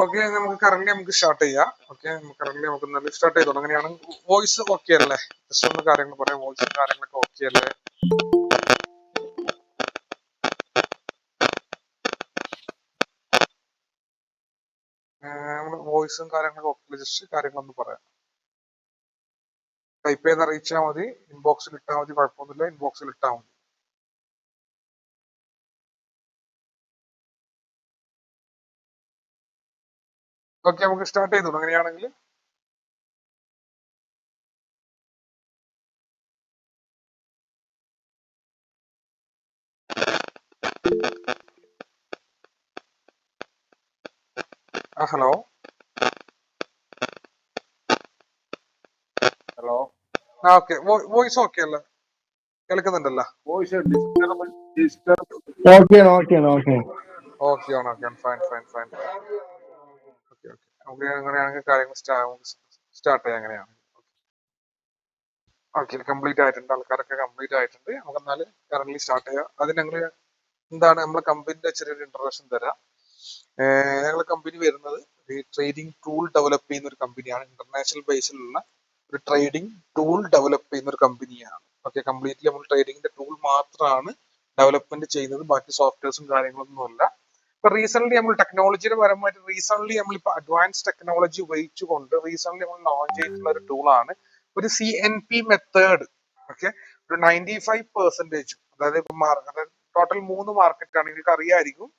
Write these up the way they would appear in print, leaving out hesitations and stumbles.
Okay, നമുക്ക് current നമുക്ക് start ചെയ്യാം. ഓക്കെ, കറന്റ് നമുക്ക് നല്ല സ്റ്റാർട്ട് ചെയ്തോളാം. അങ്ങനെയാണ് വോയിസ് ഓക്കെ അല്ലേ? ജസ്റ്റ് ഒന്ന് കാര്യങ്ങൾ പറയാം. വോയിസും കാര്യങ്ങളൊക്കെ ഓക്കെ അല്ലേ? വോയിസും കാര്യങ്ങളൊക്കെ ഓക്കെ. ജസ്റ്റ് കാര്യങ്ങളൊന്ന് പറയാം. ടൈപ്പ് ചെയ്ത് അറിയിച്ചാൽ മതി, ഇൻബോക്സിൽ ഇട്ടാൽ മതി, കുഴപ്പമൊന്നുമില്ല. ഇൻബോക്സിൽ ഇട്ടാൽ മതി. ഓക്കെ, നമുക്ക് സ്റ്റാർട്ട് ചെയ്തോളാം. അങ്ങനെയാണെങ്കിൽ hello hello, okay. Voice okay അല്ലേ? കേൾക്കുന്നുണ്ടല്ലോ? Voice disturb okay okay okay okay ആണ്. Okay, fine fine fine fine. Okay okay, നമുക്ക് അങ്ങനെയാണെങ്കിൽ കാര്യങ്ങൾ സ്റ്റാർട്ട് ചെയ്യാം. അങ്ങനെയാണ്. ഓക്കെ, കംപ്ലീറ്റ് ആയിട്ടുണ്ട്. ആൾക്കാരൊക്കെ കംപ്ലീറ്റ് ആയിട്ടുണ്ട്. നമുക്ക് എന്നാല് കറന്റ് സ്റ്റാർട്ട് ചെയ്യാം. അതിന് ഞങ്ങൾ എന്താണ് നമ്മളെ കമ്പനിയുടെ ചെറിയൊരു ഇൻട്രൊഡക്ഷൻ തരാം. ഞങ്ങളുടെ കമ്പനി വരുന്നത് ഒരു ട്രേഡിംഗ് ടൂൾ ഡെവലപ്പ് ചെയ്യുന്ന ഒരു കമ്പനിയാണ്. ഇന്റർനാഷണൽ ബേസിലുള്ള ഒരു ട്രേഡിംഗ് ടൂൾ ഡെവലപ്പ് ചെയ്യുന്ന ഒരു കമ്പനിയാണ്. ഓക്കെ, കംപ്ലീറ്റ്ലി നമ്മൾ ട്രേഡിംഗിന്റെ ടൂൾ മാത്രമാണ് ഡെവലപ്മെന്റ് ചെയ്യുന്നത്. ബാക്കി സോഫ്റ്റ്വെയർസും കാര്യങ്ങളൊന്നും അല്ല. ഇപ്പൊ റീസെന്റ് നമ്മൾ ടെക്നോളജിയുടെ പരമായിട്ട് റീസെന്റ് നമ്മളിപ്പോ അഡ്വാൻസ് ടെക്നോളജി ഉപയോഗിച്ചുകൊണ്ട് റീസെന്റ് നമ്മൾ ലോഞ്ച് ചെയ്തിട്ടുള്ള ഒരു ടൂളാണ് ഒരു CNP മെത്തേഡ്. ഓക്കെ, ഒരു 95%, അതായത് അതായത് ടോട്ടൽ 3 മാർക്കറ്റാണ്. നിങ്ങൾക്ക് അറിയായിരിക്കും.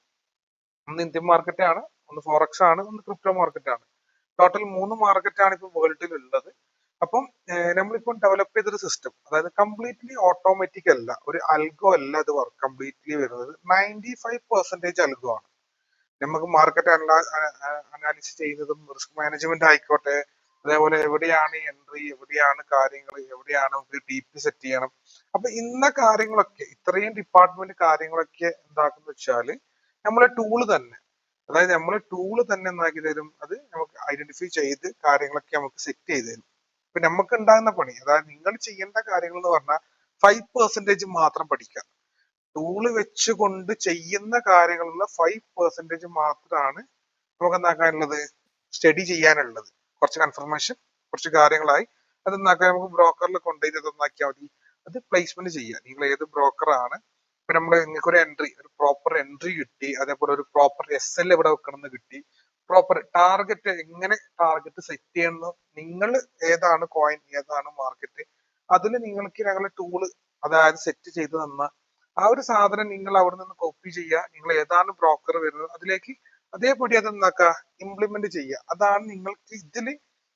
ഒന്ന് ഇന്ത്യൻ മാർക്കറ്റ് ആണ്, ഒന്ന് ഫോറക്സ് ആണ്, ഒന്ന് ക്രിപ്റ്റോ മാർക്കറ്റ് ആണ്. ടോട്ടൽ 3 മാർക്കറ്റാണ് ഇപ്പൊ വേൾഡിൽ ഉള്ളത്. അപ്പം നമ്മളിപ്പോൾ ഡെവലപ്പ് ചെയ്തൊരു സിസ്റ്റം, അതായത് കംപ്ലീറ്റ്ലി ഓട്ടോമാറ്റിക് അല്ല, ഒരു അൽഗോ അല്ല ഇത് വർക്ക് കംപ്ലീറ്റ്ലി വരുന്നത്. 95% അൽഗോ ആണ്. നമുക്ക് മാർക്കറ്റ് അനാലിസിസ് ചെയ്യുന്നതും റിസ്ക് മാനേജ്മെന്റ് ആയിക്കോട്ടെ, അതേപോലെ എവിടെയാണ് എൻട്രി, എവിടെയാണ് കാര്യങ്ങൾ, എവിടെയാണ് നമുക്ക് TP സെറ്റ് ചെയ്യണം. അപ്പൊ ഇന്ന കാര്യങ്ങളൊക്കെ, ഇത്രയും ഡിപ്പാർട്ട്മെന്റ് കാര്യങ്ങളൊക്കെ എന്താക്കുന്ന വെച്ചാല് നമ്മളെ ടൂള് തന്നെ, അതായത് നമ്മളെ ടൂള് തന്നെ എന്താക്കി തരും, അത് നമുക്ക് ഐഡന്റിഫൈ ചെയ്ത് കാര്യങ്ങളൊക്കെ നമുക്ക് സെറ്റ് ചെയ്ത് തരും. ഇപ്പൊ നമുക്ക് ഉണ്ടാകുന്ന പണി, അതായത് നിങ്ങൾ ചെയ്യേണ്ട കാര്യങ്ങൾ എന്ന് പറഞ്ഞാൽ 5% മാത്രം പഠിക്കുക. ടൂള് വെച്ചുകൊണ്ട് ചെയ്യുന്ന കാര്യങ്ങളുള്ള 5% മാത്രമാണ് നമുക്ക് എന്താക്കാനുള്ളത്, സ്റ്റഡി ചെയ്യാനുള്ളത്. കുറച്ച് കൺഫർമേഷൻ, കുറച്ച് കാര്യങ്ങളായി അതെന്നാക്കാൻ നമുക്ക് ബ്രോക്കറിൽ കൊണ്ടുപോയി അതൊന്നാക്കിയാൽ മതി. അത് പ്ലേസ്മെന്റ് ചെയ്യുക. നിങ്ങൾ ഏത് ബ്രോക്കറാണ്, ഇപ്പൊ നമ്മൾ നിങ്ങൾക്ക് ഒരു എൻട്രി, ഒരു പ്രോപ്പർ എൻട്രി കിട്ടി, അതേപോലെ ഒരു പ്രോപ്പർ SL എവിടെ വെക്കണം എന്ന് കിട്ടി, പ്രോപ്പർ ടാർഗറ്റ് എങ്ങനെ ടാർഗറ്റ് സെറ്റ് ചെയ്യണം, നിങ്ങൾ ഏതാണ് കോയിൻ, ഏതാണ് മാർക്കറ്റ്, അതിൽ നിങ്ങൾക്ക് ഞങ്ങളുടെ ടൂള് അതായത് സെറ്റ് ചെയ്ത് തന്ന ആ ഒരു സാധനം നിങ്ങൾ അവിടെ നിന്ന് കോപ്പി ചെയ്യുക. നിങ്ങൾ ഏതാണ് ബ്രോക്കർ വരുന്നത് അതിലേക്ക് അതേപടി അത് എന്താക്കുക, ഇംപ്ലിമെന്റ് ചെയ്യുക. അതാണ് നിങ്ങൾക്ക് ഇതിൽ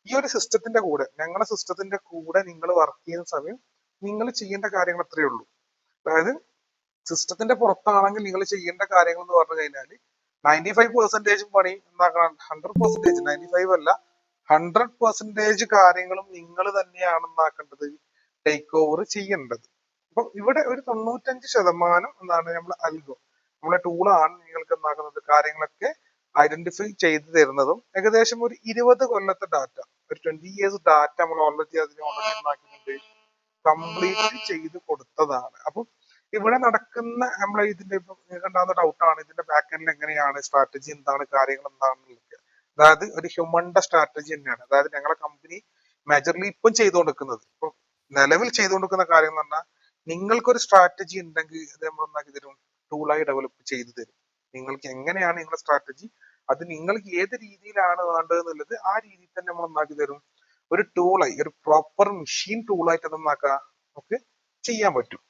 ഈ ഒരു സിസ്റ്റത്തിന്റെ കൂടെ, ഞങ്ങളുടെ സിസ്റ്റത്തിന്റെ കൂടെ നിങ്ങൾ വർക്ക് ചെയ്യുന്ന സമയം നിങ്ങൾ ചെയ്യേണ്ട കാര്യങ്ങൾ അത്രയേ ഉള്ളൂ. അതായത് സിസ്റ്റത്തിന്റെ പുറത്താണെങ്കിൽ നിങ്ങൾ ചെയ്യേണ്ട കാര്യങ്ങൾ എന്ന് പറഞ്ഞു കഴിഞ്ഞാൽ 95% പണി എന്താക്കണം, 100%, 95 അല്ല 100% കാര്യങ്ങളും നിങ്ങൾ തന്നെയാണ് എന്താക്കേണ്ടത്, ടേക്ക് ഓവർ ചെയ്യേണ്ടത്. അപ്പൊ ഇവിടെ ഒരു 95% എന്താണ് നമ്മൾ അൽഗോ, നമ്മളെ ടൂളാണ് നിങ്ങൾക്ക് എന്താക്കുന്നത്, കാര്യങ്ങളൊക്കെ ഐഡന്റിഫൈ ചെയ്ത് തരുന്നതും. ഏകദേശം ഒരു 20 കൊല്ലത്തെ ഡാറ്റ, ഒരു 20 years ഡാറ്റ നമ്മൾ ഓൾറെഡി ഉണ്ടാക്കിയിട്ടുണ്ട്, കംപ്ലീറ്റ് ചെയ്ത് കൊടുത്തതാണ്. അപ്പൊ ഇവിടെ നടക്കുന്ന നമ്മളെ ഇതിന്റെ ഇപ്പൊ നിങ്ങൾക്ക് ഉണ്ടാകുന്ന ഡൗട്ടാണ്, ഇതിന്റെ ബാക്ക് എൻഡിൽ എങ്ങനെയാണ്, സ്ട്രാറ്റജി എന്താണ്, കാര്യങ്ങൾ എന്താണെന്നൊക്കെ. അതായത് ഒരു ഹ്യൂമന്റെ സ്ട്രാറ്റജി തന്നെയാണ്. അതായത് ഞങ്ങളെ കമ്പനി മേജർലി ഇപ്പം ചെയ്തുകൊണ്ടിരിക്കുന്നത്, ഇപ്പൊ നിലവിൽ ചെയ്തുകൊണ്ടിരിക്കുന്ന കാര്യം എന്ന് പറഞ്ഞാൽ, നിങ്ങൾക്കൊരു സ്ട്രാറ്റജി ഉണ്ടെങ്കിൽ അത് നമ്മൾ എന്താക്കി തരും, ടൂളായി ഡെവലപ്പ് ചെയ്തു തരും. നിങ്ങൾക്ക് എങ്ങനെയാണ് നിങ്ങളുടെ സ്ട്രാറ്റജി, അത് നിങ്ങൾക്ക് ഏത് രീതിയിലാണ് വേണ്ടത് എന്നുള്ളത് ആ രീതിയിൽ തന്നെ നമ്മൾ എന്താക്കി തരും, ഒരു ടൂളായി, ഒരു പ്രോപ്പർ മെഷീൻ ടൂളായിട്ട് അതെന്നാക്കുക നമുക്ക് ചെയ്യാൻ പറ്റും.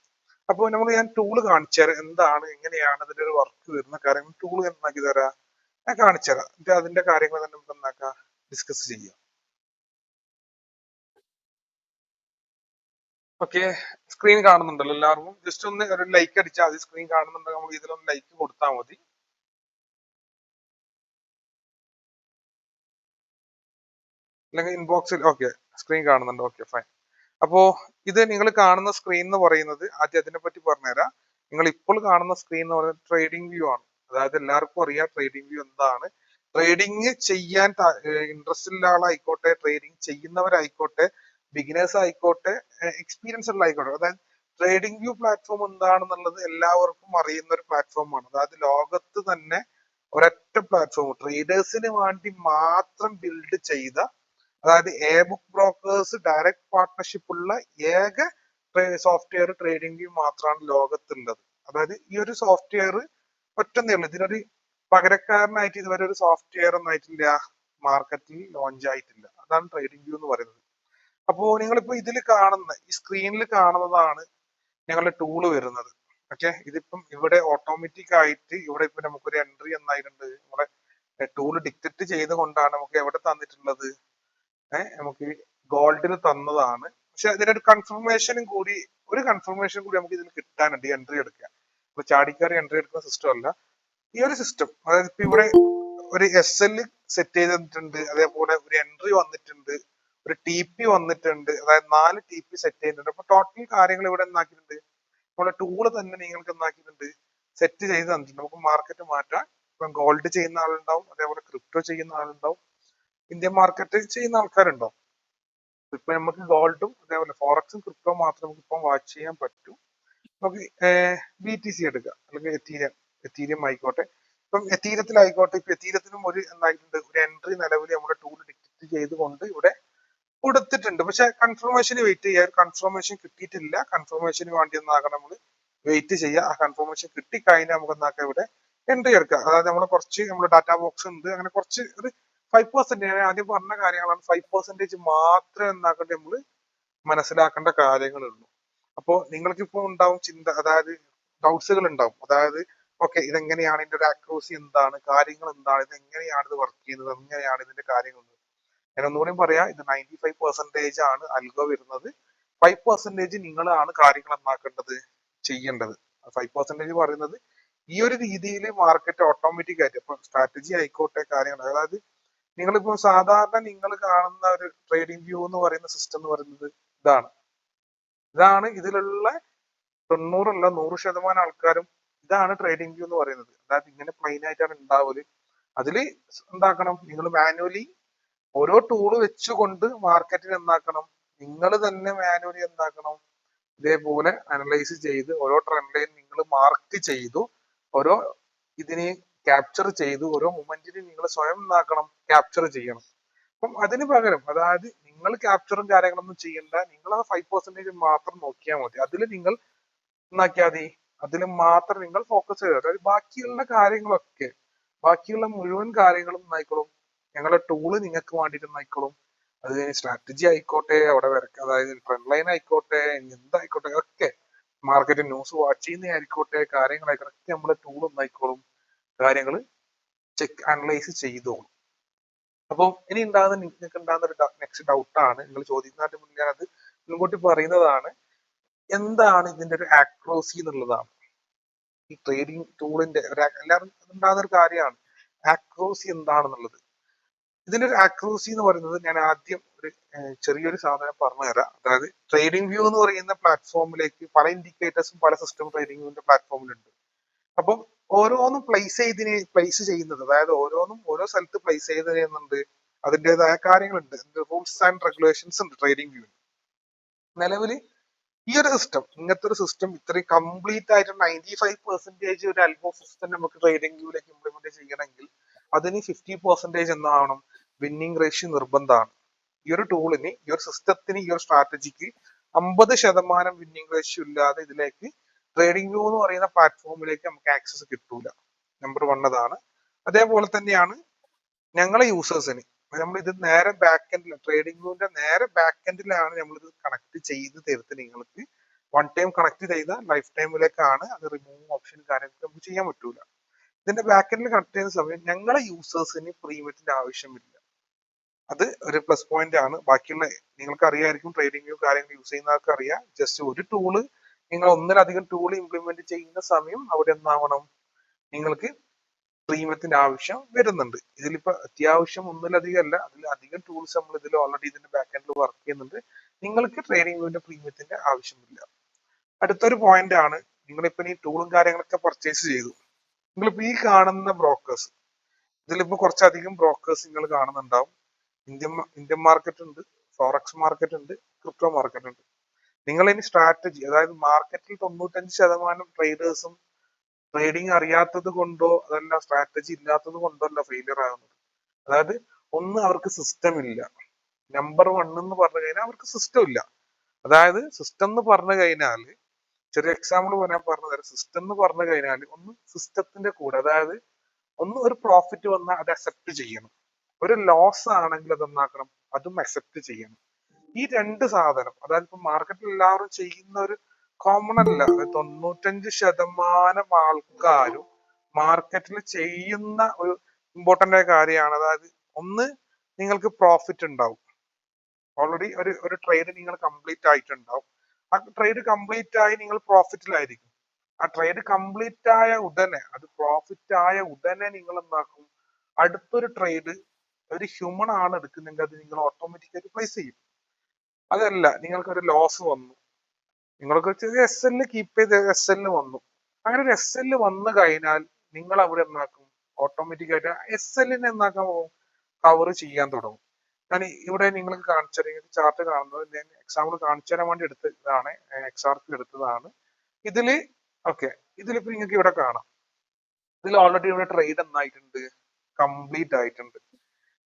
അപ്പോൾ ഞാൻ ടൂള് കാണിച്ചു തരാം, എന്താണ് എങ്ങനെയാണ് അതിന്റെ ഒരു വർക്ക് വരുന്ന കാര്യങ്ങൾ ടൂള് എന്താക്കി തരാം, ഞാൻ കാണിച്ചു തരാം. ഇത് അതിന്റെ കാര്യങ്ങൾ തന്നെ നമുക്ക് എന്താക്കാം, ഡിസ്കസ് ചെയ്യാം. ഓക്കെ, സ്ക്രീൻ കാണുന്നുണ്ടല്ലോ എല്ലാവർക്കും? ജസ്റ്റ് ഒന്ന് ഒരു ലൈക്ക് അടിച്ചാൽ മതി. സ്ക്രീൻ കാണുന്നുണ്ടെങ്കിൽ നമ്മൾ ഇതിലൊന്ന് ലൈക്ക് കൊടുത്താൽ മതി. അല്ലെങ്കിൽ ഇൻബോക്സിൽ ഓക്കെ സ്ക്രീൻ കാണുന്നുണ്ട്. Okay, fine. അപ്പോ ഇത് നിങ്ങൾ കാണുന്ന സ്ക്രീൻ എന്ന് പറയുന്നത്, ആദ്യം അതിനെ പറ്റി പറഞ്ഞുതരാം. നിങ്ങൾ ഇപ്പോൾ കാണുന്ന സ്ക്രീൻ എന്ന് പറയുന്നത് ട്രേഡിംഗ് വ്യൂ ആണ്. അതായത് എല്ലാവർക്കും അറിയാം ട്രേഡിംഗ് വ്യൂ എന്താണ്. ട്രേഡിംഗ് ചെയ്യാൻ ഇൻട്രസ്റ്റ് ഉള്ള ആളായിക്കോട്ടെ, ട്രേഡിംഗ് ചെയ്യുന്നവരായിക്കോട്ടെ, ബിഗിനേഴ്സ് ആയിക്കോട്ടെ, എക്സ്പീരിയൻസ് ഉള്ള ആയിക്കോട്ടെ, അതായത് ട്രേഡിംഗ് വ്യൂ പ്ലാറ്റ്ഫോം എന്താണെന്നുള്ളത് എല്ലാവർക്കും അറിയുന്ന ഒരു പ്ലാറ്റ്ഫോമാണ്. അതായത് ലോകത്ത് തന്നെ ഒരൊറ്റ പ്ലാറ്റ്ഫോം ട്രേഡേഴ്സിന് വേണ്ടി മാത്രം ബിൽഡ് ചെയ്ത, അതായത് A book brokers direct partnership ഉള്ള ഏക സോഫ്റ്റ്വെയർ ട്രേഡിംഗ് വ്യൂ മാത്രമാണ് ലോകത്തുള്ളത്. അതായത് ഈ ഒരു സോഫ്റ്റ്വെയർ ഒറ്റന്നേ ഉള്ളൂ. ഇതിനൊരു പകരക്കാരനായിട്ട് ഇതുവരെ ഒരു സോഫ്റ്റ്വെയർ ഒന്നും ആയിട്ടില്ല, മാർക്കറ്റിൽ ലോഞ്ച് ആയിട്ടില്ല. അതാണ് ട്രേഡിംഗ് വ്യൂ എന്ന് പറയുന്നത്. അപ്പോ നിങ്ങളിപ്പോ ഇതിൽ കാണുന്ന ഈ സ്ക്രീനിൽ കാണുന്നതാണ് ഞങ്ങളുടെ ടൂള് വരുന്നത്. ഓക്കെ, ഇതിപ്പം ഇവിടെ ഓട്ടോമാറ്റിക് ആയിട്ട് ഇവിടെ ഇപ്പൊ നമുക്കൊരു എൻട്രി എന്നായിട്ടുണ്ട്. നമ്മുടെ ടൂള് ഡിക്റ്ററ്റ് ചെയ്തുകൊണ്ടാണ് നമുക്ക് എവിടെ തന്നിട്ടുള്ളത്, നമുക്ക് ഗോൾഡിൽ തന്നതാണ്. പക്ഷെ അതിനൊരു കൺഫർമേഷനും കൂടി, ഒരു കൺഫർമേഷൻ കൂടി നമുക്ക് ഇതിൽ കിട്ടാനുണ്ട്. ഈ എൻട്രി എടുക്കുക, ഇപ്പൊ ചാടിക്കാരി എൻട്രി എടുക്കുന്ന സിസ്റ്റം അല്ല ഈ ഒരു സിസ്റ്റം. അതായത് ഇപ്പൊ ഇവിടെ ഒരു എസ് എൽ സെറ്റ് ചെയ്തിട്ടുണ്ട്, അതേപോലെ ഒരു എൻട്രി വന്നിട്ടുണ്ട്, ഒരു ടി പി വന്നിട്ടുണ്ട്, അതായത് 4 ടി പി സെറ്റ് ചെയ്തിട്ടുണ്ട്. അപ്പൊ ടോട്ടൽ കാര്യങ്ങൾ ഇവിടെ എന്താക്കിയിട്ടുണ്ട്, നമ്മുടെ ടൂള് തന്നെ നിങ്ങൾക്ക് എന്താക്കിയിട്ടുണ്ട്, സെറ്റ് ചെയ്ത് തന്നിട്ടുണ്ട്. നമുക്ക് മാർക്കറ്റ് മാറ്റാം. ഇപ്പം ഗോൾഡ് ചെയ്യുന്ന ആളുണ്ടാവും, അതേപോലെ ക്രിപ്റ്റോ ചെയ്യുന്ന ആളുണ്ടാവും, ഇന്ത്യൻ മാർക്കറ്റ് ചെയ്യുന്ന ആൾക്കാരുണ്ടാവും. ഇപ്പൊ നമുക്ക് ഗോൾഡും അതേപോലെ ഫോറക്സും ക്രിപ്റ്റോ മാത്രം നമുക്ക് ഇപ്പം വാച്ച് ചെയ്യാൻ പറ്റും. നമുക്ക് ബി ടി സി എടുക്കാം, അല്ലെങ്കിൽ എത്തീരിയം ആയിക്കോട്ടെ. ഇപ്പം എത്തീരത്തിലായിക്കോട്ടെ, ഇപ്പൊ എത്തീരത്തിനും ഒരു എന്തായിട്ടുണ്ട്, ഒരു എൻട്രി നിലവിൽ നമ്മുടെ ടൂൾ ഡിക്റ്റേറ്റ് ചെയ്തുകൊണ്ട് ഇവിടെ കൊടുത്തിട്ടുണ്ട്. പക്ഷെ കൺഫർമേഷന് വെയിറ്റ് ചെയ്യുക, ഒരു കൺഫർമേഷൻ കിട്ടിയിട്ടില്ല. കൺഫർമേഷന് വേണ്ടി എന്നാക്കണം നമ്മൾ വെയിറ്റ് ചെയ്യുക. ആ കൺഫർമേഷൻ കിട്ടിക്കഴിഞ്ഞാൽ നമുക്ക് എന്താക്കാം, ഇവിടെ എൻട്രി എടുക്കാം. അതായത് നമ്മൾ കുറച്ച് നമ്മുടെ ഡാറ്റാ ബോക്സ് ഉണ്ട്, അങ്ങനെ കുറച്ച് ഒരു 5%, ഞാൻ ആദ്യം പറഞ്ഞ കാര്യങ്ങളാണ്, 5% മാത്രമേ എന്താക്കേണ്ടത് നമ്മൾ മനസ്സിലാക്കേണ്ട കാര്യങ്ങളുള്ളൂ. അപ്പോ നിങ്ങൾക്കിപ്പോ ഉണ്ടാവും ചിന്ത, അതായത് ഡൗട്ട്സുകൾ ഉണ്ടാവും. അതായത് ഓക്കെ, ഇതെങ്ങനെയാണ്, ഇതിന്റെ ഒരു ആക്യുറസി എന്താണ്, കാര്യങ്ങൾ എന്താണ്, ഇത് എങ്ങനെയാണ് ഇത് വർക്ക് ചെയ്യുന്നത്, എങ്ങനെയാണ് ഇതിന്റെ കാര്യങ്ങൾ. ഞാൻ ഒന്നുകൂടി പറയാം, ഇത് 95% ആണ് അൽഗോ വരുന്നത്. 5% നിങ്ങളാണ് കാര്യങ്ങൾ എന്താക്കേണ്ടത്, ചെയ്യേണ്ടത്. 5% പറയുന്നത് ഈ ഒരു രീതിയിൽ മാർക്കറ്റ് ഓട്ടോമാറ്റിക് ആയിട്ട് ഇപ്പൊ സ്ട്രാറ്റജി ആയിക്കോട്ടെ കാര്യങ്ങൾ, അതായത് നിങ്ങളിപ്പോ സാധാരണ നിങ്ങൾ കാണുന്ന ഒരു ട്രേഡിംഗ് വ്യൂ എന്ന് പറയുന്ന സിസ്റ്റം എന്ന് പറയുന്നത് ഇതാണ് ഇതിലുള്ള 90 അല്ല 100% ആൾക്കാരും ഇതാണ് ട്രേഡിംഗ് വ്യൂ എന്ന് പറയുന്നത്. അതായത് ഇങ്ങനെ പ്ലെയിൻ ആയിട്ടാണ് ഉണ്ടാവല്. അതില് എന്താക്കണം, നിങ്ങൾ മാനുവലി ഓരോ ടൂള് വെച്ചുകൊണ്ട് മാർക്കറ്റിൽ എന്താക്കണം, നിങ്ങൾ തന്നെ മാനുവലി എന്താക്കണം, ഇതേപോലെ അനലൈസ് ചെയ്ത് ഓരോ ട്രെൻഡ് ലൈൻ നിങ്ങൾ മാർക്ക് ചെയ്തു, ഓരോ ഇതിനെ ക്യാപ്ചർ ചെയ്തു, ഓരോ മൊമെന്റിനെ നിങ്ങൾ സ്വയം എന്താക്കണം, ക്യാപ്ചർ ചെയ്യണം. അപ്പം അതിന് പകരം, അതായത് നിങ്ങൾ ക്യാപ്ചറും കാര്യങ്ങളൊന്നും ചെയ്യണ്ട, നിങ്ങൾ ആ 5% മാത്രം നോക്കിയാൽ മതി. അതിൽ നിങ്ങൾ എന്നാക്കിയാൽ മതി, അതിൽ മാത്രം നിങ്ങൾ ഫോക്കസ് ചെയ്യുക. അതായത് ബാക്കിയുള്ള കാര്യങ്ങളൊക്കെ, ബാക്കിയുള്ള മുഴുവൻ കാര്യങ്ങളും എന്നായിക്കോളും, ഞങ്ങളുടെ ടൂള് നിങ്ങൾക്ക് വേണ്ടിയിട്ട് എന്നായിക്കോളും. അത് സ്ട്രാറ്റജി ആയിക്കോട്ടെ, അവിടെ വരക്കുക, അതായത് ട്രെൻഡ് ലൈൻ ആയിക്കോട്ടെ, എന്തായിക്കോട്ടെ, ഒക്കെ മാർക്കറ്റ് ന്യൂസ് വാച്ച് ചെയ്യുന്ന ആയിക്കോട്ടെ, കാര്യങ്ങളായിക്കോട്ടെ, ഒക്കെ നമ്മുടെ ടൂൾ എന്നായിക്കോളും കാര്യങ്ങൾ ചെക്ക് അനലൈസ് ചെയ്തോളും. അപ്പം ഇനി നിങ്ങൾക്ക് ഉണ്ടാകുന്ന ഒരു നെക്സ്റ്റ് ഡൗട്ടാണ്, നിങ്ങൾ ചോദിക്കുന്നതിന് മുന്നേ ഞാനത് മുൻകൂട്ടി പറയുന്നതാണ്. എന്താണ് ഇതിന്റെ ഒരു ആക്യുറസി എന്നുള്ളതാണ്. ഈ ട്രേഡിംഗ് ടൂളിന്റെ എല്ലാവരും ഉണ്ടാകുന്ന ഒരു കാര്യമാണ് ആക്യുറസി എന്താണെന്നുള്ളത്. ഇതിന്റെ ഒരു ആക്യുറസി എന്ന് പറയുന്നത്, ഞാൻ ആദ്യം ഒരു ചെറിയൊരു സാധനം പറഞ്ഞു തരാം. അതായത് ട്രേഡിംഗ് വ്യൂ എന്ന് പറയുന്ന പ്ലാറ്റ്ഫോമിലേക്ക് പല ഇൻഡിക്കേറ്റേഴ്സും പല സിസ്റ്റം ട്രേഡിംഗ് വ്യൂവിന്റെ പ്ലാറ്റ്ഫോമിലുണ്ട്. അപ്പം ഓരോന്നും പ്ലേസ് ചെയ്യുന്നത്, അതായത് ഓരോന്നും ഓരോ സ്ഥലത്ത് പ്ലേസ് ചെയ്ത് ചെയ്യുന്നുണ്ട്, അതിൻ്റെതായ കാര്യങ്ങളുണ്ട്, റൂൾസ് ആൻഡ് റെഗുലേഷൻസ് ഉണ്ട് ട്രേഡിംഗ് വ്യൂവിന്. നിലവിൽ ഈ ഒരു സിസ്റ്റം, ഇങ്ങനത്തെ ഒരു സിസ്റ്റം ഇത്രയും കംപ്ലീറ്റ് ആയിട്ട് 95% ഒരു അൽഗോ സിസ്റ്റം നമുക്ക് ട്രേഡിംഗ് വ്യൂവിലേക്ക് ഇംപ്ലിമെന്റ് ചെയ്യണമെങ്കിൽ അതിന് 50% എന്നാവണം വിന്നിംഗ് റേഷ്യോ നിർബന്ധമാണ്. ഈ ഒരു ടൂളിന്, ഈ ഒരു സിസ്റ്റത്തിന്, ഈ ഒരു സ്ട്രാറ്റജിക്ക് 50% വിന്നിംഗ് റേഷ്യോ ഇല്ലാതെ ഇതിലേക്ക് ട്രേഡിംഗ് വ്യൂ എന്ന് പറയുന്ന പ്ലാറ്റ്ഫോമിലേക്ക് നമുക്ക് ആക്സസ് കിട്ടൂല. നമ്പർ 1 അതാണ്. അതേപോലെ തന്നെയാണ് ഞങ്ങളെ യൂസേഴ്സിന്, നമ്മൾ ഇത് നേരെ ബാക്ക് എൻഡിൽ, ട്രേഡിംഗ് വ്യൂവിന്റെ നേരെ ബാക്ക് എൻഡിലാണ് നമ്മൾ ഇത് കണക്ട് ചെയ്ത് തരുന്നത്. നിങ്ങൾക്ക് 1 ടൈം കണക്ട് ചെയ്ത ലൈഫ് ടൈമിലേക്കാണ്. അത് റിമൂവ് ഓപ്ഷൻ കാര്യങ്ങളൊക്കെ നമുക്ക് ചെയ്യാൻ പറ്റൂല. ഇതിന്റെ ബാക്ക് എൻഡിൽ കണക്ട് ചെയ്യുന്ന സമയം ഞങ്ങളെ യൂസേഴ്സിന് പ്രീമിയത്തിന്റെ ആവശ്യമില്ല. അത് ഒരു പ്ലസ് പോയിന്റ് ആണ്. ബാക്കിയുള്ള നിങ്ങൾക്ക് അറിയായിരിക്കും, ട്രേഡിംഗ് വ്യൂ കാര്യങ്ങൾ യൂസ് ചെയ്യുന്നവർക്ക് അറിയാം. ജസ്റ്റ് ഒരു ടൂള്, നിങ്ങൾ ഒന്നിലധികം ടൂൾ ഇംപ്ലിമെന്റ് ചെയ്യുന്ന സമയം അവിടെ എന്താവണം, നിങ്ങൾക്ക് പ്രീമിയത്തിന്റെ ആവശ്യം വരുന്നുണ്ട്. ഇതിലിപ്പോ അത്യാവശ്യം ഒന്നിലധികം അല്ല, അതിലധികം ടൂൾസ് നമ്മൾ ഇതിൽ ഓൾറെഡി ഇതിന്റെ ബാക്ക് എൻഡിൽ വർക്ക് ചെയ്യുന്നുണ്ട്. നിങ്ങൾക്ക് ട്രേഡിംഗ് വ്യൂവിന്റെ പ്രീമിയത്തിന്റെ ആവശ്യമില്ല. അടുത്തൊരു പോയിന്റ് ആണ്, നിങ്ങളിപ്പോ ഈ ടൂളും കാര്യങ്ങളൊക്കെ പർച്ചേസ് ചെയ്തു, നിങ്ങളിപ്പോ ഈ കാണുന്ന ബ്രോക്കേഴ്സ്, ഇതിലിപ്പോ കുറച്ചധികം ബ്രോക്കേഴ്സ് നിങ്ങൾ കാണുന്നുണ്ടാവും. ഇന്ത്യൻ മാർക്കറ്റ് ഉണ്ട്, ഫോറക്സ് മാർക്കറ്റ് ഉണ്ട്, ക്രിപ്റ്റോ മാർക്കറ്റ് ഉണ്ട്. നിങ്ങൾ ഇനി സ്ട്രാറ്റജി, അതായത് മാർക്കറ്റിൽ 95% ട്രേഡേഴ്സും ട്രേഡിംഗ് അറിയാത്തത് കൊണ്ടോ അതല്ല സ്ട്രാറ്റജി ഇല്ലാത്തത് കൊണ്ടോ അല്ല ഫെയിലിയർ ആകുന്നത്. അതായത് ഒന്ന് അവർക്ക് സിസ്റ്റം ഇല്ല. നമ്പർ 1 എന്ന് പറഞ്ഞു കഴിഞ്ഞാൽ അവർക്ക് സിസ്റ്റം ഇല്ല. അതായത് സിസ്റ്റം എന്ന് പറഞ്ഞു കഴിഞ്ഞാൽ ചെറിയ എക്സാമ്പിൾ ഞാൻ പറഞ്ഞു തരാം. സിസ്റ്റം എന്ന് പറഞ്ഞു കഴിഞ്ഞാൽ ഒന്ന് സിസ്റ്റത്തിന്റെ കൂടെ, അതായത് ഒന്ന് ഒരു പ്രോഫിറ്റ് വന്നാൽ അത് അക്സെപ്റ്റ് ചെയ്യണം, ഒരു ലോസ് ആണെങ്കിൽ അത് എന്നാക്കണം അതും അക്സെപ്റ്റ് ചെയ്യണം. ഈ രണ്ട് സാധനം, അതായത് ഇപ്പൊ മാർക്കറ്റിൽ എല്ലാവരും ചെയ്യുന്ന ഒരു കോമൺ അല്ല, 95% ആൾക്കാരും മാർക്കറ്റിൽ ചെയ്യുന്ന ഒരു ഇമ്പോർട്ടന്റ് ആയ കാര്യമാണ്. അതായത് ഒന്ന്, നിങ്ങൾക്ക് പ്രോഫിറ്റ് ഉണ്ടാവും. ഓൾറെഡി ഒരു ട്രേഡ് നിങ്ങൾ കംപ്ലീറ്റ് ആയിട്ടുണ്ടാവും. ആ ട്രേഡ് കംപ്ലീറ്റ് ആയി നിങ്ങൾ പ്രോഫിറ്റിലായിരിക്കും. ആ ട്രേഡ് കംപ്ലീറ്റ് ആയ ഉടനെ, അത് പ്രോഫിറ്റ് ആയ ഉടനെ നിങ്ങൾ എന്താക്കും, അടുത്തൊരു ട്രേഡ് ഒരു ഹ്യൂമൺ ആണ് എടുക്കുന്നെങ്കിൽ അത് നിങ്ങൾ ഓട്ടോമാറ്റിക്കായിട്ട് പ്ലേസ് ചെയ്യും. അതല്ല, നിങ്ങൾക്ക് ഒരു ലോസ് വന്നു, നിങ്ങൾക്ക് ചെറിയ എസ് എൽ കീപ്പ് ചെയ്ത് എസ് എൽ വന്നു, അങ്ങനെ ഒരു എസ് എൽ വന്നു കഴിഞ്ഞാൽ നിങ്ങൾ അവിടെ എന്താക്കും, ഓട്ടോമാറ്റിക്കായിട്ട് എസ് എല്ലിനെ എന്താക്കാൻ പോകും, കവർ ചെയ്യാൻ തുടങ്ങും. ഞാൻ ഇവിടെ നിങ്ങൾക്ക് കാണിച്ചു തരാം, ചാർട്ട് കാണുന്നത് ഞാൻ എക്സാമ്പിൾ കാണിച്ചു തരാൻ വേണ്ടി എടുത്തതാണ്, എക്സാർക്ക് എടുത്തതാണ്. ഇതില് ഓക്കെ, ഇതിലിപ്പോ നിങ്ങൾക്ക് ഇവിടെ കാണാം, ഇതിൽ ഓൾറെഡി ഇവിടെ ട്രേഡ് എന്നായിട്ടുണ്ട്, കംപ്ലീറ്റ് ആയിട്ടുണ്ട്.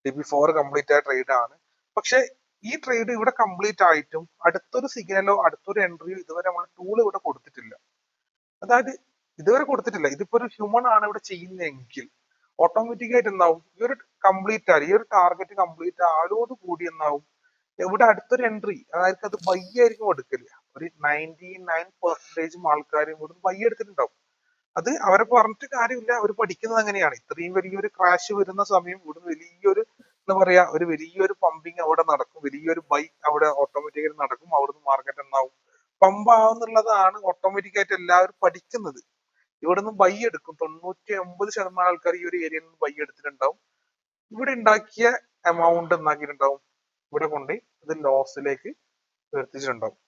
DP4 കംപ്ലീറ്റ് ആയ ട്രേഡ് ആണ്. പക്ഷെ ഈ ട്രേഡ് ഇവിടെ കംപ്ലീറ്റ് ആയിട്ടും അടുത്തൊരു സിഗ്നലോ അടുത്തൊരു എൻട്രിയോ ഇതുവരെ നമ്മൾ ടൂൾ ഇവിടെ കൊടുത്തിട്ടില്ല. അതായത് ഇതുവരെ കൊടുത്തിട്ടില്ല. ഇതിപ്പോ ഒരു ഹ്യൂമൺ ആണ് ഇവിടെ ചെയ്യുന്നതെങ്കിൽ ഓട്ടോമാറ്റിക് ആയിട്ട് എന്താവും, ഈ ഒരു കംപ്ലീറ്റ് ആയി, ഈ ഒരു ടാർഗറ്റ് കംപ്ലീറ്റ് ആലോട് കൂടി എന്നാവും ഇവിടെ അടുത്തൊരു എൻട്രി, അതായത് അത് ബൈ ആയിരിക്കും എടുക്കില്ല. ഒരു 99% ആൾക്കാരും ഇവിടെ ബൈ എടുത്തിട്ടുണ്ടാവും. അത് അവരെ പറഞ്ഞിട്ട് കാര്യമില്ല, അവർ പഠിക്കുന്നത് അങ്ങനെയാണ്. ഇത്രയും വലിയൊരു ക്രാഷ് വരുന്ന സമയം ഇവിടെ വലിയൊരു എന്താ പറയാ, ഒരു വലിയൊരു പമ്പിങ് അവിടെ നടക്കും, വലിയൊരു ബൈ അവിടെ ഓട്ടോമാറ്റിക്കലി നടക്കും. അവിടുന്ന് മാർക്കറ്റ് എന്നാവും പമ്പ് ആവുന്നുള്ളതാണ് ഓട്ടോമാറ്റിക് ആയിട്ട് എല്ലാവരും പഠിക്കുന്നത്. ഇവിടുന്ന് ബൈ എടുക്കും. 99% ആൾക്കാർ ഈ ഒരു ഏരിയയിൽ നിന്ന് ബൈ എടുത്തിട്ടുണ്ടാവും. ഇവിടെ ഉണ്ടാക്കിയ എമൗണ്ട് എന്നാക്കിയിട്ടുണ്ടാവും, ഇവിടെ കൊണ്ട് ഇത് ലോസിലേക്ക് എത്തിച്ചിട്ടുണ്ടാവും.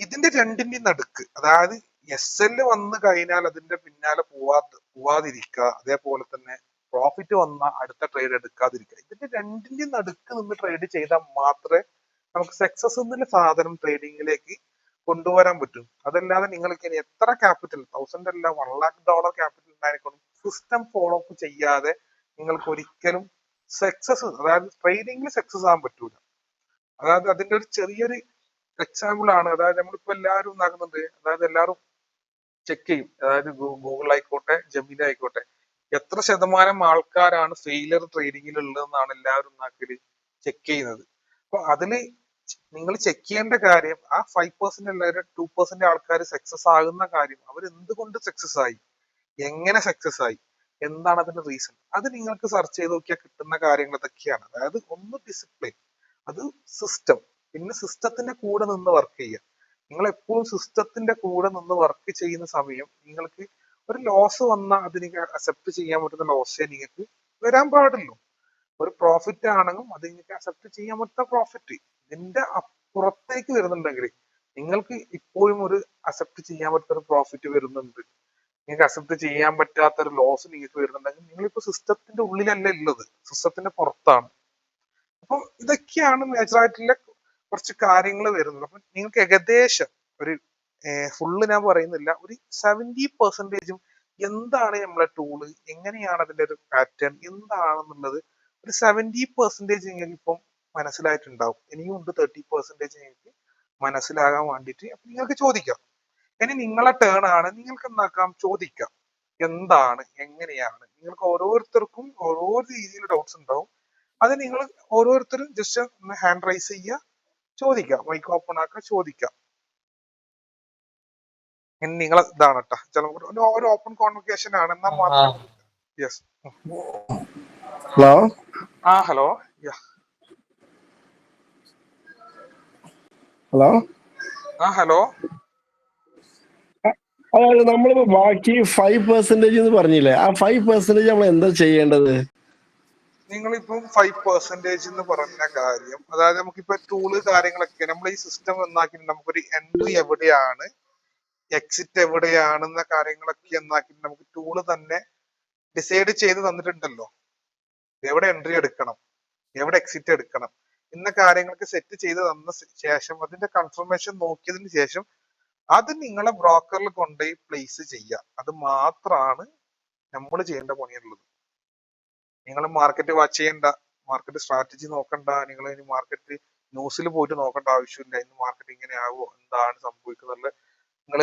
ഇതിന്റെ രണ്ടിന്റെയും നടുക്ക്, അതായത് എസ് എൽ വന്നു കഴിഞ്ഞാൽ അതിന്റെ പിന്നാലെ പോവാതിരിക്കുക, അതേപോലെ തന്നെ പ്രോഫിറ്റ് വന്ന അടുത്ത ട്രേഡ് എടുക്കാതിരിക്കുക. ഇതിന്റെ രണ്ടിന്റെയും നടുക്ക് നിന്ന് ട്രേഡ് ചെയ്താൽ മാത്രമേ നമുക്ക് സക്സസ് എന്നുള്ള സാധനം ട്രേഡിങ്ങിലേക്ക് കൊണ്ടുവരാൻ പറ്റും. അതല്ലാതെ നിങ്ങൾക്ക് ഇനി എത്ര ക്യാപിറ്റൽ, 1000 അല്ല $1,00,000 ക്യാപിറ്റൽ ഉണ്ടായിരിക്കണം, സിസ്റ്റം ഫോളോ അപ്പ് ചെയ്യാതെ നിങ്ങൾക്ക് ഒരിക്കലും സക്സസ്, അതായത് ട്രേഡിങ്ങിൽ സക്സസ് ആകാൻ പറ്റൂല. അതായത് അതിന്റെ ഒരു ചെറിയൊരു എക്സാമ്പിൾ ആണ്. അതായത് നമ്മളിപ്പോ എല്ലാവരും ഉണ്ടാക്കുന്നുണ്ട്, അതായത് എല്ലാവരും ചെക്ക് ചെയ്യും, അതായത് ഗൂഗിൾ ആയിക്കോട്ടെ ജെമിനി ആയിക്കോട്ടെ, എത്ര ശതമാനം ആൾക്കാരാണ് ഫെയിലിയർ ട്രേഡിങ്ങിൽ ഉള്ളതെന്നാണ് എല്ലാവരും നാട്ടിൽ ചെക്ക് ചെയ്യുന്നത്. അപ്പൊ അതില് നിങ്ങൾ ചെക്ക് ചെയ്യേണ്ട കാര്യം, ആ 5% അല്ലാതെ 2% ആൾക്കാർ സക്സസ് ആകുന്ന കാര്യം, അവർ എന്തുകൊണ്ട് സക്സസ് ആയി, എങ്ങനെ സക്സസ് ആയി, എന്താണ് അതിന്റെ റീസൺ, അത് നിങ്ങൾക്ക് സെർച്ച് ചെയ്ത് നോക്കിയാൽ കിട്ടുന്ന കാര്യങ്ങൾ ഇതൊക്കെയാണ്. അതായത് ഒന്ന് ഡിസിപ്ലിൻ, അത് സിസ്റ്റം, പിന്നെ സിസ്റ്റത്തിന്റെ കൂടെ നിന്ന് വർക്ക് ചെയ്യുക. നിങ്ങൾ എപ്പോഴും സിസ്റ്റത്തിന്റെ കൂടെ നിന്ന് വർക്ക് ചെയ്യുന്ന സമയം നിങ്ങൾക്ക് ഒരു ലോസ് വന്നാൽ അത് നിങ്ങൾക്ക് അക്സെപ്റ്റ് ചെയ്യാൻ പറ്റുന്ന ലോസേ നിങ്ങൾക്ക് വരാൻ പാടുള്ളൂ. ഒരു പ്രോഫിറ്റ് ആണെങ്കിലും അത് നിങ്ങൾക്ക് അക്സെപ്റ്റ് ചെയ്യാൻ പറ്റുന്ന പ്രോഫിറ്റ്. ഇതിന്റെ അപ്പുറത്തേക്ക് വരുന്നുണ്ടെങ്കിൽ, നിങ്ങൾക്ക് ഇപ്പോഴും ഒരു അക്സെപ്റ്റ് ചെയ്യാൻ പറ്റുന്ന ഒരു പ്രോഫിറ്റ് വരുന്നുണ്ട്, നിങ്ങൾക്ക് അക്സെപ്റ്റ് ചെയ്യാൻ പറ്റാത്ത ഒരു ലോസ് നിങ്ങൾക്ക് വരുന്നുണ്ടെങ്കിൽ നിങ്ങളിപ്പോ സിസ്റ്റത്തിന്റെ ഉള്ളിലല്ല ഉള്ളത്, സിസ്റ്റത്തിന്റെ പുറത്താണ്. അപ്പം ഇതൊക്കെയാണ് മേജറായിട്ടുള്ള കുറച്ച് കാര്യങ്ങൾ വരുന്നത്. അപ്പൊ നിങ്ങൾക്ക് ഏകദേശം ഒരു ഫുള്ള് ഞാൻ പറയുന്നില്ല, ഒരു 70% എന്താണ് നമ്മളെ ടൂള്, എങ്ങനെയാണ് അതിന്റെ ഒരു പാറ്റേൺ എന്താണെന്നുള്ളത് ഒരു 70% നിങ്ങൾക്ക് ഇപ്പം മനസ്സിലായിട്ടുണ്ടാവും. ഇനിയും ഉണ്ട് 30% നിങ്ങൾക്ക് മനസ്സിലാകാൻ വേണ്ടിയിട്ട്. അപ്പൊ നിങ്ങൾക്ക് ചോദിക്കാം, ഇനി നിങ്ങളെ ടേൺ ആണ്, നിങ്ങൾക്ക് എന്താക്കാം ചോദിക്കാം, എന്താണ് എങ്ങനെയാണ്. നിങ്ങൾക്ക് ഓരോരുത്തർക്കും ഓരോ രീതിയിൽ ഡൗട്ട്സ് ഉണ്ടാവും. അത് നിങ്ങൾ ഓരോരുത്തരും ജസ്റ്റ് ഒന്ന് ഹാൻഡ് റൈസ് ചെയ്യുക, ചോദിക്കാം, മൈക്ക് ഓപ്പൺ ആക്കുക, ചോദിക്കാം. ഇനി നിങ്ങളെ ഇതാണ് കേട്ടോ, ചിലപ്പോൾ ഒരു ഓപ്പൺ കോൺവെക്കേഷൻ ആണ്, എന്നാൽ മാത്രം. Yes. Hello hello. Hello hello. അതായത് നമ്മളിപ്പോ ബാക്കി 5% എന്ന് പറഞ്ഞില്ലേ, ആ 5% നമ്മൾ എന്താ ചെയ്യേണ്ടത്? നിങ്ങളിപ്പം 5% എന്ന് പറഞ്ഞ കാര്യം, അതായത് നമുക്കിപ്പോ ടൂള് കാര്യങ്ങളൊക്കെ നമ്മൾ ഈ സിസ്റ്റം എന്നാക്കി നമുക്കൊരു എൻട്രി എവിടെയാണ്, എക്സിറ്റ് എവിടെയാണെന്ന കാര്യങ്ങളൊക്കെ എന്നാക്കി നമുക്ക് ടൂള് തന്നെ ഡിസൈഡ് ചെയ്ത് തന്നിട്ടുണ്ടല്ലോ. എവിടെ എൻട്രി എടുക്കണം, എവിടെ എക്സിറ്റ് എടുക്കണം, ഇന്ന കാര്യങ്ങളൊക്കെ സെറ്റ് ചെയ്ത് തന്ന ശേഷം അതിന്റെ കൺഫർമേഷൻ നോക്കിയതിന് ശേഷം അത് നിങ്ങളെ ബ്രോക്കറിൽ കൊണ്ടുപോയി പ്ലേസ് ചെയ്യുക. അത് മാത്രമാണ് നമ്മൾ ചെയ്യേണ്ട പണിയുള്ളത്. നിങ്ങൾ മാർക്കറ്റ് വാച്ച് ചെയ്യണ്ട, മാർക്കറ്റ് സ്ട്രാറ്റജി നോക്കണ്ട, നിങ്ങൾ ഇനി മാർക്കറ്റ് ന്യൂസിൽ പോയിട്ട് നോക്കേണ്ട ആവശ്യമില്ല. ഇന്ന് മാർക്കറ്റ് ഇങ്ങനെ ആവോ, എന്താണ് സംഭവിക്കുന്നത്. നിങ്ങൾ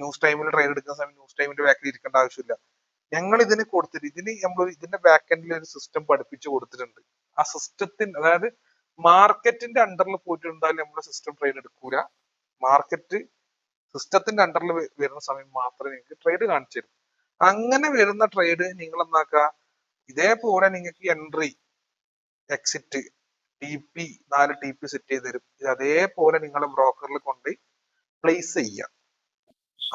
ന്യൂസ് ടൈമിൽ ട്രേഡ് എടുക്കുന്ന സമയത്ത് ന്യൂസ് ടൈമിന്റെ ബാക്കിൽ ഇരിക്കേണ്ട ആവശ്യമില്ല. ഞങ്ങൾ ഇതിന് കൊടുത്തിട്ട് നമ്മൾ ഇതിന്റെ ബാക്ക് എൻഡിൽ ഒരു സിസ്റ്റം പഠിപ്പിച്ചു കൊടുത്തിട്ടുണ്ട്. ആ സിസ്റ്റത്തിന്, അതായത് മാർക്കറ്റിന്റെ അണ്ടറിൽ പോയിട്ടുണ്ടായാലും നമ്മുടെ സിസ്റ്റം ട്രേഡ് എടുക്കൂല. മാർക്കറ്റ് സിസ്റ്റത്തിന്റെ അണ്ടറിൽ വരുന്ന സമയം മാത്രമേ നിങ്ങൾക്ക് ട്രേഡ് കാണിച്ചു തരും. അങ്ങനെ വരുന്ന ട്രേഡ് നിങ്ങൾ എന്താക്കുക, ഇതേപോലെ നിങ്ങൾക്ക് entry, exit, TP 4 TP set ചെയ്ത് തരും. ഇത് അതേപോലെ നിങ്ങളെ ബ്രോക്കറിൽ കൊണ്ട് പ്ലേസ് ചെയ്യുക,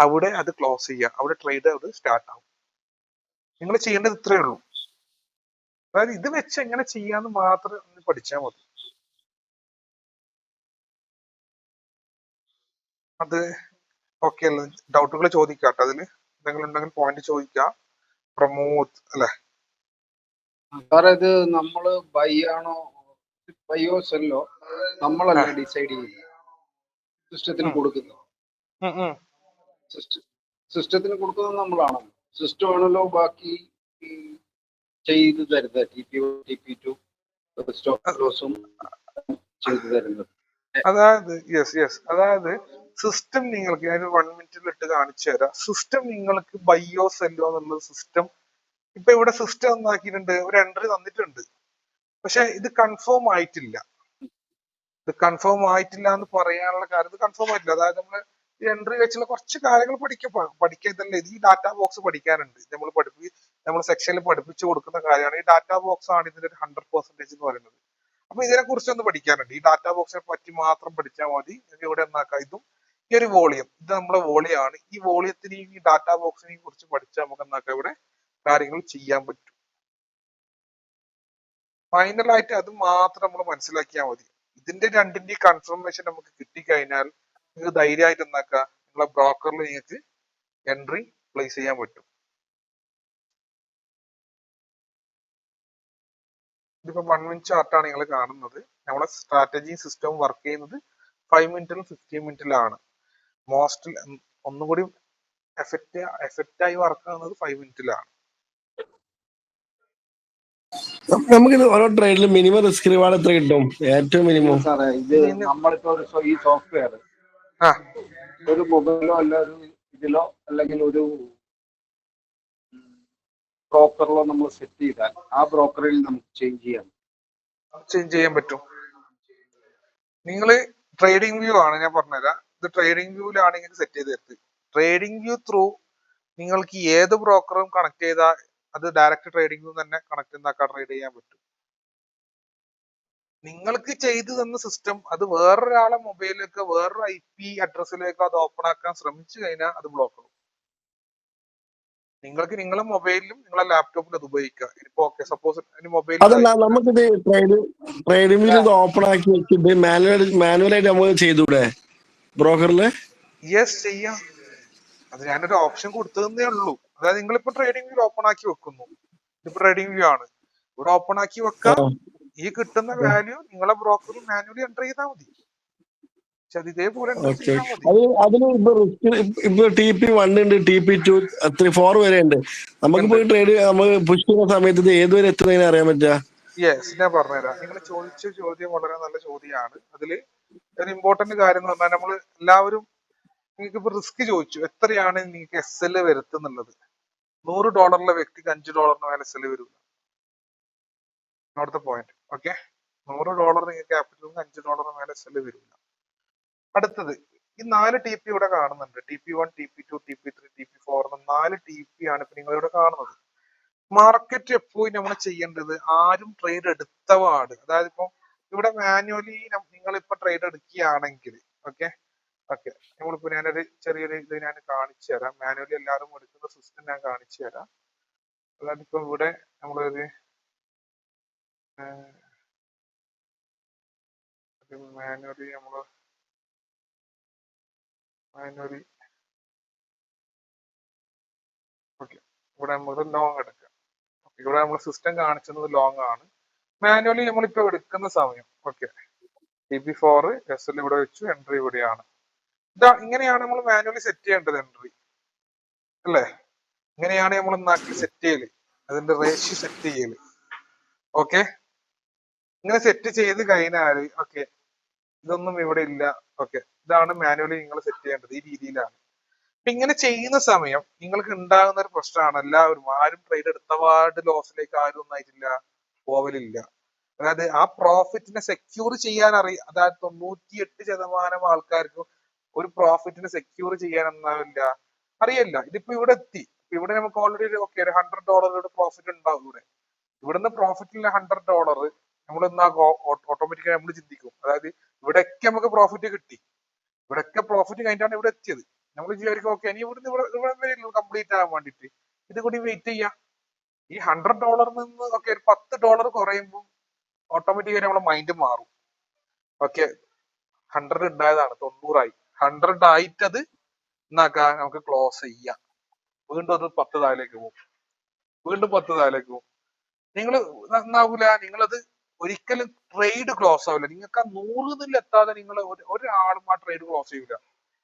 അവിടെ അത് ക്ലോസ് ചെയ്യുക, അവിടെ ട്രേഡ് അത് സ്റ്റാർട്ട് ആവും. നിങ്ങൾ ചെയ്യേണ്ടത് ഇത്രയേ ഉള്ളൂ. അതായത് ഇത് വെച്ച് എങ്ങനെ ചെയ്യാന്ന് മാത്രം ഒന്ന് പഠിച്ചാൽ മതി. അത് ഓക്കെ അല്ലേ? ഡൗട്ടുകൾ ചോദിക്കാട്ടോ, അതിൽ എന്തെങ്കിലും ഉണ്ടെങ്കിൽ പോയിന്റ് ചോദിക്കാം. പ്രമോദ് അല്ലെ? സാറേ ഇത് നമ്മള് ബൈയോ സെല്ലോ നമ്മളല്ല ഡിസൈഡ് ചെയ്യുന്നത്, സിസ്റ്റത്തിന് കൊടുക്കുന്നത്. സിസ്റ്റത്തിന് കൊടുക്കുന്നത് നമ്മളാണല്ലോ. സിസ്റ്റം ആണല്ലോ ബാക്കി ഈ ചെയ്ത് തരുന്നത്. TP1 TP2 സ്റ്റോപ്പ് ലോസും ചെയ്തു തരുന്നത്. അതായത് സിസ്റ്റം നിങ്ങൾക്ക് ഞാൻ 1 മിനിറ്റിൽ ഇട്ട് കാണിച്ചു തരാം. സിസ്റ്റം നിങ്ങൾക്ക് ബൈയോ സെല്ലോ എന്നുള്ള സിസ്റ്റം ഇപ്പൊ ഇവിടെ സിസ്റ്റം എന്താക്കിയിട്ടുണ്ട്, ഒരു എൻട്രി തന്നിട്ടുണ്ട്. പക്ഷെ ഇത് കൺഫേം ആയിട്ടില്ല. ഇത് കൺഫേം ആയിട്ടില്ല എന്ന് പറയാനുള്ള കാര്യം, ഇത് കൺഫേം ആയിട്ടില്ല. അതായത് നമ്മൾ ഈ എൻട്രി വെച്ചുള്ള കുറച്ച് കാര്യങ്ങൾ പഠിക്കാൻ ഈ ഡാറ്റാ ബോക്സ് പഠിക്കാനുണ്ട്. നമ്മൾ സെക്ഷനിൽ പഠിപ്പിച്ചു കൊടുക്കുന്ന കാര്യമാണ്. ഈ ഡാറ്റാ ബോക്സ് ആണ് ഇതിന്റെ ഒരു 100% എന്ന് പറയുന്നത്. അപ്പൊ ഇതിനെ കുറിച്ചൊന്ന് പഠിക്കാനുണ്ട്. ഈ ഡാറ്റാ ബോക്സിനെ പറ്റി മാത്രം പഠിച്ചാൽ മതി. ഇവിടെ എന്താക്കാം, ഇതും ഈ ഒരു വോളിയം, ഇത് നമ്മുടെ വോളിയാണ്. ഈ വോളിയത്തിനെയും ഈ ഡാറ്റാ ബോക്സിനെയും കുറിച്ച് പഠിച്ചാൽ നമുക്ക് എന്താക്കാം, ഇവിടെ കാര്യങ്ങൾ ചെയ്യാൻ പറ്റും. ഫൈനലായിട്ട് അത് മാത്രം നമ്മൾ മനസ്സിലാക്കിയാൽ മതി. ഇതിന്റെ രണ്ടിന്റെ കൺഫർമേഷൻ നമുക്ക് കിട്ടിക്കഴിഞ്ഞാൽ നിങ്ങൾക്ക് ധൈര്യമായിട്ട് എന്താക്കുക, നിങ്ങളെ ബ്രോക്കറിൽ നിങ്ങൾക്ക് എൻട്രി പ്ലേസ് ചെയ്യാൻ പറ്റും. ഇതിപ്പോ 1 മിനിറ്റ് ചാർട്ടാണ് നിങ്ങൾ കാണുന്നത്. നമ്മളെ സ്ട്രാറ്റജി സിസ്റ്റം വർക്ക് ചെയ്യുന്നത് 5 മിനിറ്റിലും 15 മിനിറ്റിലാണ്. ഒന്നും കൂടി എഫക്റ്റ് ആയി വർക്ക് ആവുന്നത് 5 മിനിറ്റിലാണ്. നമുക്കിത് ഓരോ ട്രേഡിൽ മിനിമം റിസ്ക് റിവാർഡ് എത്ര കിട്ടും? ഏറ്റവും മിനിമം സാറേ ഇത് നമ്മളിപ്പോ ഈ സോഫ്റ്റ്വെയർ ഒരു മൊബൈലോ അല്ല ഒരു ഇതിലോ അല്ലെങ്കിൽ ഒരു ബ്രോക്കറിലോ നമ്മൾ സെറ്റ് ചെയ്താൽ ആ ബ്രോക്കറിൽ നമുക്ക് ചേഞ്ച് ചെയ്യാൻ പറ്റും. നിങ്ങൾ ട്രേഡിംഗ് വ്യൂ ആണ് ഞാൻ പറഞ്ഞുതരാം. ഇത് ട്രേഡിംഗ് വ്യൂവിലാണ് നിങ്ങൾക്ക് സെറ്റ് ചെയ്ത് തരുന്നത്. ട്രേഡിംഗ് വ്യൂ ത്രൂ നിങ്ങൾക്ക് ഏത് ബ്രോക്കറും കണക്ട് ചെയ്താൽ അത് ഡയറക്റ്റ് ട്രേഡിംഗ് വ്യൂ തന്നെ കണക്ട് ചെയ്താൽ ട്രേഡ് ചെയ്യാൻ പറ്റും. നിങ്ങൾക്ക് ചെയ്തു തന്ന സിസ്റ്റം അത് വേറൊരാളെ മൊബൈലിലേക്ക്, വേറൊരു IP അഡ്രസ്സിലേക്ക് അത് ഓപ്പൺ ആക്കാൻ ശ്രമിച്ചു കഴിഞ്ഞാൽ അത് ബ്ലോക്ക് ആവും. നിങ്ങൾക്ക് നിങ്ങളെ മൊബൈലിലും നിങ്ങളെ ലാപ്ടോപ്പിലും അത് ഉപയോഗിക്കാം. ഇപ്പൊ ഓക്കെ, സപ്പോസ് മൊബൈൽ അതല്ല, നമുക്കിത് ട്രേഡിംഗ് ഇത് ഓപ്പൺ ആക്കി വെച്ചിട്ട് മാനുവലായിട്ട് നമുക്ക് ചെയ്തൂടെ ബ്രോക്കറില്? യെസ്, ചെയ്യാം. അത് ഞാനൊരു ഓപ്ഷൻ കൊടുത്തതേ ഉള്ളൂ. അതായത് നിങ്ങളിപ്പോ ട്രേഡിംഗ് വ്യൂ ഓപ്പൺ ആക്കി വെക്കുന്നു. ഇപ്പൊ ട്രേഡിംഗ് വ്യൂ ആണ്, ഇവിടെ ഓപ്പൺ ആക്കി വെക്കാം. ഈ കിട്ടുന്ന വാല്യൂ നിങ്ങളെ ബ്രോക്കറിൽ മാനുവലി എൻ്റർ ചെയ്താൽ മതി. പക്ഷെ അത് ഇതേപോലെ അതിന് ഇപ്പൊ TP1 ഉണ്ട്, TP2, 3, 4 വരെ ഉണ്ട്. നമുക്ക് പോയി ട്രേഡ് നമുക്ക് പുഷ് ചെയ്യുന്ന സമയത്ത് ഇത് ഏതുവരെ എത്തുന്നതിനെ അറിയാൻ പറ്റുക? യെസ്, ഞാൻ പറഞ്ഞുതരാം. നിങ്ങൾ ചോദിച്ച ചോദ്യം വളരെ നല്ല ചോദ്യമാണ്. അതില് ഒരു ഇമ്പോർട്ടന്റ് കാര്യം എന്ന് പറഞ്ഞാൽ നമ്മൾ എല്ലാവരും, നിങ്ങൾക്ക് ഇപ്പൊ റിസ്ക് ചോദിച്ചു എത്രയാണ് നിങ്ങൾക്ക് SL വരുത്തുന്നുള്ളത്. $100 വ്യക്തിക്ക് $5 മേലെ SL വരില്ല. അവിടുത്തെ പോയിന്റ്. ഓക്കെ, $100 നിങ്ങൾക്ക് ക്യാപിറ്റൽ $5 മേലെ SL വരില്ല. അടുത്തത് ഈ 4 TP ഇവിടെ കാണുന്നുണ്ട്. TP1 TP2 TP3 TP4 എന്ന 4 TP ആണ് ഇപ്പൊ നിങ്ങൾ ഇവിടെ കാണുന്നത്. മാർക്കറ്റ് എപ്പോഴും നമ്മൾ ചെയ്യേണ്ടത് ആരും ട്രേഡ് എടുത്ത പാട്, അതായത് ഇപ്പൊ ഇവിടെ മാനുവലി നിങ്ങളിപ്പോ ട്രേഡ് എടുക്കുകയാണെങ്കിൽ നമ്മളിപ്പോ ഞാനൊരു ചെറിയൊരു ഇത് ഞാൻ കാണിച്ചു തരാം. മാനുവലി എല്ലാവരും എടുക്കുന്ന സിസ്റ്റം ഞാൻ കാണിച്ചു തരാം. അതായത് ഇപ്പൊ ഇവിടെ നമ്മളൊരു മാനുവലി ഇവിടെ നമ്മൾ ലോങ് എടുക്കാം. ഇവിടെ നമ്മൾ സിസ്റ്റം കാണിച്ചത് ലോങ് ആണ്. മാനുവലി നമ്മളിപ്പോ എടുക്കുന്ന സമയം TP4 SL ഇവിടെ വെച്ചു, എൻട്രി ഇവിടെയാണ്. ഇങ്ങനെയാണ് നമ്മൾ മാനുവലി സെറ്റ് ചെയ്യേണ്ടത് എൻട്രി അല്ലേ? ഇങ്ങനെയാണ് നമ്മൾ നാട്ടിൽ സെറ്റ് ചെയ്യല്, അതിന്റെ റേഷ്യോ സെറ്റ് ചെയ്യല്. ഓക്കെ, ഇങ്ങനെ സെറ്റ് ചെയ്ത് കഴിഞ്ഞാല് ഓക്കെ ഇതൊന്നും ഇവിടെ ഇല്ല. ഓക്കെ, ഇതാണ് മാനുവലി നിങ്ങൾ സെറ്റ് ചെയ്യേണ്ടത്, ഈ രീതിയിലാണ്. അപ്പൊ ഇങ്ങനെ ചെയ്യുന്ന സമയം നിങ്ങൾക്ക് ഉണ്ടാകുന്ന ഒരു പ്രശ്നമാണ്, എല്ലാവരും ആരും ട്രേഡ് എടുത്തപാട് ലോസിലേക്ക് ആരും ഒന്നായിട്ടില്ല പോവലില്ല. അതായത് ആ പ്രോഫിറ്റിനെ സെക്യൂർ ചെയ്യാൻ അറിയാം. അതായത് 98% ആൾക്കാർക്കും ഒരു പ്രോഫിറ്റിനെ സെക്യൂർ ചെയ്യാൻ എന്നാവില്ല, അറിയില്ല. ഇതിപ്പോ ഇവിടെ എത്തി, ഇവിടെ നമുക്ക് ഓൾറെഡി ഓക്കെ ഒരു $100 പ്രോഫിറ്റ് ഉണ്ടാവും. ഇവിടുന്ന് പ്രോഫിറ്റിൽ $100 നമ്മൾ ഓട്ടോമാറ്റിക്കായി നമ്മൾ ചിന്തിക്കും. അതായത് ഇവിടെയൊക്കെ നമുക്ക് പ്രോഫിറ്റ് കിട്ടി, ഇവിടെയൊക്കെ പ്രോഫിറ്റ് കഴിഞ്ഞിട്ടാണ് ഇവിടെ എത്തിയത്. നമ്മൾ വിചാരിക്കും ഓക്കെ ഇനി ഇവിടുന്ന് ഇവിടെ കംപ്ലീറ്റ് ആകാൻ വേണ്ടിട്ട് ഇത് കൂടി വെയിറ്റ് ചെയ്യാം. ഈ $100 നിന്ന് ഒക്കെ ഒരു $10 കുറയുമ്പോൾ ഓട്ടോമാറ്റിക്കായി നമ്മളെ മൈൻഡ് മാറും. ഓക്കെ, 100 ഉണ്ടായതാണ് 90 100 ആയിട്ടത് എന്നാക്കാൻ നമുക്ക് ക്ലോസ് ചെയ്യാം. വീണ്ടും അത് 10 താഴേക്ക് പോകും, വീണ്ടും 10 താഴേക്ക് പോകും. നിങ്ങൾ നന്നാവൂല, നിങ്ങളത് ഒരിക്കലും ട്രേഡ് ക്ലോസ് ആവില്ല. നിങ്ങൾക്ക് ആ 100 എത്താതെ നിങ്ങൾ ഒരാളും ആ ട്രേഡ് ക്ലോസ് ചെയ്യൂല.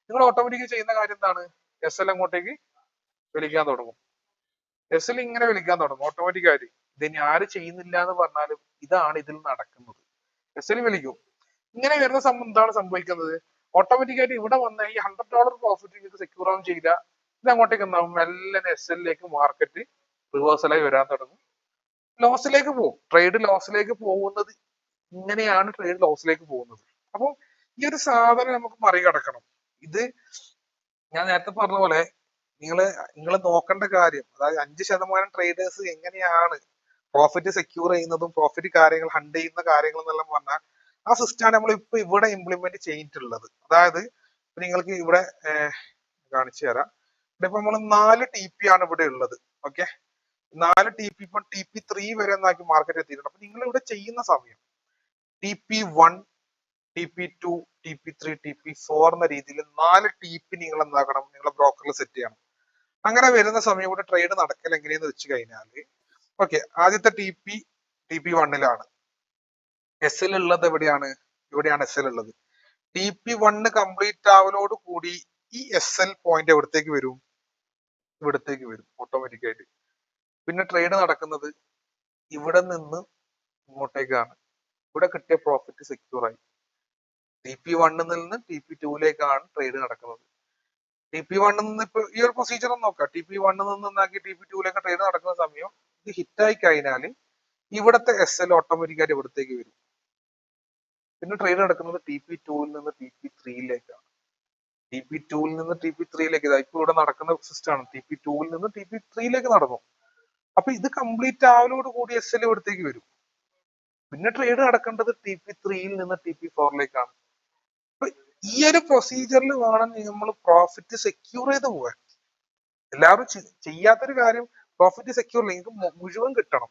നിങ്ങൾ ഓട്ടോമാറ്റിക്കലി ചെയ്യുന്ന കാര്യം എന്താണ്, SL അങ്ങോട്ടേക്ക് വലിക്കാൻ തുടങ്ങും. SL ഇങ്ങനെ വലിക്കാൻ തുടങ്ങും ഓട്ടോമാറ്റിക്കായിട്ട്. ഇതിനി ആര് ചെയ്യുന്നില്ല എന്ന് പറഞ്ഞാലും ഇതാണ് ഇതിൽ നടക്കുന്നത്. SL വലിക്കും. ഇങ്ങനെ വരുന്ന എന്താണ് സംഭവിക്കുന്നത്, ഓട്ടോമാറ്റിക്കായിട്ട് ഇവിടെ വന്ന ഈ $100 പ്രോഫിറ്റ് നിങ്ങൾക്ക് സെക്യൂർ ആവും ചെയ്യില്ല. ഇത് അങ്ങോട്ടേക്ക് എന്താവും, മെല്ലനെ SL മാർക്കറ്റ് റിവേഴ്സലായി വരാൻ തുടങ്ങും, ലോസിലേക്ക് പോകും. ട്രേഡ് ലോസിലേക്ക് പോകുന്നത് ഇങ്ങനെയാണ്, ട്രേഡ് ലോസിലേക്ക് പോകുന്നത്. അപ്പം ഈ ഒരു സാധനം നമുക്ക് മറികടക്കണം. ഇത് ഞാൻ നേരത്തെ പറഞ്ഞ പോലെ നിങ്ങൾ നോക്കേണ്ട കാര്യം, അതായത് 5% ട്രേഡേഴ്സ് എങ്ങനെയാണ് പ്രോഫിറ്റ് സെക്യൂർ ചെയ്യുന്നതും പ്രോഫിറ്റ് കാര്യങ്ങൾ ഹണ്ട് ചെയ്യുന്ന കാര്യങ്ങൾ എന്നെല്ലാം പറഞ്ഞാൽ ആ സിസ്റ്റമാണ് നമ്മൾ ഇപ്പൊ ഇവിടെ ഇംപ്ലിമെന്റ് ചെയ്തിട്ടുള്ളത്. അതായത് നിങ്ങൾക്ക് ഇവിടെ കാണിച്ചു തരാം. ഇവിടെ ഇപ്പൊ നമ്മൾ 4 TP ആണ് ഇവിടെ ഉള്ളത്. ഓക്കെ, 4 TP ഇപ്പൊ TP3 വരെ എന്നാക്കി മാർക്കറ്റ് എത്തിയിട്ടുണ്ട്. അപ്പൊ നിങ്ങൾ ഇവിടെ ചെയ്യുന്ന സമയം TP1, TP2, TP3, TP4 എന്ന രീതിയിൽ 4 TP നിങ്ങൾ എന്താക്കണം, നിങ്ങളെ ബ്രോക്കറിൽ സെറ്റ് ചെയ്യണം. അങ്ങനെ വരുന്ന സമയം ഇവിടെ ട്രേഡ് നടക്കൽ എങ്ങനെയെന്ന് വെച്ച് കഴിഞ്ഞാല് ഓക്കെ, ആദ്യത്തെ TP1 SL ഉള്ളത് എവിടെയാണ്, ഇവിടെയാണ് SL ഉള്ളത്. TP1 കംപ്ലീറ്റ് ആവലോട് കൂടി ഈ SL പോയിന്റ് എവിടത്തേക്ക് വരും, ഇവിടത്തേക്ക് വരും ഓട്ടോമാറ്റിക്കായിട്ട്. പിന്നെ ട്രേഡ് നടക്കുന്നത് ഇവിടെ നിന്ന് ഇങ്ങോട്ടേക്കാണ്. ഇവിടെ കിട്ടിയ പ്രോഫിറ്റ് സെക്യൂർ ആയി. TP1 നിന്ന് TP2ലേക്കാണ് ട്രേഡ് നടക്കുന്നത്. TP1 നിന്ന് ഇപ്പൊ ഈ ഒരു പ്രൊസീജിയർ ഒന്ന് നോക്കാം. TP1 നിന്നാക്കി TP2ലേക്ക് ട്രേഡ് നടക്കുന്ന സമയം ഇത് ഹിറ്റായി കഴിഞ്ഞാൽ ഇവിടത്തെ SL ഓട്ടോമാറ്റിക്കായിട്ട് ഇവിടത്തേക്ക് വരും. പിന്നെ ട്രേഡ് നടക്കുന്നത് TP2 നിന്ന് TP3ലേക്കാണ്. TP2 നിന്ന് TP3ലേക്ക് ഇപ്പൊ ഇവിടെ നടക്കുന്ന സിസ്റ്റമാണ്. TP2 നിന്ന് TP3ലേക്ക് നടന്നു. അപ്പൊ ഇത് കംപ്ലീറ്റ് ആവലോട് കൂടി SL ഇവിടത്തേക്ക് വരും. പിന്നെ ട്രേഡ് നടക്കേണ്ടത് TP3 നിന്ന് TP4ലേക്കാണ്. അപ്പൊ ഈ ഒരു പ്രൊസീജിയറിൽ വേണം നമ്മൾ പ്രോഫിറ്റ് സെക്യൂർ ചെയ്ത് പോകാൻ. എല്ലാവരും ചെയ്യാത്തൊരു കാര്യം, പ്രോഫിറ്റ് സെക്യൂർ നിങ്ങൾക്ക് മുഴുവൻ കിട്ടണം.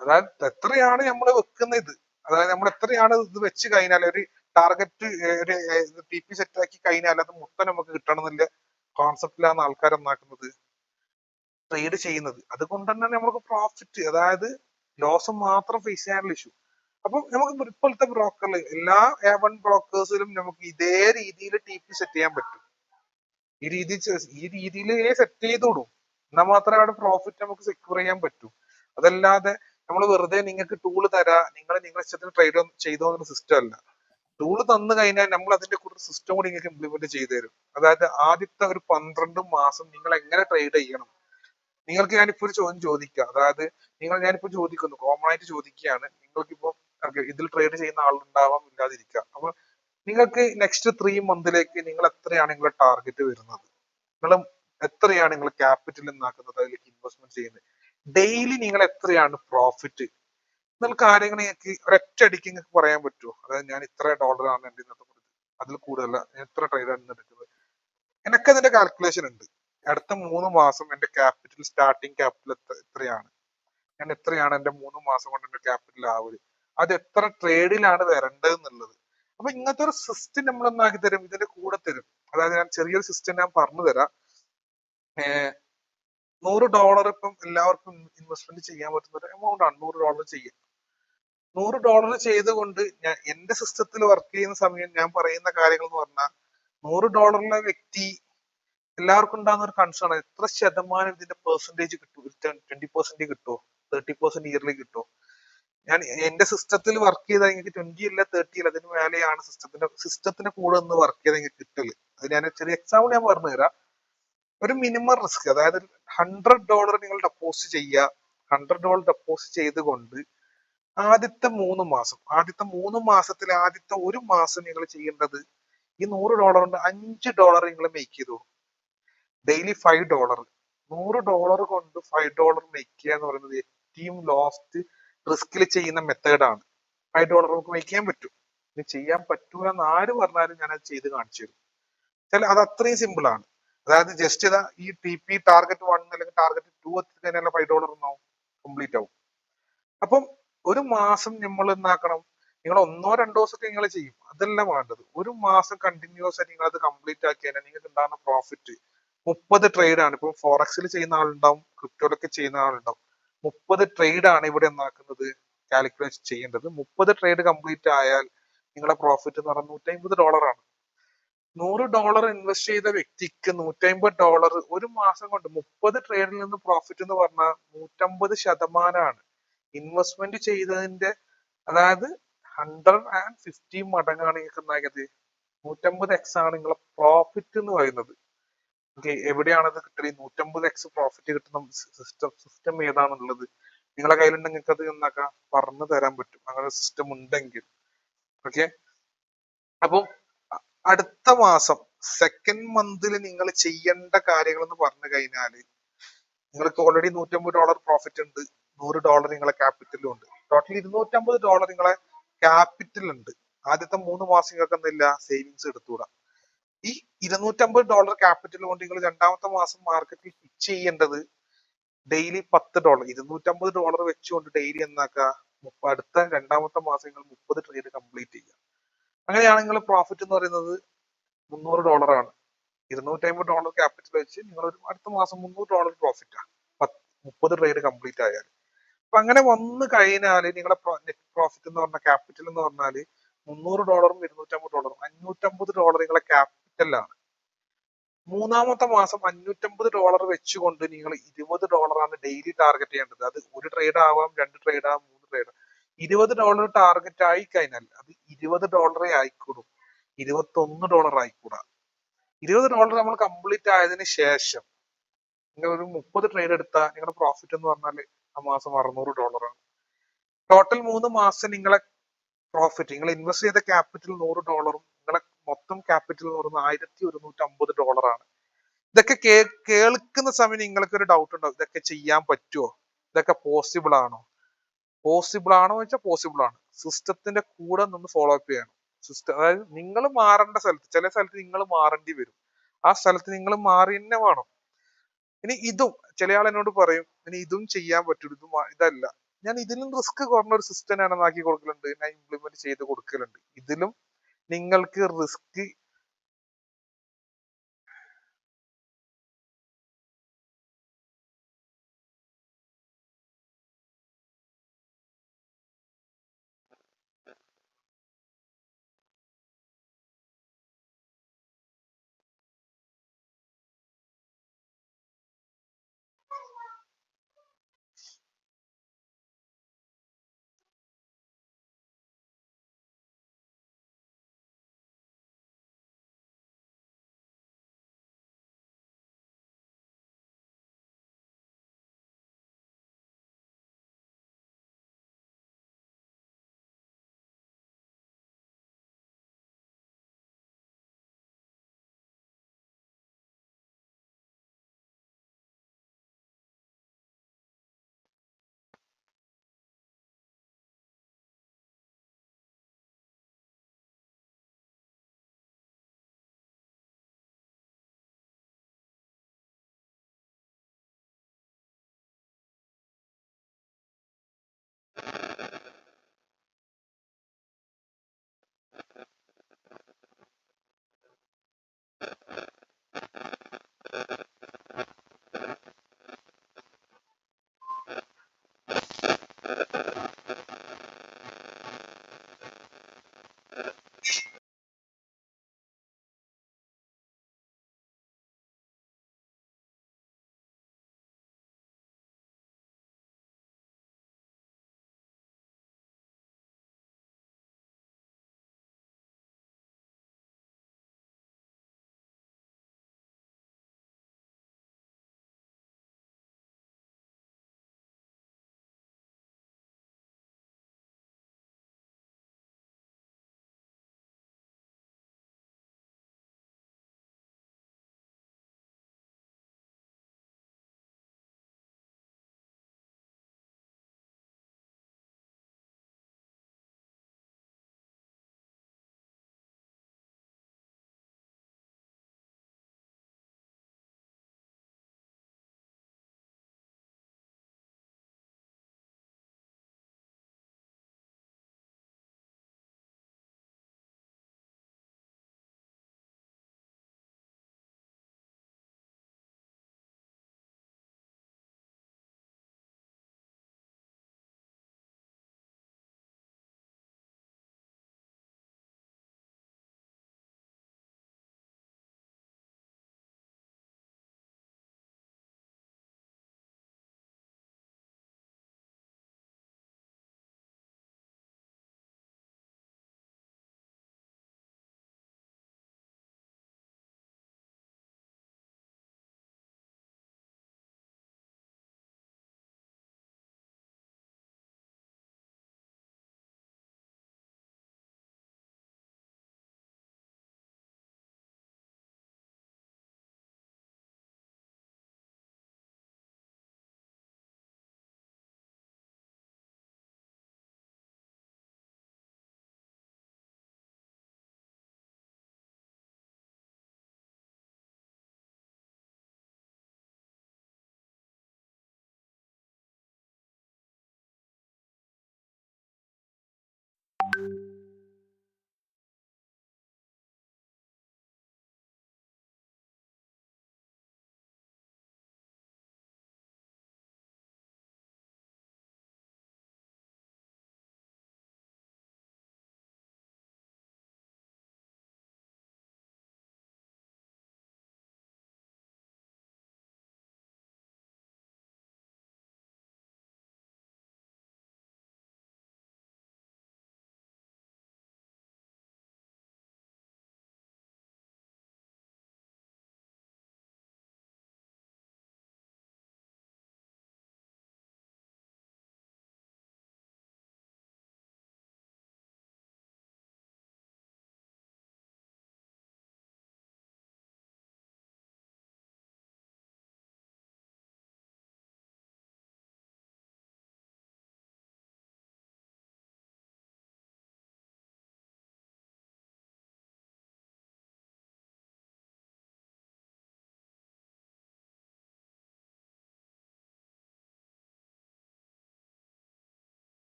അതായത് എത്രയാണ് നമ്മൾ വെക്കുന്ന ഇത്, അതായത് നമ്മൾ എത്രയാണ് ഇത് വെച്ച് കഴിഞ്ഞാൽ ഒരു ടാർഗറ്റ് ഒരു TP സെറ്റ് ആക്കി കഴിഞ്ഞാൽ അത് മൊത്തം നമുക്ക് കിട്ടണം എന്നുള്ള കോൺസെപ്റ്റിലാണ് ആൾക്കാർ എന്നാക്കുന്നത് ട്രേഡ് ചെയ്യുന്നത്. അതുകൊണ്ട് തന്നെ നമുക്ക് പ്രോഫിറ്റ്, അതായത് ലോസ് മാത്രം ഫേസ് ചെയ്യാനുള്ള ഇഷ്യൂ. അപ്പൊ നമുക്ക് ഇപ്പോഴത്തെ ബ്രോക്കറിൽ എല്ലാ A1 ബ്രോക്കേഴ്സിലും നമുക്ക് ഇതേ രീതിയിൽ TP സെറ്റ് ചെയ്യാൻ പറ്റും. ഈ രീതിയിൽ സെറ്റ് ചെയ്തോടും, എന്നാൽ മാത്രമേ അവിടെ പ്രോഫിറ്റ് നമുക്ക് സെക്യൂർ ചെയ്യാൻ പറ്റൂ. അതല്ലാതെ നമ്മൾ വെറുതെ നിങ്ങൾക്ക് ടൂള് തരാ, നിങ്ങളെ ഇഷ്ടത്തിന് ട്രേഡ് ചെയ്തോ എന്നൊരു സിസ്റ്റം അല്ല. ടൂള് തന്നു കഴിഞ്ഞാൽ നമ്മൾ അതിന്റെ കൂടെ സിസ്റ്റം കൂടി നിങ്ങൾക്ക് ഇംപ്ലിമെന്റ് ചെയ്തു തരും. അതായത് ആദ്യത്തെ ഒരു 12 മാസം നിങ്ങൾ എങ്ങനെ ട്രേഡ് ചെയ്യണം. നിങ്ങൾക്ക് ഞാനിപ്പോ ഒരു ചോദ്യം ചോദിക്കാം, അതായത് ഞാനിപ്പോ ചോദിക്കുന്നു, കോമൺ ആയിട്ട് ചോദിക്കുകയാണ്. നിങ്ങൾക്കിപ്പോ ഇതിൽ ട്രേഡ് ചെയ്യുന്ന ആളുണ്ടാവാം, ഇല്ലാതിരിക്കാം. അപ്പൊ നിങ്ങൾക്ക് നെക്സ്റ്റ് 3 മന്തിലേക്ക് നിങ്ങൾ എത്രയാണ് നിങ്ങളുടെ ടാർഗറ്റ് വരുന്നത്, നിങ്ങൾ എത്രയാണ് നിങ്ങൾ ക്യാപിറ്റൽ എന്നാക്കുന്നത്, അതിലേക്ക് ഇൻവെസ്റ്റ്മെന്റ് ചെയ്യുന്നത്, ഡെയിലി നിങ്ങൾ എത്രയാണ് പ്രോഫിറ്റ് എന്നുള്ള കാര്യങ്ങൾ നിങ്ങൾക്ക് ഒരൊറ്റയടിക്ക് നിങ്ങൾക്ക് പറയാൻ പറ്റുമോ? അതായത് ഞാൻ ഇത്ര ഡോളറാണ് എന്റെ ഇന്നത്തെ അതിൽ കൂടുതലല്ല, ഞാൻ ഇത്ര ട്രേഡാണ് ഇന്ന് എടുക്കുന്നത്. എനിക്ക് അതിന്റെ കാൽക്കുലേഷൻ ഉണ്ട്. അടുത്ത 3 മാസം എന്റെ ക്യാപിറ്റൽ, സ്റ്റാർട്ടിങ് ക്യാപിറ്റൽ എത്രയാണ്, ഞാൻ എത്രയാണ് എന്റെ 3 മാസം കൊണ്ട് എന്റെ ക്യാപിറ്റൽ ആവല്, അത് എത്ര ട്രേഡിലാണ് വരേണ്ടത് എന്നുള്ളത്. അപ്പൊ ഇങ്ങനത്തെ ഒരു സിസ്റ്റം നമ്മൾ ഒന്നാക്കി തരും, ഇതിന്റെ കൂടെ തരും. അതായത് ഞാൻ ചെറിയൊരു സിസ്റ്റം ഞാൻ പറഞ്ഞു തരാം. $100 ഇപ്പം എല്ലാവർക്കും ഇൻവെസ്റ്റ്മെന്റ് ചെയ്യാൻ പറ്റുന്ന ഒരു എമൗണ്ട് ആണ്. $100 ചെയ്യാം. $100 ചെയ്തുകൊണ്ട് ഞാൻ എന്റെ സിസ്റ്റത്തിൽ വർക്ക് ചെയ്യുന്ന സമയം ഞാൻ പറയുന്ന കാര്യങ്ങൾ എന്ന് പറഞ്ഞാൽ $100 വ്യക്തി എല്ലാവർക്കും ഉണ്ടാകുന്ന ഒരു കൺസേൺ ആണ്, എത്ര ശതമാനം ഇതിന്റെ പെർസെന്റേജ് കിട്ടും, 20% കിട്ടുമോ, 30% ഇയർലി കിട്ടുമോ? ഞാൻ എന്റെ സിസ്റ്റത്തിൽ വർക്ക് ചെയ്താൽ എനിക്ക് 20 ഇല്ല 30 ഇല്ല അതിന് മേലെയാണ് സിസ്റ്റത്തിന്റെ കൂടെ ഒന്ന് വർക്ക് ചെയ്താൽ എനിക്ക് കിട്ടല്. അത് ഞാൻ ചെറിയ എക്സാമ്പിൾ ഞാൻ പറഞ്ഞു തരാം. ഒരു മിനിമം റിസ്ക്, അതായത് $100 നിങ്ങൾ ഡെപ്പോസിറ്റ് ചെയ്യുക. $100 ഡെപ്പോസിറ്റ് ചെയ്തുകൊണ്ട് ആദ്യത്തെ 3 മാസത്തിൽ ആദ്യത്തെ ഒരു മാസം നിങ്ങൾ ചെയ്യേണ്ടത് ഈ $100 കൊണ്ട് $5 നിങ്ങൾ മേക്ക് ചെയ്തു. ഡെയിലി $5. $100 കൊണ്ട് $5 മേക്ക് ചെയ്യുക എന്ന് പറയുന്നത് ഏറ്റവും ലോസ്റ്റ് റിസ്കിൽ ചെയ്യുന്ന മെത്തേഡാണ്. $5 നമുക്ക് മേക്ക് ചെയ്യാൻ പറ്റും. ഇനി ചെയ്യാൻ പറ്റൂല എന്ന് ആര് പറഞ്ഞാലും ഞാൻ അത് ചെയ്ത് കാണിച്ചു തരും. അത് അത്രയും സിമ്പിൾ ആണ്. അതായത് ജസ്റ്റ് ഇതാ ഈ TP ടാർഗറ്റ് 1 അല്ലെങ്കിൽ ടാർഗറ്റ് 2 എത്തിക്കഴിഞ്ഞാൽ $5 ഒന്നാവും, കംപ്ലീറ്റ് ആവും. അപ്പം ഒരു മാസം നമ്മൾ എന്നാക്കണം, നിങ്ങൾ 1-2 ദിവസമൊക്കെ നിങ്ങൾ ചെയ്യും, അതല്ല വേണ്ടത്. ഒരു മാസം കണ്ടിന്യൂസ് ആയിട്ട് നിങ്ങൾ അത് കംപ്ലീറ്റ് ആക്കി കഴിഞ്ഞാൽ നിങ്ങൾക്ക് ഉണ്ടാകുന്ന പ്രോഫിറ്റ് 30 ട്രേഡ് ആണ്. ഇപ്പൊ ഫോറക്സിൽ ചെയ്യുന്ന ആളുണ്ടാവും, ക്രിപ്റ്റോയിലൊക്കെ ചെയ്യുന്ന ആളുണ്ടാവും. 30 ട്രേഡ് ആണ് ഇവിടെ എന്നാക്കുന്നത് കാൽക്കുലേറ്റ് ചെയ്യേണ്ടത്. 30 ട്രേഡ് കംപ്ലീറ്റ് ആയാൽ നിങ്ങളുടെ പ്രോഫിറ്റ് എന്ന് പറഞ്ഞാൽ $150 ആണ്. $100 ഇൻവെസ്റ്റ് ചെയ്ത വ്യക്തിക്ക് $150 ഒരു മാസം കൊണ്ട് 30 ട്രേഡിൽ നിന്ന് പ്രോഫിറ്റ് എന്ന് പറഞ്ഞാൽ 150% ഇൻവെസ്റ്റ്മെന്റ് ചെയ്തതിന്റെ, അതായത് 150 മടങ്ങാണ് നിങ്ങൾക്ക് ഉണ്ടായത്. 150x ആണ് നിങ്ങളെ പ്രോഫിറ്റ് എന്ന് പറയുന്നത്. ഓക്കെ, എവിടെയാണത് കിട്ടുന്നത്? 150x പ്രോഫിറ്റ് കിട്ടുന്ന സിസ്റ്റം ഏതാണുള്ളത്? നിങ്ങളെ കയ്യിലുണ്ടെങ്കിൽ നിങ്ങൾക്ക് അത് എന്നാക്കാം പറഞ്ഞു തരാൻ പറ്റും, അങ്ങനെ സിസ്റ്റം ഉണ്ടെങ്കിൽ. ഓക്കെ, അപ്പം അടുത്ത മാസം സെക്കൻഡ് മന്തിൽ നിങ്ങൾ ചെയ്യേണ്ട കാര്യങ്ങൾ എന്ന് പറഞ്ഞു കഴിഞ്ഞാല്, നിങ്ങൾക്ക് ഓൾറെഡി $150 പ്രോഫിറ്റ് ഉണ്ട്, $100 നിങ്ങളെ ക്യാപിറ്റലും ഉണ്ട്. ടോട്ടൽ $250 നിങ്ങളെ ക്യാപിറ്റൽ ഉണ്ട്. ആദ്യത്തെ 3 മാസം നിങ്ങൾക്ക് എന്തില്ല, സേവിങ്സ് എടുത്തുകൂടാ. ഈ $250 ക്യാപിറ്റൽ കൊണ്ട് നിങ്ങൾ രണ്ടാമത്തെ മാസം മാർക്കറ്റിൽ പിച്ച് ചെയ്യേണ്ടത് ഡെയിലി $10. $250 വെച്ചുകൊണ്ട് ഡെയിലി എന്നാക്കുക, അടുത്ത രണ്ടാമത്തെ മാസം നിങ്ങൾ 30 ട്രേഡ് കംപ്ലീറ്റ് ചെയ്യുക. അങ്ങനെയാണ് നിങ്ങൾ പ്രോഫിറ്റ് എന്ന് പറയുന്നത് $300 ആണ്. $250 ക്യാപിറ്റൽ വെച്ച് നിങ്ങൾ അടുത്ത മാസം $300 പ്രോഫിറ്റ് ആണ് 30 ട്രേഡ് കംപ്ലീറ്റ് ആയാൽ. അപ്പൊ അങ്ങനെ വന്നു കഴിഞ്ഞാല് നിങ്ങളുടെ നെറ്റ് പ്രോഫിറ്റ് എന്ന് പറഞ്ഞ ക്യാപിറ്റൽ എന്ന് പറഞ്ഞാല് $300 $250 $550 നിങ്ങളെ ക്യാപിറ്റലാണ്. മൂന്നാമത്തെ മാസം $550 വെച്ചുകൊണ്ട് നിങ്ങൾ $20 ആണ് ഡെയിലി ടാർഗറ്റ് ചെയ്യേണ്ടത്. അത് ഒരു ട്രേഡ് ആവാം, 2 ട്രേഡ് ആവാം, 3 ട്രേഡ്. $20 ടാർഗറ്റ് ആയി കഴിഞ്ഞാൽ അത് $20 ആയിക്കൂടും, $21 ആയിക്കൂടാ. $20 നമ്മൾ കംപ്ലീറ്റ് ആയതിനു ശേഷം നിങ്ങൾ ഒരു 30 ട്രേഡ് എടുത്താൽ നിങ്ങളുടെ പ്രോഫിറ്റ് എന്ന് പറഞ്ഞാൽ ആ മാസം $600 ആണ്. ടോട്ടൽ 3 മാസം നിങ്ങളെ പ്രോഫിറ്റ്, നിങ്ങൾ ഇൻവെസ്റ്റ് ചെയ്ത ക്യാപിറ്റൽ $100, നിങ്ങളെ മൊത്തം ക്യാപിറ്റൽ എന്ന് പറയുന്നത് $1150 ആണ്. ഇതൊക്കെ കേൾക്കുന്ന സമയം നിങ്ങൾക്ക് ഒരു ഡൗട്ട് ഉണ്ടാവും, ഇതൊക്കെ ചെയ്യാൻ പറ്റുമോ, ഇതൊക്കെ പോസിബിൾ ആണോ? പോസിബിൾ ആണോ വെച്ചാൽ പോസിബിൾ ആണ്. സിസ്റ്റത്തിന്റെ കൂടെ നിന്ന് ഫോളോ അപ്പ് ചെയ്യണം. സിസ്റ്റം, അതായത് നിങ്ങൾ മാറേണ്ട സ്ഥലത്ത്, ചില സ്ഥലത്ത് നിങ്ങൾ മാറേണ്ടി വരും, ആ സ്ഥലത്ത് നിങ്ങൾ മാറി തന്നെ വേണം. ഇനി ഇതും ചില ആൾ എന്നോട് പറയും, ഇനി ഇതും ചെയ്യാൻ പറ്റുള്ളൂ, ഇതല്ല. ഞാൻ ഇതിലും റിസ്ക് കുറഞ്ഞ ഒരു സിസ്റ്റം ഞാൻ ആക്കി കൊടുക്കലുണ്ട്, ഞാൻ ഇംപ്ലിമെന്റ് ചെയ്ത് കൊടുക്കലുണ്ട്. ഇതിലും നിങ്ങൾക്ക് റിസ്ക്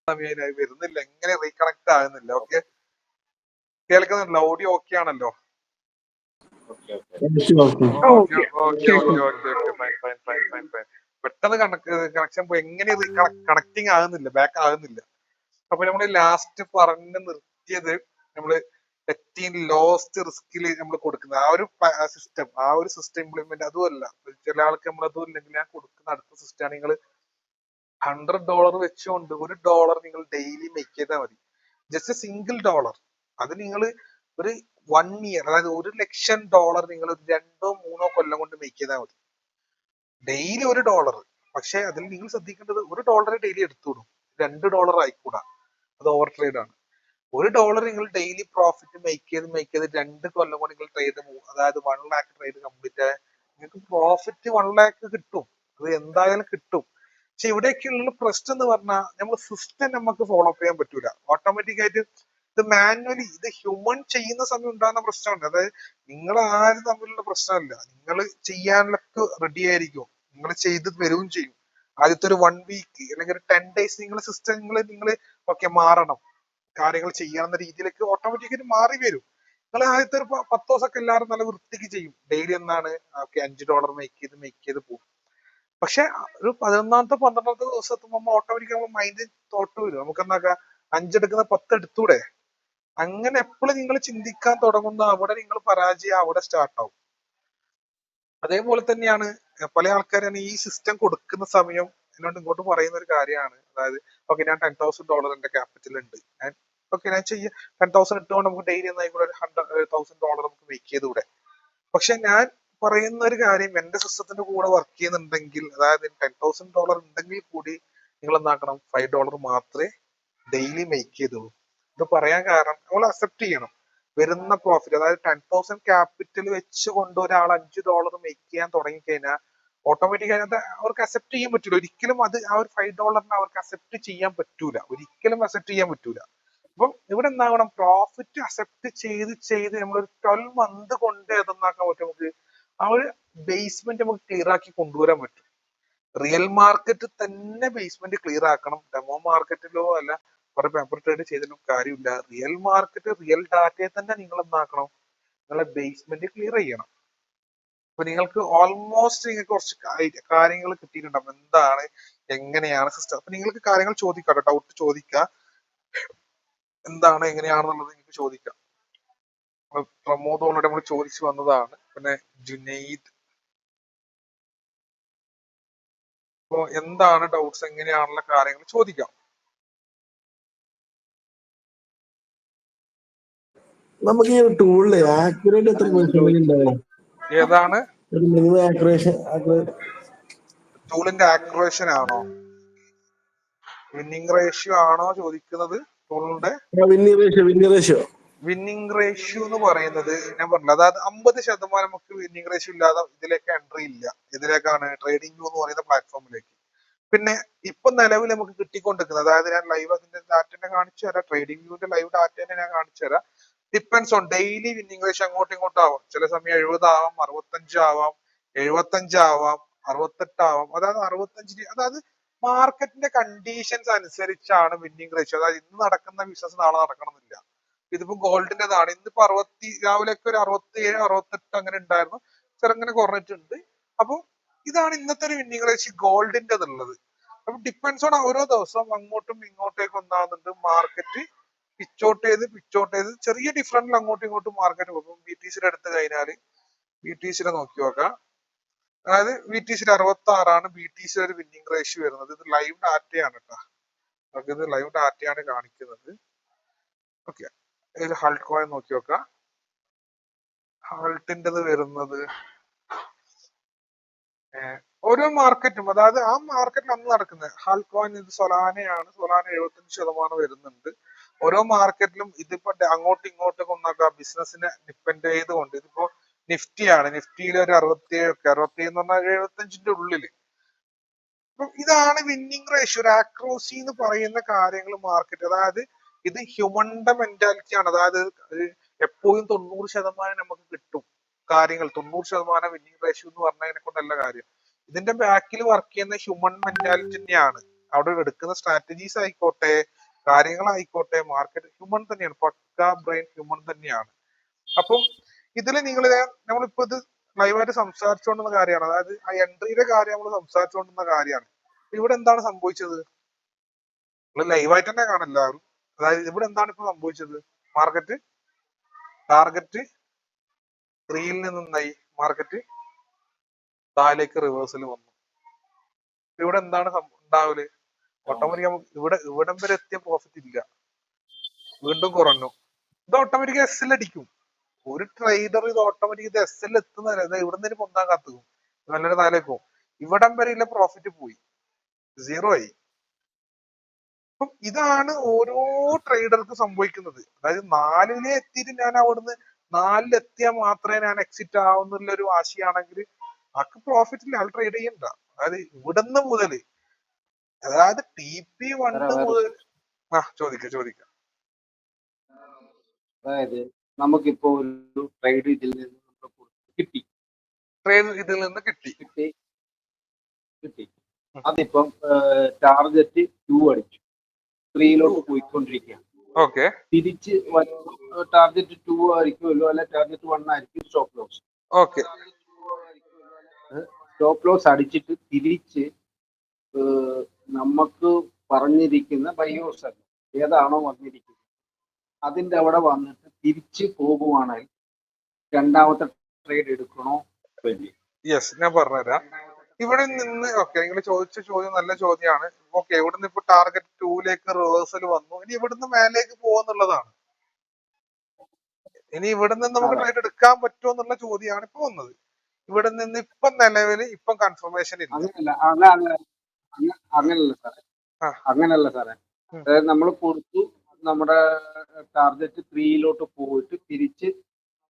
സമയമായി വരുന്നില്ല, എങ്ങനെ റീകണക്ട് ആകുന്നില്ല. ഓക്കെ, കേൾക്കുന്നില്ല? ഓഡിയോ ഓക്കെ ആണല്ലോ? Okay okay okay okay okay okay okay fine fine fine fine fine. പെട്ടെന്ന് കണക്ഷൻ പോയി, എങ്ങനെ കണക്റ്റിംഗ് ആകുന്നില്ല, ബാക്ക് ആകുന്നില്ല. അപ്പൊ നമ്മള് ലാസ്റ്റ് പറഞ്ഞു നിർത്തിയത്, നമ്മള് ലോസ്റ്റ് റിസ്കിൽ നമ്മൾ കൊടുക്കുന്നത് ആ ഒരു സിസ്റ്റം ഇംപ്ലിമെന്റ് അതുമല്ല. ചില ആൾക്ക് നമ്മൾ അതും ഇല്ലെങ്കിൽ ഞാൻ കൊടുക്കുന്ന അടുത്ത സിസ്റ്റം ആണ്, നിങ്ങൾ $100 വെച്ചുകൊണ്ട് $1 നിങ്ങൾ ഡെയിലി മേക്ക് ചെയ്താൽ മതി. ജസ്റ്റ് $1 അത് നിങ്ങൾ ഒരു 1 ഇയർ, അതായത് $1,00,000 നിങ്ങൾ ഒരു 2-3 കൊല്ലം കൊണ്ട് മേക്ക് ചെയ്താൽ മതി. ഡെയിലി $1. പക്ഷെ അതിൽ നിങ്ങൾ ശ്രദ്ധിക്കേണ്ടത് $1 ഡെയിലി എടുത്തോളൂ, $2 ആയിക്കൂടാ, അത് ഓവർ ട്രേഡ് ആണ്. $1 നിങ്ങൾ ഡെയിലി പ്രോഫിറ്റ് മേക്ക് ചെയ്ത് 2 കൊല്ലം കൊണ്ട് നിങ്ങൾ ട്രേഡ്, അതായത് 1 lakh ട്രേഡ് കംപ്ലീറ്റ് ആയ നിങ്ങൾക്ക് പ്രോഫിറ്റ് 1 lakh കിട്ടും, അത് എന്തായാലും കിട്ടും. പക്ഷെ ഇവിടേക്കുള്ള പ്രശ്നം എന്ന് പറഞ്ഞാൽ നമ്മൾ സിസ്റ്റം നമുക്ക് ഫോളോ അപ്പ് ചെയ്യാൻ പറ്റൂല. ഓട്ടോമാറ്റിക് ആയിട്ട് ഇത് മാനുവലി, ഇത് ഹ്യൂമൻ ചെയ്യുന്ന സമയം ഉണ്ടാകുന്ന പ്രശ്നമുണ്ട്. അതായത് നിങ്ങൾ ആരും തമ്മിലുള്ള പ്രശ്നമല്ല, നിങ്ങൾ ചെയ്യാനൊക്കെ റെഡി ആയിരിക്കും, നിങ്ങൾ ചെയ്ത് വരികയും ചെയ്യും. ആദ്യത്തെ ഒരു 1 week അല്ലെങ്കിൽ ഒരു 10 days നിങ്ങളുടെ സിസ്റ്റം നിങ്ങൾ ഓക്കെ മാറണം, കാര്യങ്ങൾ ചെയ്യാവുന്ന രീതിയിലേക്ക് ഓട്ടോമാറ്റിക്കായിട്ട് മാറി വരും. നിങ്ങൾ ആദ്യത്തെ ഒരു 10 ദിവസമൊക്കെ എല്ലാവരും നല്ല വൃത്തിക്ക് ചെയ്യും, ഡെയിലി എന്താണ് ഓക്കെ $5 മേക്ക് ചെയ്ത് പോകും. പക്ഷെ ഒരു 11ാമത്തെ 12ാമത്തെ ദിവസം എത്തുമ്പോൾ ഓട്ടോമാറ്റിക് നമ്മൾ മൈൻഡ് തോട്ട് വരും, നമുക്ക് എന്താക്കാം 5 എടുക്കുന്ന 10 എടുത്തൂടെ. അങ്ങനെ എപ്പോഴും നിങ്ങൾ ചിന്തിക്കാൻ തുടങ്ങുന്ന അവിടെ നിങ്ങൾ പരാജയം അവിടെ സ്റ്റാർട്ട് ആവും. അതേപോലെ തന്നെയാണ് പല ആൾക്കാരും ഈ സിസ്റ്റം കൊടുക്കുന്ന സമയം എന്നോട് ഇങ്ങോട്ട് പറയുന്ന ഒരു കാര്യമാണ്, അതായത് ഓക്കെ ഞാൻ $10,000 എന്റെ ക്യാപിറ്റൽ ഉണ്ട്, ഓക്കെ ഞാൻ ചെയ്യാം, 10,000 ഇട്ടുകൊണ്ട് നമുക്ക് ഡെയിലി എന്നായിക്കൂടെ ഒരു $100,000 നമുക്ക് മേക്ക് ചെയ്തുകൂടെ. പക്ഷെ ഞാൻ പറയുന്ന ഒരു കാര്യം, എന്റെ സിസ്റ്റത്തിന്റെ കൂടെ വർക്ക് ചെയ്യുന്നുണ്ടെങ്കിൽ, അതായത് $10,000 ഉണ്ടെങ്കിൽ കൂടി നിങ്ങൾ എന്താക്കണം, $5 മാത്രമേ ഡെയിലി മേക്ക് ചെയ്തുള്ളൂ. ഇത് പറയാൻ കാരണം നമ്മൾ അക്സെപ്റ്റ് ചെയ്യണം വരുന്ന പ്രോഫിറ്റ്, അതായത് 10,000 ക്യാപിറ്റൽ വെച്ചുകൊണ്ട് ഒരാൾ $5 മേക്ക് ചെയ്യാൻ തുടങ്ങിക്കഴിഞ്ഞാൽ ഓട്ടോമാറ്റിക് ആയിട്ട് അവർക്ക് അക്സെപ്റ്റ് ചെയ്യാൻ പറ്റൂല ഒരിക്കലും. അത് ആ ഒരു $5 അവർക്ക് അക്സെപ്റ്റ് ചെയ്യാൻ പറ്റൂല, ഒരിക്കലും അക്സെപ്റ്റ് ചെയ്യാൻ പറ്റൂല. അപ്പം ഇവിടെ എന്താകണം, പ്രോഫിറ്റ് അക്സെപ്റ്റ് ചെയ്ത് നമ്മളൊരു 12 month കൊണ്ട് എന്താക്കാൻ പറ്റും, നമുക്ക് ആ ഒരു ബേസ്മെന്റ് നമുക്ക് ക്ലിയർ ആക്കി കൊണ്ടുവരാൻ പറ്റും. റിയൽ മാർക്കറ്റ് തന്നെ ബേസ്മെന്റ് ക്ലിയർ ആക്കണം, ഡെമോ മാർക്കറ്റിലോ അല്ല കുറെ പേപ്പർ ട്രേഡ് ചെയ്തിട്ടും കാര്യമില്ല. റിയൽ മാർക്കറ്റ് റിയൽ ഡാറ്റയെ തന്നെ നിങ്ങൾ എന്താക്കണം, നിങ്ങളെ ബേസ്മെന്റ് ക്ലിയർ ചെയ്യണം. അപ്പൊ നിങ്ങൾക്ക് ഓൾമോസ്റ്റ് നിങ്ങൾക്ക് കുറച്ച് കാര്യങ്ങൾ കിട്ടിയിട്ടുണ്ടാവും, എന്താണ് എങ്ങനെയാണ് സിസ്റ്റം. അപ്പൊ നിങ്ങൾക്ക് കാര്യങ്ങൾ ചോദിക്കാം, ഡൗട്ട് ചോദിക്കാം, എന്താണ് എങ്ങനെയാണെന്നുള്ളത് നിങ്ങൾക്ക് ചോദിക്കാം. പ്രമോദ് ഓൾറെഡി നമ്മൾ ചോദിച്ചു വന്നതാണ്, പിന്നെ ജുനൈദ്. അപ്പൊ എന്താണ് ഡൗട്ട്സ്, എങ്ങനെയാണുള്ള കാര്യങ്ങൾ ചോദിക്കാം. നമുക്ക് ഈ ടൂളില് ആക്യുറേറ്റ് എത്ര പെർസെന്റേജ് ഉണ്ടാവും? ഏതാണ് ഒരു മിനിമം ആക്യുറേഷൻ? ടൂളിന്റെ ആക്യുറേഷൻ ആണോ, വിന്നിംഗ് റേഷ്യോ ആണോ ചോദിക്കുന്നത്? ടൂളിന്റെ വിന്നിംഗ് റേഷ്യോ എന്ന് പറയുന്നത് ഞാൻ പറഞ്ഞത്, അതായത് 50% നമുക്ക് വിന്നിംഗ് റേഷ്യോ ഇല്ലാതെ ഇതിലേക്ക് എൻട്രി ഇല്ല. ഇതിലേക്കാണ് ട്രേഡിംഗ് വ്യൂ എന്ന് പറയുന്ന പ്ലാറ്റ്ഫോമിലേക്ക്. പിന്നെ ഇപ്പൊ നിലവിൽ നമുക്ക് കിട്ടിക്കൊണ്ടിരിക്കുന്നത്, അതായത് ഞാൻ ലൈവ് അതിന്റെ ഡാറ്റ കാണിച്ചു തരാം, ട്രേഡിംഗ് വ്യൂവിന്റെ ലൈവ് ഡാറ്റ ഞാൻ കാണിച്ചു തരാം. Depends on daily winning ratio അങ്ങോട്ടും ഇങ്ങോട്ടും ആവാം. ചില സമയം 70 ആവാം, 65 ആവാം, 75 ആവാം, 68 ആവാം. അതായത് 65, അതായത് മാർക്കറ്റിന്റെ കണ്ടീഷൻസ് അനുസരിച്ചാണ് വിന്നിംഗ് റേഷ്യോ. അതായത് ഇന്ന് നടക്കുന്ന ബിസിനസ് നാളെ നടക്കണമെന്നില്ല. ഇതിപ്പോ ഗോൾഡിന്റെതാണ്, ഇന്നിപ്പോ 60, രാവിലെയൊക്കെ ഒരു 67, 68 അങ്ങനെ ഉണ്ടായിരുന്നു, ചെറുങ്ങനെ കുറഞ്ഞിട്ടുണ്ട്. അപ്പൊ ഇതാണ് ഇന്നത്തെ ഒരു വിന്നിംഗ് റേഷ്യോ ഗോൾഡിന്റെതുള്ളത്. അപ്പൊ ഡിപ്പെൻസ് ഓൺ ഓരോ ദിവസവും അങ്ങോട്ടും ഇങ്ങോട്ടേക്ക് ഒന്നാകുന്നുണ്ട് മാർക്കറ്റ്. പിച്ചോട്ട് ചെയ്ത് ചെറിയ ഡിഫറൻറ്റിൽ അങ്ങോട്ടും ഇങ്ങോട്ടും മാർക്കറ്റ് പോകും. ബി ടി സിയുടെ എടുത്തു കഴിഞ്ഞാല് ബി ടി സിയുടെ നോക്കി നോക്കാം, അതായത് ബി ടി സിയുടെ 66 ബി ടി സിയുടെ ഒരു വിന്നിംഗ് റേഷ്യോ വരുന്നത്. ഇത് ലൈവ് ഡാറ്റയാണ് കേട്ടോ, നമുക്കിത് ലൈവ് ഡാറ്റയാണ് കാണിക്കുന്നത്. ഓക്കെ, ഇത് ഹൾട്ട് കോയിൻ നോക്കി നോക്കാം. ഹൾട്ടിൻ്റെത് വരുന്നത് ഓരോ മാർക്കറ്റും, അതായത് ആ മാർക്കറ്റിൽ അന്ന് നടക്കുന്നത് ഹൾട്ട് കോയിൻ, ഇത് സൊലാനയാണ്, സൊലാന 75% വരുന്നുണ്ട്. ഓരോ മാർക്കറ്റിലും ഇതിപ്പോ അങ്ങോട്ടും ഇങ്ങോട്ടും ഒന്നാക്കുക ബിസിനസിനെ ഡിപ്പെൻഡ് ചെയ്തുകൊണ്ട്. ഇതിപ്പോ നിഫ്റ്റിയാണ്, നിഫ്റ്റിയിൽ ഒരു 67 എന്ന് പറഞ്ഞാൽ 75ന്റെ ഉള്ളില്. അപ്പൊ ഇതാണ് വിന്നിംഗ് റേഷ്യോ, ഒരു ആക്രോസി എന്ന് പറയുന്ന കാര്യങ്ങൾ മാർക്കറ്റ്. അതായത് ഇത് ഹ്യൂമന്റെ മെന്റാലിറ്റി ആണ്, അതായത് എപ്പോഴും 90% നമുക്ക് കിട്ടും കാര്യങ്ങൾ. 90% വിന്നിംഗ് റേഷ്യോ എന്ന് പറഞ്ഞതിനെ കൊണ്ടല്ല കാര്യം, ഇതിന്റെ ബാക്കിൽ വർക്ക് ചെയ്യുന്ന ഹ്യൂമൻ മെന്റാലിറ്റി തന്നെയാണ്. അവിടെ എടുക്കുന്ന സ്ട്രാറ്റജീസ് ആയിക്കോട്ടെ, കാര്യങ്ങളായിക്കോട്ടെ, മാർക്കറ്റ് ഹ്യൂമൻ തന്നെയാണ്, പക്ക ബ്രെയിൻ ഹ്യൂമൻ തന്നെയാണ്. അപ്പം ഇതിൽ നിങ്ങൾ നമ്മളിപ്പോ ഇത് ലൈവായിട്ട് സംസാരിച്ചുകൊണ്ടുന്ന കാര്യമാണ്, അതായത് ആ എൻട്രിയുടെ കാര്യം നമ്മൾ സംസാരിച്ചുകൊണ്ടുന്ന കാര്യമാണ്. ഇവിടെ എന്താണ് സംഭവിച്ചത്? നിങ്ങൾ ലൈവായിട്ട് തന്നെ കാണാം എല്ലാവരും. അതായത് ഇവിടെ എന്താണ് ഇപ്പൊ സംഭവിച്ചത്? മാർക്കറ്റ് ടാർഗറ്റ് 3 നിന്നായി മാർക്കറ്റ് താഴേക്ക് റിവേഴ്സൽ വന്നു. ഇവിടെ എന്താണ് ഉണ്ടാവല്? ഓട്ടോമാറ്റിക് നമുക്ക് ഇവിടം വരെ എത്തിയ പ്രോഫിറ്റ് ഇല്ല, വീണ്ടും കുറഞ്ഞു. ഇത് ഓട്ടോമാറ്റിക് എസ് എൽ അടിക്കും. ഒരു ട്രേഡർ ഇത് ഓട്ടോമാറ്റിക് ഇത് എസ് എൽ എത്തുന്നതല്ല, ഇവിടെ നിന്ന് പൊന്താൻ കാത്തുക്കും, നല്ലൊരു താഴേക്കും. ഇവിടം വരെയുള്ള പ്രോഫിറ്റ് പോയി, 0 ആയി. അപ്പം ഇതാണ് ഓരോ ട്രേഡർക്ക് സംഭവിക്കുന്നത്. അതായത് 4 എത്തിയിട്ട് ഞാൻ അവിടുന്ന് 4 എത്തിയാൽ മാത്രമേ ഞാൻ എക്സിറ്റ് ആവുന്നുള്ള ഒരു വാശിയാണെങ്കിൽ ആൾക്ക് പ്രോഫിറ്റ് ഇല്ല, ആൾ ട്രേഡ് ചെയ്യണ്ട. അതായത് ഇവിടുന്ന് മുതല്, അതായത് TP1 മുതൽ ചോദിക്ക. അതായത് നമുക്കിപ്പോ ഒരു ട്രേഡ് ഇതിൽ നിന്ന് കിട്ടി, ട്രേഡ് ഇതിൽ നിന്ന് കിട്ടി. അതിപ്പം ടാർഗറ്റ് 2 അടിച്ചു, 3 പോയിക്കൊണ്ടിരിക്കുകയാണ്. ഓക്കെ, തിരിച്ച് ടാർഗറ്റ് 2 ആയിരിക്കുമല്ലോ, അല്ലെ ടാർഗറ്റ് 1 ആയിരിക്കും stop loss. Okay, stop loss അടിച്ചിട്ട് തിരിച്ച് നമുക്ക് പറഞ്ഞിരിക്കുന്ന ബയോസ് ഏതാണോ വന്നിരിക്കുന്നത് അതിന്റെ അവിടെ വന്നിട്ട് തിരിച്ച് പോകുവാണെങ്കിൽ രണ്ടാമത്തെ ട്രേഡ് എടുക്കണോ വേണ്ടി? യെസ്, ഞാൻ പറഞ്ഞുതരാം. ഇവിടെ നിന്ന് ഓക്കെ, നിങ്ങൾ ചോദിച്ച ചോദ്യം നല്ല ചോദ്യമാണ്. ഓക്കെ, ഇവിടെ നിന്ന് ഇപ്പൊ ടാർഗറ്റ് 2ലേക്ക് റിവേഴ്സൽ വന്നു, ഇനി ഇവിടുന്ന് മേലേക്ക് പോവാന്നുള്ളതാണ്. ഇനി ഇവിടെ നിന്ന് നമുക്ക് ട്രേഡ് എടുക്കാൻ പറ്റുമോ എന്നുള്ള ചോദ്യമാണ് ഇപ്പൊ വന്നത്. ഇവിടെ നിന്ന് ഇപ്പൊ നിലവില് ഇപ്പം കൺഫർമേഷൻ ഇല്ല. അങ്ങനല്ല സാറേ, അതായത് നമ്മൾ കൊടുത്തു, നമ്മുടെ ടാർഗറ്റ് 3 പോയിട്ട് തിരിച്ച്,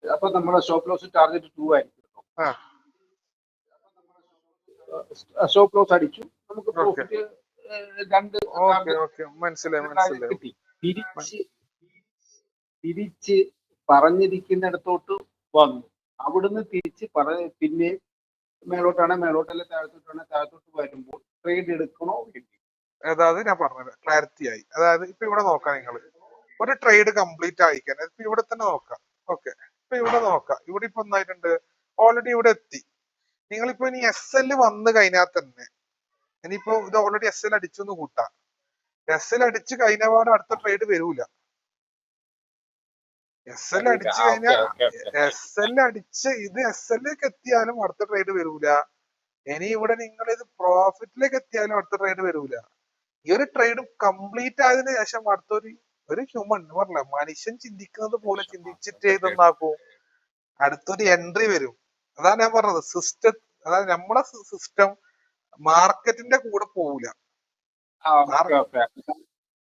അപ്പൊ നമ്മുടെ സ്റ്റോപ്പ് ലോസ് ടാർഗറ്റ് 2 ആയിരിക്കും. സ്റ്റോപ്പ് ലോസ് അടിച്ചു, നമുക്ക് പ്രോഫിറ്റ് 2 മനസ്സിലായി. കിട്ടി. തിരിച്ച് പറഞ്ഞിരിക്കുന്നിടത്തോട്ട് വന്നു, അവിടുന്ന് തിരിച്ച് പിന്നെ മേലോട്ടാണ്, മേലോട്ടല്ല താഴത്തോട്ടാണ്, താഴത്തോട്ട് വരുമ്പോൾ ട്രേഡ് എടുക്കണോ വേണ്ടി? അതായത് ഞാൻ പറഞ്ഞത് ക്ലാരിറ്റി ആയി. അതായത് ഇപ്പൊ ഇവിടെ നോക്കാം, നിങ്ങൾ ഒരു ട്രേഡ് കംപ്ലീറ്റ് ആയിക്കാൻ ഇപ്പൊ ഇവിടെ തന്നെ നോക്കാം. ഓക്കെ, ഇപ്പൊ ഇവിടെ നോക്കാം, ഇവിടെ ഇപ്പൊ എന്തായിട്ടുണ്ട്, ഓൾറെഡി ഇവിടെ എത്തി. നിങ്ങളിപ്പോ ഇനി SL വന്നു കഴിഞ്ഞാൽ തന്നെ, ഇനിയിപ്പോ ഇത് ഓൾറെഡി SL അടിച്ചു എന്ന് കൂട്ടാം. SL അടിച്ച് കഴിഞ്ഞപാട് അടുത്ത ട്രേഡ് വരൂല. SL അടിച്ചു കഴിഞ്ഞാൽ SL അടിച്ച് ഇത് SLക്ക് എത്തിയാലും അടുത്ത ട്രേഡ് വരൂല. ഇനി ഇവിടെ നിങ്ങൾ ഇത് പ്രോഫിറ്റിലേക്ക് എത്തിയാലും അടുത്ത ട്രേഡ് വരൂല. ഈ ഒരു ട്രേഡ് കംപ്ലീറ്റ് ആയതിനു ശേഷം ഒരു ഹ്യൂമൻ പറഞ്ഞ മനുഷ്യൻ ചിന്തിക്കുന്നത് പോലെ ചിന്തിച്ചിട്ട് ഇതൊന്നാക്കും, അടുത്തൊരു എൻട്രി വരും. അതാണ് ഞാൻ പറഞ്ഞത്, സിസ്റ്റം, അതായത് നമ്മളെ സിസ്റ്റം മാർക്കറ്റിന്റെ കൂടെ പോവില്ല.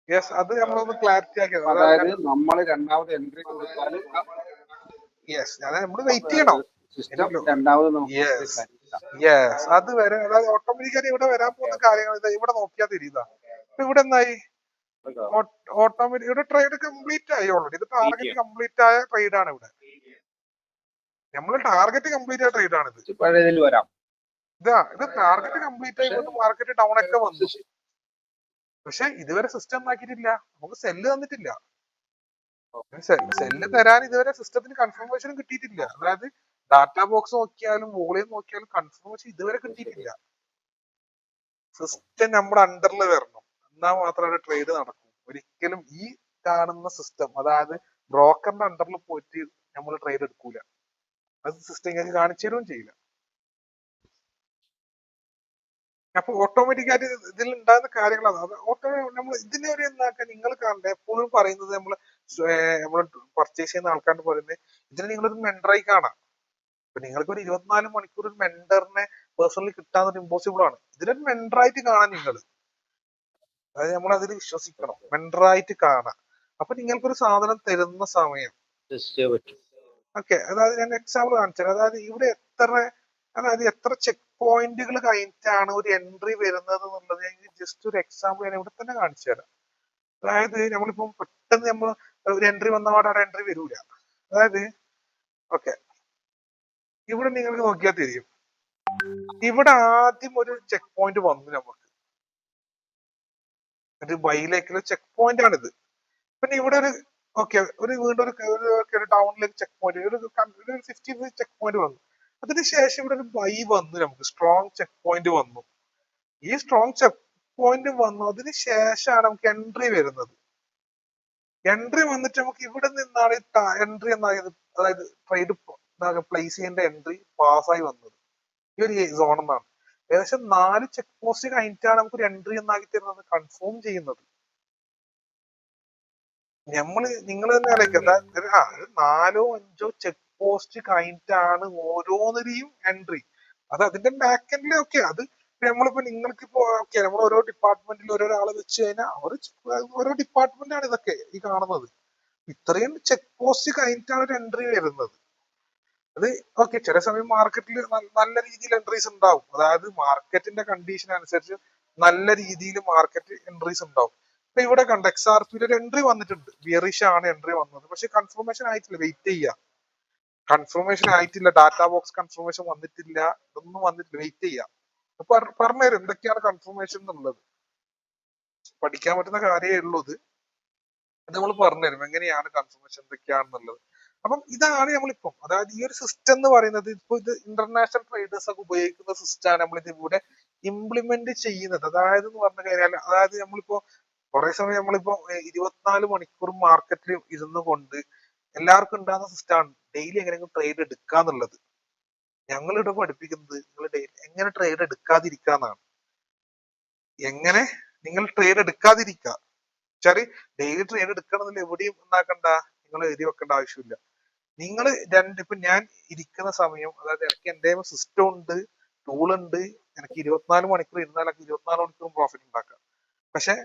യെസ്, അത് നമ്മളൊന്ന് ക്ലാരിറ്റി ആക്കിയത്. അതായത് നമ്മൾ രണ്ടാമത് എൻട്രി കൊടുത്താൽ യെസ്, അതായത് നമ്മൾ വെയിറ്റ് ചെയ്യണം. യെസ്, അത് വരെ, അതായത് ഓട്ടോമാറ്റിക്കലി ഇവിടെ വരാൻ പോകുന്ന കാര്യങ്ങൾ ഇവിടെ നോക്കിയാൽ തിരിയുക. ഇപ്പൊ ഇവിടെ എന്തായി, ഓട്ടോമാറ്റിക് ഇവിടെ ട്രേഡ് കംപ്ലീറ്റ് ആയി ഓൾറെഡി. ഇത് ടാർഗറ്റ് കംപ്ലീറ്റ് ആയ ട്രേഡ് ആണ്. ഇവിടെ നമ്മൾ ടാർഗറ്റ് കംപ്ലീറ്റ് ആയ ട്രേഡ് ആണ് ഇത്. ഇത് ടാർഗറ്റ് കംപ്ലീറ്റ് ആയി മാർക്കറ്റ് ഡൗൺ ഒക്കെ വന്നു. പക്ഷെ ഇതുവരെ സിസ്റ്റം ആക്കിയിട്ടില്ല, നമുക്ക് സെല്ല് തന്നിട്ടില്ല. സെല്ല് തരാൻ ഇതുവരെ സിസ്റ്റത്തിന് കൺഫർമേഷൻ കിട്ടിയിട്ടില്ല. അതായത് ഡാറ്റ ബോക്സ് നോക്കിയാലും വോളിയം നോക്കിയാലും കൺഫർമേഷൻ ഇതുവരെ കിട്ടിയിട്ടില്ല. സിസ്റ്റം നമ്മുടെ അണ്ടറിൽ വരണം, എന്നാൽ മാത്രമേ ട്രേഡ് നടക്കും. ഒരിക്കലും ഈ കാണുന്ന സിസ്റ്റം, അതായത് ബ്രോക്കറിന്റെ അണ്ടറിൽ പോയിട്ട് നമ്മൾ ട്രേഡ് എടുക്കൂല. അത് സിസ്റ്റം ഇങ്ങനെ കാണിച്ചു തരുകയും ചെയ്യില്ല. അപ്പൊ ഓട്ടോമാറ്റിക് ആയിട്ട് ഇതിൽ ഉണ്ടാകുന്ന കാര്യങ്ങളാണ്. നമ്മൾ ഇതിനെ ഒരു എന്താക്കാൻ നിങ്ങൾ കാണണ്ട, എപ്പോഴും പറയുന്നത് നമ്മൾ പർച്ചേസ് ചെയ്യുന്ന ആൾക്കാരുടെ പറയുന്നത്, ഇതിനെ നിങ്ങളൊരു മെന്ററായി കാണാം. ഇപ്പൊ നിങ്ങൾക്ക് ഒരു 24 മണിക്കൂർ ഒരു മെന്ററിനെ പേഴ്സണലി കിട്ടാൻ ഇമ്പോസിബിൾ ആണ്. ഇതിനൊരു മെന്ററായിട്ട് കാണാൻ നിങ്ങൾ, അതായത് നമ്മൾ അതിൽ വിശ്വസിക്കണം, മെന്ററായിട്ട് കാണാം. അപ്പൊ നിങ്ങൾക്കൊരു സാധനം തരുന്ന സമയം ഓക്കെ, അതായത് ഞാൻ എക്സാമ്പിൾ കാണിച്ചത്, അതായത് ഇവിടെ എത്ര ചെക്ക് പോയിന്റുകൾ കഴിഞ്ഞിട്ടാണ് ഒരു എൻട്രി വരുന്നത് എന്നുള്ളത് ജസ്റ്റ് ഒരു എക്സാമ്പിൾ ഞാൻ ഇവിടെ തന്നെ കാണിച്ചു തരാം. അതായത് നമ്മളിപ്പം പെട്ടെന്ന് നമ്മൾ ഒരു എൻട്രി വന്നപാട് അവിടെ എൻട്രി വരൂല. അതായത് ഓക്കെ, ഇവിടെ നിങ്ങൾക്ക് നോക്കിയാൽ തിരിയും, ഇവിടെ ആദ്യം ഒരു ചെക്ക് പോയിന്റ് വന്നു നമുക്ക്. ഒരു ബൈയിലേക്കുള്ള ചെക്ക് പോയിന്റ് ആണിത്. പിന്നെ ഇവിടെ ഒരു ഓക്കെ വീണ്ടും ഒരു ടൗണിലേക്ക് ചെക്ക് പോയിന്റ് ഒരു 50 ചെക്ക് പോയിന്റ് വന്നു. അതിനുശേഷം ഇവിടെ ഒരു ബൈ വന്നു, നമുക്ക് സ്ട്രോങ് ചെക്ക് പോയിന്റ് വന്നു. ഈ സ്ട്രോങ് ചെക്ക് പോയിന്റ് വന്നു, അതിന് ശേഷമാണ് നമുക്ക് എൻട്രി വരുന്നത്. എൻട്രി വന്നിട്ട് നമുക്ക് ഇവിടെ നിന്നാണ് എൻട്രി എന്നായത്, അതായത് ട്രേഡ് പ്ലേസ് ചെയ്യേണ്ട എൻട്രി പാസ്സായി വന്നത് ഈ ഒരു സോൺ എന്നാണ്. ഏകദേശം 4 ചെക്ക് പോസ്റ്റ് കഴിഞ്ഞിട്ടാണ് നമുക്ക് ഒരു എൻട്രി എന്നാക്കി തരുന്നത്, കൺഫേം ചെയ്യുന്നത്. നിങ്ങൾ തന്നെ ആലോചിക്കുക, 4 or 5 ചെക്ക് പോസ്റ്റ് കഴിഞ്ഞിട്ടാണ് ഓരോന്നിനെയും എൻട്രി. അത് അതിന്റെ ബാക്ക് എൻഡിൽ ഓക്കെ. അത് നമ്മളിപ്പോ നിങ്ങൾക്കിപ്പോ ഓക്കെ നമ്മൾ ഓരോ ഡിപ്പാർട്ട്മെന്റിൽ ഓരോരാളെ വെച്ച് കഴിഞ്ഞാൽ ഓരോ ഡിപ്പാർട്ട്മെന്റ് ആണ് ഇതൊക്കെ ഈ കാണുന്നത്. ഇത്രയും ചെക്ക് പോസ്റ്റ് കഴിഞ്ഞിട്ടാണ് ഒരു എൻട്രി വരുന്നത്. അത് ഓക്കെ, ചില സമയം മാർക്കറ്റിൽ നല്ല രീതിയിൽ എൻട്രീസ് ഉണ്ടാവും. അതായത് മാർക്കറ്റിന്റെ കണ്ടീഷൻ അനുസരിച്ച് നല്ല രീതിയിൽ മാർക്കറ്റ് എൻട്രീസ് ഉണ്ടാവും. ഇപ്പൊ ഇവിടെ കണ്ട XRP ഒരു എൻട്രി വന്നിട്ടുണ്ട്, ബിയറിഷ് ആണ് എൻട്രി വന്നത്, പക്ഷെ കൺഫർമേഷൻ ആയിട്ടില്ല, വെയിറ്റ് ചെയ്യുക. കൺഫർമേഷൻ ആയിട്ടില്ല, ഡാറ്റാ ബോക്സ് കൺഫർമേഷൻ വന്നിട്ടില്ല, ഇതൊന്നും വന്നിട്ടില്ല, വെയിറ്റ് ചെയ്യുക. അപ്പൊ പറഞ്ഞുതരും എന്തൊക്കെയാണ് കൺഫർമേഷൻ എന്നുള്ളത്. പഠിക്കാൻ പറ്റുന്ന കാര്യമേ ഉള്ളൂ ഇത്. അത് നമ്മൾ പറഞ്ഞുതരും എങ്ങനെയാണ് കൺഫർമേഷൻ എന്തൊക്കെയാണെന്നുള്ളത്. അപ്പം ഇതാണ് നമ്മളിപ്പം, അതായത് ഈ ഒരു സിസ്റ്റം എന്ന് പറയുന്നത് ഇപ്പൊ ഇത് ഇന്റർനാഷണൽ ട്രേഡേഴ്സ് ഒക്കെ ഉപയോഗിക്കുന്ന സിസ്റ്റമാണ് നമ്മൾ ഇതിലൂടെ ഇംപ്ലിമെന്റ് ചെയ്യുന്നത്. അതായത് എന്ന് പറഞ്ഞു കഴിഞ്ഞാൽ, അതായത് നമ്മളിപ്പോ കുറെ സമയം നമ്മളിപ്പോ 24 മണിക്കൂർ മാർക്കറ്റിൽ ഇരുന്നു കൊണ്ട് എല്ലാവർക്കും ഉണ്ടാകുന്ന സിസ്റ്റമാണ് ഡെയിലി എങ്ങനെയെങ്കിലും ട്രേഡ് എടുക്കാന്നുള്ളത്. ഞങ്ങളിവിടെ പഠിപ്പിക്കുന്നത് നിങ്ങൾ ഡെയിലി എങ്ങനെ ട്രേഡ് എടുക്കാതിരിക്കാന്നാണ്. എങ്ങനെ നിങ്ങൾ ട്രേഡ് എടുക്കാതിരിക്കുക വെച്ചാല്, ഡെയിലി ട്രേഡ് എടുക്കണമെന്നില്ല എവിടെയും ഉണ്ടാക്കണ്ട, നിങ്ങൾ എഴുതി വെക്കേണ്ട ആവശ്യമില്ല. നിങ്ങൾ ഇപ്പൊ ഞാൻ ഇരിക്കുന്ന സമയം, അതായത് എനിക്ക് എന്റെ സിസ്റ്റം ഉണ്ട്, ടൂൾ ഉണ്ട്, എനിക്ക് 24 മണിക്കൂർ ഇരുന്നാൽ എനിക്ക് 24 മണിക്കൂർ പ്രോഫിറ്റ് ഉണ്ടാക്കാം. പക്ഷെ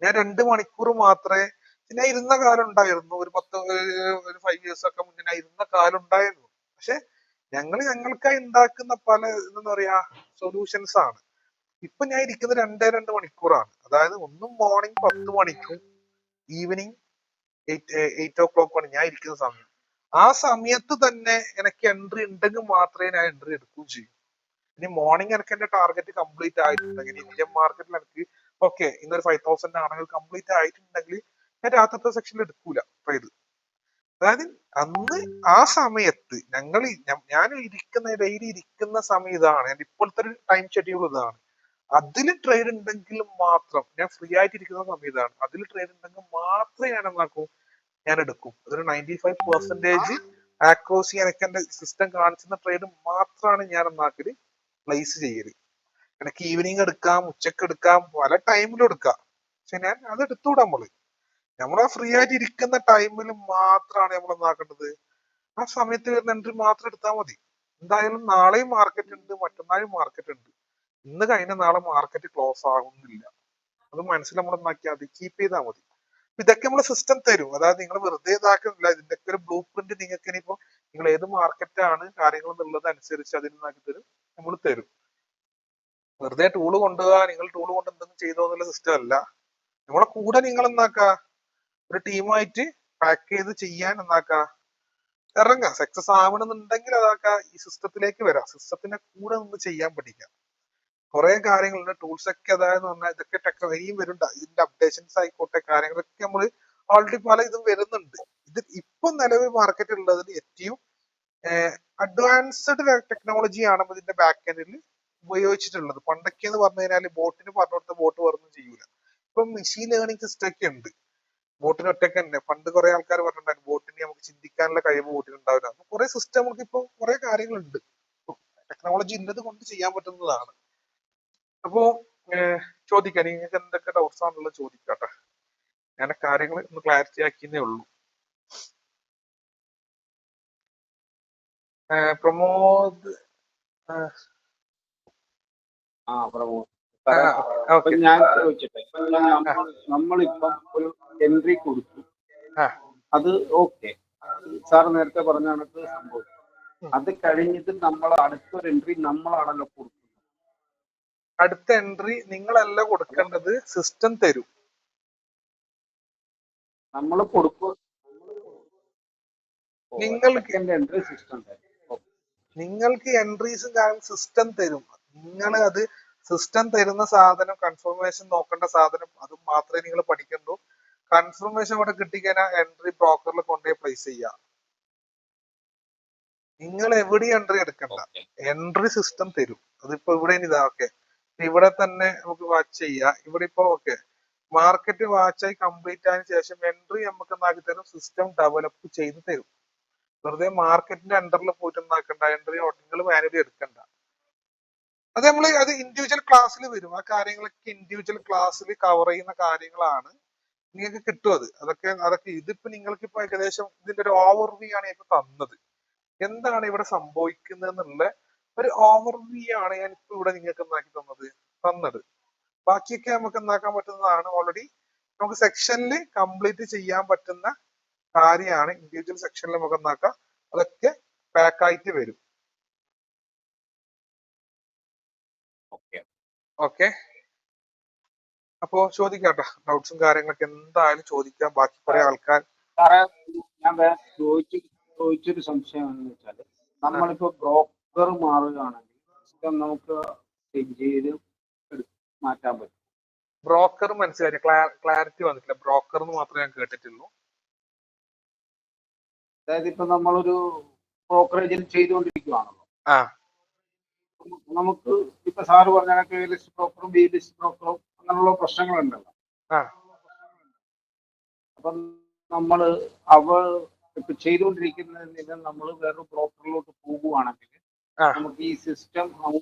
ഞാൻ 2 മണിക്കൂർ മാത്രമേ, ഞാൻ ഇരുന്ന കാലം ഉണ്ടായിരുന്നു, ഒരു 5 years ഒക്കെ മുന്നേ ഞാൻ ഇരുന്ന കാലം ഉണ്ടായിരുന്നു. പക്ഷെ ഞങ്ങൾക്കായി ഉണ്ടാക്കുന്ന പല എന്താ പറയാ സൊല്യൂഷൻസ് ആണ്. ഇപ്പൊ ഞാൻ ഇരിക്കുന്നത് 2 മണിക്കൂറാണ്. അതായത് ഒന്നും മോർണിംഗ് 10 മണിക്കും ഈവനിങ് 8 o'clock ആണ് ഞാൻ ഇരിക്കുന്ന സമയം. ആ സമയത്ത് തന്നെ എനിക്ക് എൻട്രി ഉണ്ടെങ്കിൽ മാത്രമേ ഞാൻ എൻട്രി എടുക്കുകയും ചെയ്യും. ഇനി മോർണിംഗ് എനിക്ക് എന്റെ ടാർഗറ്റ് കംപ്ലീറ്റ് ആയിട്ടുണ്ടെങ്കിൽ, ഇന്ത്യൻ മാർക്കറ്റിൽ എനിക്ക് ഓക്കെ ഇന്നൊരു 5000 ആണെങ്കിൽ കംപ്ലീറ്റ് ആയിട്ടുണ്ടെങ്കിൽ ഞാൻ രാത്രിത്തെ സെക്ഷനിൽ എടുക്കൂല ട്രേഡ്. അതായത് അന്ന് ആ സമയത്ത് ഞാൻ ഇരിക്കുന്ന ഡെയിലി ഇരിക്കുന്ന സമയം ഇതാണ്, എന്റെ ഇപ്പോഴത്തെ ഒരു ടൈം ഷെഡ്യൂൾ ഇതാണ്. അതിൽ ട്രേഡ് ഉണ്ടെങ്കിൽ മാത്രം, ഞാൻ ഫ്രീ ആയിട്ട് ഇരിക്കുന്ന സമയം ഇതാണ്, അതിൽ ട്രേഡ് ഉണ്ടെങ്കിൽ മാത്രമേ ഞാൻ എന്താക്കും, ഞാൻ എടുക്കും. അതൊരു 95% ആക്രോസി എനിക്ക് എന്റെ സിസ്റ്റം കാണിച്ചുന്ന ട്രേഡ് മാത്രമാണ് ഞാൻ എന്നാക്കല് പ്ലേസ് ചെയ്യല്. എനിക്ക് ഈവനിങ് എടുക്കാം, ഉച്ചക്ക് എടുക്കാം, പല ടൈമിലും എടുക്കാം. പക്ഷെ ഞാൻ അത് എടുത്തുകൂടാ. നമ്മളാ ഫ്രീ ആയിട്ട് ഇരിക്കുന്ന ടൈമിൽ മാത്രമാണ് നമ്മൾ എന്താക്കേണ്ടത്, ആ സമയത്ത് വരുന്ന എൻട്രി മാത്രം എടുത്താൽ മതി. എന്തായാലും നാളെയും മാർക്കറ്റ് ഉണ്ട്, മറ്റന്നാളും മാർക്കറ്റ് ഉണ്ട്. ഇന്ന് കഴിഞ്ഞ നാളെ മാർക്കറ്റ് ക്ലോസ് ആകുന്നില്ല. അത് മനസ്സിൽ നമ്മൾ എന്താക്കി അത് കീപ്പ് ചെയ്താൽ മതി. ഇതൊക്കെ നമ്മള് സിസ്റ്റം തരും. അതായത് നിങ്ങൾ വെറുതെ ഇതാക്കുന്നില്ല, ഇതിന്റെയൊക്കെ ഒരു ബ്ലൂ പ്രിന്റ് നിങ്ങൾക്ക് ഇനിയിപ്പോ നിങ്ങൾ ഏത് മാർക്കറ്റാണ് കാര്യങ്ങൾ എന്നുള്ളത് അനുസരിച്ച് അതിനാക്കി തരും, നമ്മൾ തരും. വെറുതെ ടൂള് കൊണ്ടുപോകാൻ നിങ്ങൾ ടൂള് കൊണ്ട് എന്തെങ്കിലും ചെയ്തോ എന്നുള്ള സിസ്റ്റം അല്ല. നമ്മളെ കൂടെ നിങ്ങൾ എന്താക്കാ, ഒരു ടീമായിട്ട് പാക്ക് ചെയ്ത് ചെയ്യാൻ എന്താക്കാ ഇറങ്ങാം. സക്സസ് ആവണമെന്നുണ്ടെങ്കിൽ അതാക്കാ ഈ സിസ്റ്റത്തിലേക്ക് വരാം, സിസ്റ്റത്തിന്റെ കൂടെ നിന്ന് ചെയ്യാൻ പഠിക്കാം. കുറെ കാര്യങ്ങളുണ്ട്, ടൂൾസ് ഒക്കെ. അതായത് പറഞ്ഞാൽ ഇതൊക്കെ ടെക്നോളജിയും വരുന്നുണ്ട്, ഇതിന്റെ അപ്ഡേഷൻസ് ആയിക്കോട്ടെ, കാര്യങ്ങളൊക്കെ നമ്മൾ ഓൾറെഡി പല ഇതും വരുന്നുണ്ട്. ഇത് ഇപ്പൊ നിലവിൽ മാർക്കറ്റ് ഉള്ളതിൽ ഏറ്റവും അഡ്വാൻസ്ഡ് ടെക്നോളജിയാണ് ഇതിന്റെ ബാക്ക് എൻഡിൽ ഉപയോഗിച്ചിട്ടുള്ളത്. പണ്ടൊക്കെ എന്ന് പറഞ്ഞു കഴിഞ്ഞാൽ ബോട്ടിന് പറഞ്ഞു കൊടുത്ത ബോട്ട് പറഞ്ഞു ചെയ്യൂല. ഇപ്പൊ മെഷീൻ ലേണിംഗ് സിസ്റ്റം ഒക്കെ ഉണ്ട് ബോട്ടിന് ഒറ്റയ്ക്ക് തന്നെ. പണ്ട് കുറെ ആൾക്കാർ പറഞ്ഞിട്ടുണ്ടായിരുന്നു ബോട്ടിന് നമുക്ക് ചിന്തിക്കാനുള്ള കഴിവ് ബോട്ടിന് ഉണ്ടാവില്ല. അപ്പൊ കുറെ സിസ്റ്റം നമുക്ക് ഇപ്പൊ കുറെ കാര്യങ്ങളുണ്ട്, ടെക്നോളജി ഉള്ളത് കൊണ്ട് ചെയ്യാൻ പറ്റുന്നതാണ്. അപ്പോ ചോദിക്കാം, നിങ്ങൾക്ക് എന്തൊക്കെ ഡൗട്ട്സ് ആണുള്ളത് ചോദിക്കാട്ടെ. ഞാൻ കാര്യങ്ങൾ ഒന്ന് ക്ലാരിറ്റി ആക്കിയേ ഉള്ളൂ. പ്രമോദ് അപ്പൊ ഞാൻ ചോദിച്ചിട്ടെ, നമ്മളിപ്പം ഒരു എൻട്രി കൊടുത്തു, അത് ഓക്കെ, സാർ നേരത്തെ പറഞ്ഞ കണക്ക് സംഭവിച്ചു. അത് കഴിഞ്ഞിട്ട് നമ്മൾ അടുത്തൊരു എൻട്രി നമ്മളാണല്ലോ കൊടുക്കുന്നത്. അടുത്ത എൻട്രി നിങ്ങളല്ല കൊടുക്കേണ്ടത്, സിസ്റ്റം തരും. നമ്മൾ കൊടുക്കും, നിങ്ങൾക്ക് എൻട്രി സിസ്റ്റം തരും. നിങ്ങൾക്ക് എൻട്രീസും കാരണം സിസ്റ്റം തരും. നിങ്ങൾ അത് സിസ്റ്റം തരുന്ന സാധനം കൺഫർമേഷൻ നോക്കേണ്ട സാധനം അത് മാത്രമേ നിങ്ങൾ പഠിക്കണ്ടൂ. കൺഫർമേഷൻ അവിടെ കിട്ടിക്കഴിഞ്ഞാൽ എൻട്രി ബ്രോക്കറിൽ കൊണ്ടുപോയി പ്ലേസ് ചെയ്യുക. നിങ്ങൾ എവിടെ എൻട്രി എടുക്കണ്ട, എൻട്രി സിസ്റ്റം തരും. അതിപ്പോ ഇവിടെ ഇതാ ഓക്കെ, ഇവിടെ തന്നെ നമുക്ക് വാച്ച് ചെയ്യാം. ഇവിടെ ഇപ്പൊ ഓക്കെ മാർക്കറ്റ് വാച്ചായി കംപ്ലീറ്റ് ആയതിനു ശേഷം എൻട്രി നമുക്ക് എന്താക്കി തരും, സിസ്റ്റം ഡെവലപ്പ് ചെയ്ത് തരും. വെറുതെ മാർക്കറ്റിന്റെ അണ്ടറിൽ പോയിട്ട് എന്താക്കണ്ട, എൻട്രി നിങ്ങൾ മാനുവലി എടുക്കണ്ട. അത് അത് ഇൻഡിവിജ്വൽ ക്ലാസ്സിൽ വരും. ആ കാര്യങ്ങളൊക്കെ ഇൻഡിവിജ്വൽ ക്ലാസ്സിൽ കവർ ചെയ്യുന്ന കാര്യങ്ങളാണ്. നിങ്ങൾക്ക് കിട്ടും അതൊക്കെ ഇതിപ്പോ നിങ്ങൾക്ക് ഇപ്പൊ ഏകദേശം ഇതിന്റെ ഒരു ഓവർവ്യൂ ആണ് ഇപ്പൊ തന്നത്. എന്താണ് ഇവിടെ സംഭവിക്കുന്നത് എന്നുള്ള ഒരു ഓവർവ്യൂ ആണ് ഞാൻ ഇപ്പൊ ഇവിടെ നിങ്ങൾക്ക് എന്താക്കി തന്നത്. ബാക്കിയൊക്കെ നമുക്ക് എന്താക്കാൻ പറ്റുന്നതാണ്. ഓൾറെഡി നമുക്ക് സെക്ഷനിൽ കംപ്ലീറ്റ് ചെയ്യാൻ പറ്റുന്ന കാര്യമാണ്. ഇൻഡിവിജ്വൽ സെക്ഷനിൽ നമുക്ക് എന്താക്കാം, അതൊക്കെ പാക്ക് ആയിട്ട് വരും. ഓക്കെ, അപ്പോ ചോദിക്കാട്ടോ, ഡൗട്ട്സും കാര്യങ്ങളൊക്കെ എന്തായാലും ചോദിക്കാം. ബാക്കി കുറെ ആൾക്കാർ ഞാൻ വേറെ ചോദിച്ചൊരു സംശയം എന്ന് വെച്ചാല്, നമ്മളിപ്പോ ബ്രോക്കർ മാറുകയാണെങ്കിൽ സിസ്റ്റം നമുക്ക് ചേഞ്ച് ചെയ്ത് മാറ്റാൻ പറ്റും. ബ്രോക്കർ മനസ്സിലായി, ക്ലാരിറ്റി വന്നിട്ടില്ല. ബ്രോക്കർ എന്ന് മാത്രമേ ഞാൻ കേട്ടിട്ടുള്ളൂ. അതായത് ഇപ്പൊ നമ്മളൊരു ബ്രോക്കറേജിൽ ചെയ്തുകൊണ്ടിരിക്കുകയാണല്ലോ, നമുക്ക് ഇപ്പൊ സാറ് പറഞ്ഞ എ ലിസ്റ്റ് ബ്രോക്കറും ബി ലിസ്റ്റ് ബ്രോക്കറും അങ്ങനെയുള്ള പ്രശ്നങ്ങളുണ്ടല്ലോ. അപ്പം നമ്മള് ഇപ്പൊ ചെയ്തുകൊണ്ടിരിക്കുന്നതിന് നമ്മൾ വേറൊരു ബ്രോക്കറിലോട്ട് പോകുവാണെങ്കിൽ നമുക്ക് ഈ സിസ്റ്റം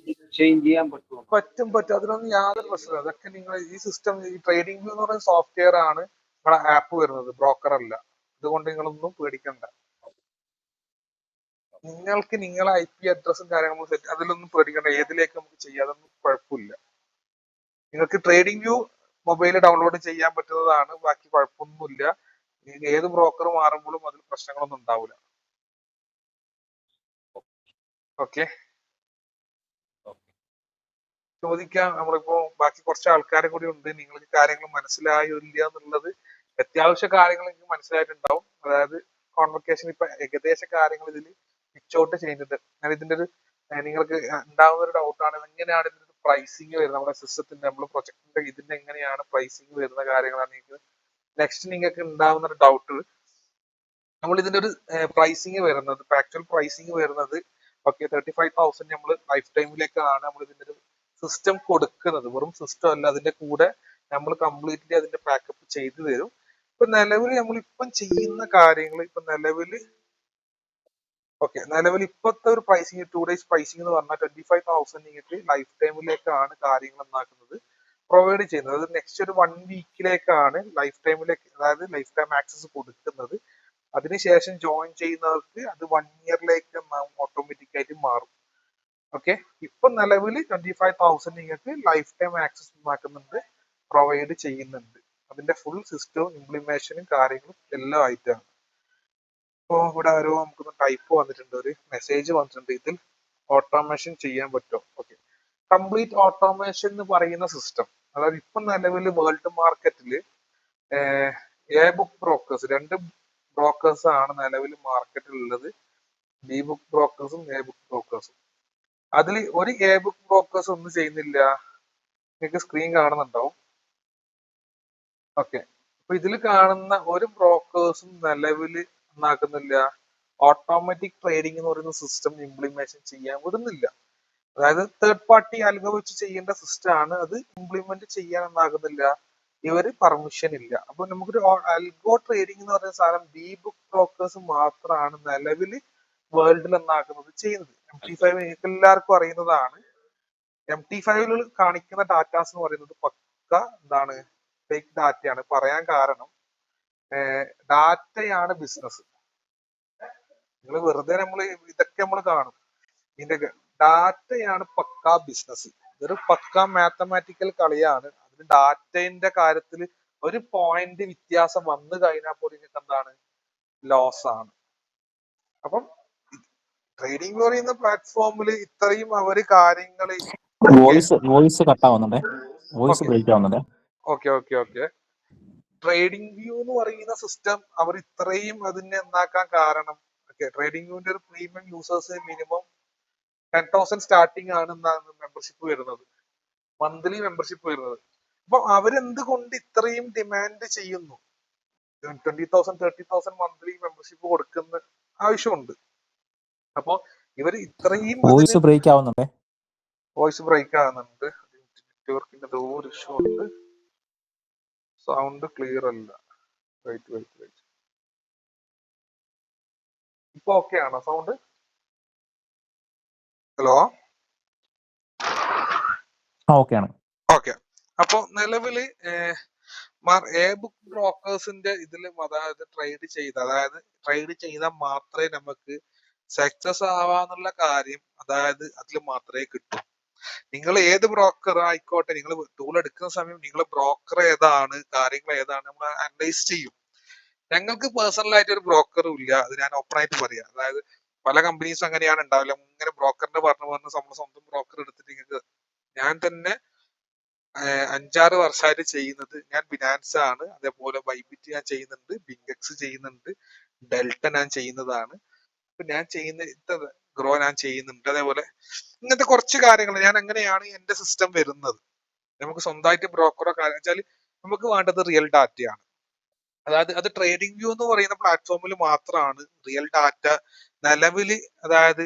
ചേഞ്ച് ചെയ്യാൻ പറ്റുമോ? പറ്റും. അതിനൊന്നും യാതൊരു പ്രശ്നമില്ല. അതൊക്കെ നിങ്ങൾ ഈ സിസ്റ്റം, ഈ ട്രേഡിംഗ് വ്യൂ എന്ന് പറയുന്ന സോഫ്റ്റ്വെയർ ആണ് നമ്മളെ ആപ്പ് വരുന്നത്, ബ്രോക്കർ അല്ല. അതുകൊണ്ട് നിങ്ങളൊന്നും പേടിക്കണ്ട. നിങ്ങൾക്ക് നിങ്ങളെ IP അഡ്രസ്സും കാര്യങ്ങളും സെറ്റ്, അതിലൊന്നും പേടിക്കണ്ട. ഏതിലേക്ക് നമുക്ക് ചെയ്യാം, അതൊന്നും കുഴപ്പമില്ല. നിങ്ങൾക്ക് ട്രേഡിംഗ് വ്യൂ മൊബൈലിൽ ഡൗൺലോഡ് ചെയ്യാൻ പറ്റുന്നതാണ്. ബാക്കി കുഴപ്പമൊന്നുമില്ല. ഏത് ബ്രോക്കർ മാറുമ്പോഴും അതിൽ പ്രശ്നങ്ങളൊന്നും ഉണ്ടാവില്ല. ഓക്കെ, ചോദിക്കാം. നമ്മളിപ്പോ ബാക്കി കുറച്ച് ആൾക്കാരും കൂടി ഉണ്ട്. നിങ്ങൾക്ക് കാര്യങ്ങൾ മനസ്സിലായോ ഇല്ല എന്നുള്ളത് അത്യാവശ്യ കാര്യങ്ങൾ നിങ്ങൾക്ക് മനസ്സിലായിട്ടുണ്ടാവും. അതായത് കോൺവെക്കേഷൻ ഇപ്പൊ ഏകദേശ കാര്യങ്ങൾ ഇതിൽ പിച്ചൗട്ട് ചെയ്യുന്നുണ്ട്. ഞാൻ ഇതിന്റെ ഒരു നിങ്ങൾക്ക് ഉണ്ടാവുന്ന ഒരു ഡൗട്ടാണ്, എങ്ങനെയാണ് ഇതിന്റെ പ്രൈസിങ് വരുന്നത്, നമ്മുടെ സിസ്റ്റത്തിന്റെ നമ്മൾ പ്രൊജക്ടിന്റെ ഇതിന്റെ എങ്ങനെയാണ് പ്രൈസിങ് വരുന്ന കാര്യങ്ങളാണ് നിങ്ങൾക്ക് നെക്സ്റ്റ് നിങ്ങൾക്ക് ഉണ്ടാവുന്ന ഒരു ഡൗട്ട്. നമ്മൾ ഇതിന്റെ ഒരു പ്രൈസിങ് വരുന്നത്, ആക്ച്വൽ പ്രൈസിങ് വരുന്നത് ഓക്കെ 35,000 നമ്മൾ ലൈഫ് ടൈമിലേക്കാണ് നമ്മൾ ഇതിന്റെ ഒരു സിസ്റ്റം കൊടുക്കുന്നത്. വെറും സിസ്റ്റം അല്ല, അതിന്റെ കൂടെ നമ്മൾ കംപ്ലീറ്റ്ലി അതിന്റെ പാക്കപ്പ് ചെയ്തു തരും. ഇപ്പൊ നിലവിൽ നമ്മളിപ്പം ചെയ്യുന്ന കാര്യങ്ങൾ ഇപ്പൊ നിലവിൽ ഇപ്പോഴത്തെ ഒരു പ്രൈസിങ് 2 days പ്രൈസിങ് എന്ന് പറഞ്ഞാൽ 25,000 നിങ്ങൾക്ക് ലൈഫ് ടൈമിലേക്കാണ് കാര്യങ്ങൾ എന്നാക്കുന്നത് പ്രൊവൈഡ് ചെയ്യുന്നത്. അത് നെക്സ്റ്റ് ഒരു 1 വീക്കിലേക്കാണ് ലൈഫ് ടൈമിലേക്ക്, അതായത് ലൈഫ് ടൈം ആക്സസ് കൊടുക്കുന്നത്. അതിനുശേഷം ജോയിൻ ചെയ്യുന്നവർക്ക് അത് 1 ഇയറിലേക്ക് ഓട്ടോമാറ്റിക് ആയിട്ട് മാറും. ഓക്കെ, ഇപ്പൊ നിലവിൽ 25,000 നിങ്ങൾക്ക് ലൈഫ് ടൈം ആക്സസ് ആക്കുന്നുണ്ട്, പ്രൊവൈഡ് ചെയ്യുന്നുണ്ട്. അതിന്റെ ഫുൾ സിസ്റ്റവും ഇംപ്ലിമേഷനും കാര്യങ്ങളും എല്ലാം ആയിട്ടാണ്. ഇപ്പോ ഇവിടെ ആരോ നമുക്കൊന്ന് ടൈപ്പ് വന്നിട്ടുണ്ട്, ഒരു മെസ്സേജ് വന്നിട്ടുണ്ട്, ഇതിൽ ഓട്ടോമേഷൻ ചെയ്യാൻ പറ്റുമോ? ഓക്കെ, കംപ്ലീറ്റ് ഓട്ടോമേഷൻ എന്ന് പറയുന്ന സിസ്റ്റം, അതായത് ഇപ്പൊ നിലവിൽ വേൾഡ് മാർക്കറ്റിൽ ബുക്ക് ബ്രോക്കേഴ്സ്, 2 ബ്രോക്കേഴ്സ് ആണ് നിലവിൽ മാർക്കറ്റിൽ ഉള്ളത്. ബി ബുക്ക് ബ്രോക്കേഴ്സും ബുക്ക് ബ്രോക്കേഴ്സും. അതിൽ ഒരു ബുക്ക് ബ്രോക്കേഴ്സ് ഒന്നും ചെയ്യുന്നില്ല. നിങ്ങൾക്ക് സ്ക്രീൻ കാണുന്നുണ്ടാവും. ഓക്കെ, അപ്പൊ ഇതിൽ കാണുന്ന ഒരു ബ്രോക്കേഴ്സും നിലവിൽ എന്നാക്കുന്നില്ല, ഓട്ടോമാറ്റിക് ട്രേഡിംഗ് എന്ന് പറയുന്ന സിസ്റ്റം ഇംപ്ലിമേഷൻ ചെയ്യാൻ വിടുന്നില്ല. അതായത് തേർഡ് പാർട്ടി അൽഗോ വെച്ച് ചെയ്യേണ്ട സിസ്റ്റം ആണ്, അത് ഇംപ്ലിമെന്റ് ചെയ്യാൻ എന്നാകുന്നില്ല, ഇവര് പെർമിഷൻ ഇല്ല. അപ്പൊ നമുക്കൊരു അൽഗോ ട്രേഡിംഗ് എന്ന് പറയുന്ന സാധനം ബി ബുക്ക് ബ്രോക്കേഴ്സ് മാത്രമാണ് നിലവിൽ വേൾഡിൽ എന്നാക്കുന്നത് ചെയ്യുന്നത്. MT5 നിങ്ങൾക്ക് എല്ലാവർക്കും അറിയുന്നതാണ്. MT5 കാണിക്കുന്ന ഡാറ്റാസ് എന്ന് പറയുന്നത് പക്ക എന്താണ്, ഫേക്ക് ഡാറ്റയാണ്. പറയാൻ കാരണം ഡാറ്റയാണ് ബിസിനസ്. നിങ്ങൾ വെറുതെ ഇതൊക്കെ നമ്മൾ കാണും, ഇതിന്റെ ഡാറ്റയാണ് പക്ക ബിസിനസ്. ഇതൊരു പക്ക മാത്തമാറ്റിക്കൽ കളിയാണ്. അതിന് ഡാറ്റയുടെ കാര്യത്തിൽ ഒരു പോയിന്റ് വ്യത്യാസം വന്നു കഴിഞ്ഞാൽ പോലും നിങ്ങൾക്ക് എന്താണ്, ലോസ് ആണ്. അപ്പം ട്രേഡിംഗ് എന്ന് പറയുന്ന പ്ലാറ്റ്ഫോമിൽ ഇത്രയും അവര് കാര്യങ്ങൾ വോയിസ് കട്ടാവുന്നുണ്ടേ, വോയിസ് ബ്രേക്ക് ആവുന്നുണ്ടേ. ഓക്കെ, ട്രേഡിംഗ് വ്യൂ എന്ന് പറയുന്ന സിസ്റ്റം അവർ ഇത്രയും അതിനെ എന്താക്കാൻ കാരണം, ട്രേഡിംഗ് വ്യൂവിന്റെ ഒരു പ്രീമിയം യൂസേഴ്സ് മിനിമം 10,000 സ്റ്റാർട്ടിംഗ് ആണ് മെമ്പർഷിപ്പ് വരുന്നത്. മന്ത്ലി മെമ്പർഷിപ്പ് വരുന്നത്. അപ്പൊ അവരെന്തുകൊണ്ട് ഇത്രയും ഡിമാൻഡ് ചെയ്യുന്നു? 20,000 30,000 മന്ത്ലി മെമ്പർഷിപ്പ് കൊടുക്കുന്ന ആവശ്യമുണ്ട്. അപ്പൊ ഇവർ ഇത്രയും വോയിസ് ബ്രേക്ക് ആവുന്നുണ്ടേ. വോയിസ് ബ്രേക്ക് ആകുന്നുണ്ട്. നെറ്റ്വർക്കിന്റെ എന്തോ ഒരു ഇഷ്യൂ ഉണ്ട്. സൗണ്ട് ക്ലിയർ അല്ല. വെയിറ്റ്. ഇപ്പൊ ഓക്കെ ആണോ സൗണ്ട്? ഹലോ, ഓക്കെ ആണ്. ഓക്കെ. അപ്പൊ നിലവില് ബുക്ക് ബ്രോക്കേഴ്സിന്റെ ഇതിൽ അതായത് ട്രേഡ് ചെയ്താൽ മാത്രമേ നമുക്ക് സക്സസ് ആവാന്നുള്ള കാര്യം അതായത് അതിൽ മാത്രമേ കിട്ടൂ. നിങ്ങൾ ഏത് ബ്രോക്കർ ആയിക്കോട്ടെ, നിങ്ങൾ ടൂൾ എടുക്കുന്ന സമയം നിങ്ങൾ ബ്രോക്കർ ഏതാണ്, കാര്യങ്ങൾ ഏതാണ് നമ്മൾ അനലൈസ് ചെയ്യും. ഞങ്ങൾക്ക് പേഴ്സണൽ ആയിട്ട് ഒരു ബ്രോക്കറും ഇല്ല, അത് ഞാൻ ഓപ്പൺ ആയിട്ട് പറയാം. അതായത് പല കമ്പനീസും അങ്ങനെയാണ് ഉണ്ടാവില്ല, ഇങ്ങനെ ബ്രോക്കറിന്റെ പറഞ്ഞു നമ്മൾ സ്വന്തം ബ്രോക്കർ എടുത്തിട്ട് നിങ്ങൾക്ക്. ഞാൻ തന്നെ 5-6 വർഷമായിട്ട് ചെയ്യുന്നത് ഞാൻ ബിനാൻസ് ആണ്. അതേപോലെ ബൈബിറ്റ് ഞാൻ ചെയ്യുന്നുണ്ട്, ബിങ്കെക്സ് ചെയ്യുന്നുണ്ട്, ഡെൽറ്റ ഞാൻ ചെയ്യുന്നതാണ്. അപ്പൊ ഞാൻ ചെയ്യുന്ന ഗ്രോ ഞാൻ ചെയ്യുന്നുണ്ട്. അതേപോലെ ഇങ്ങനത്തെ കുറച്ച് കാര്യങ്ങൾ ഞാൻ എങ്ങനെയാണ് എന്റെ സിസ്റ്റം വരുന്നത്. നമുക്ക് സ്വന്തമായിട്ട് ബ്രോക്കറോ കാര്യം വെച്ചാൽ നമുക്ക് വേണ്ടത് റിയൽ ഡാറ്റയാണ്. അതായത് അത് ട്രേഡിംഗ് വ്യൂ എന്ന് പറയുന്ന പ്ലാറ്റ്ഫോമിൽ മാത്രമാണ് റിയൽ ഡാറ്റ നിലവില്. അതായത്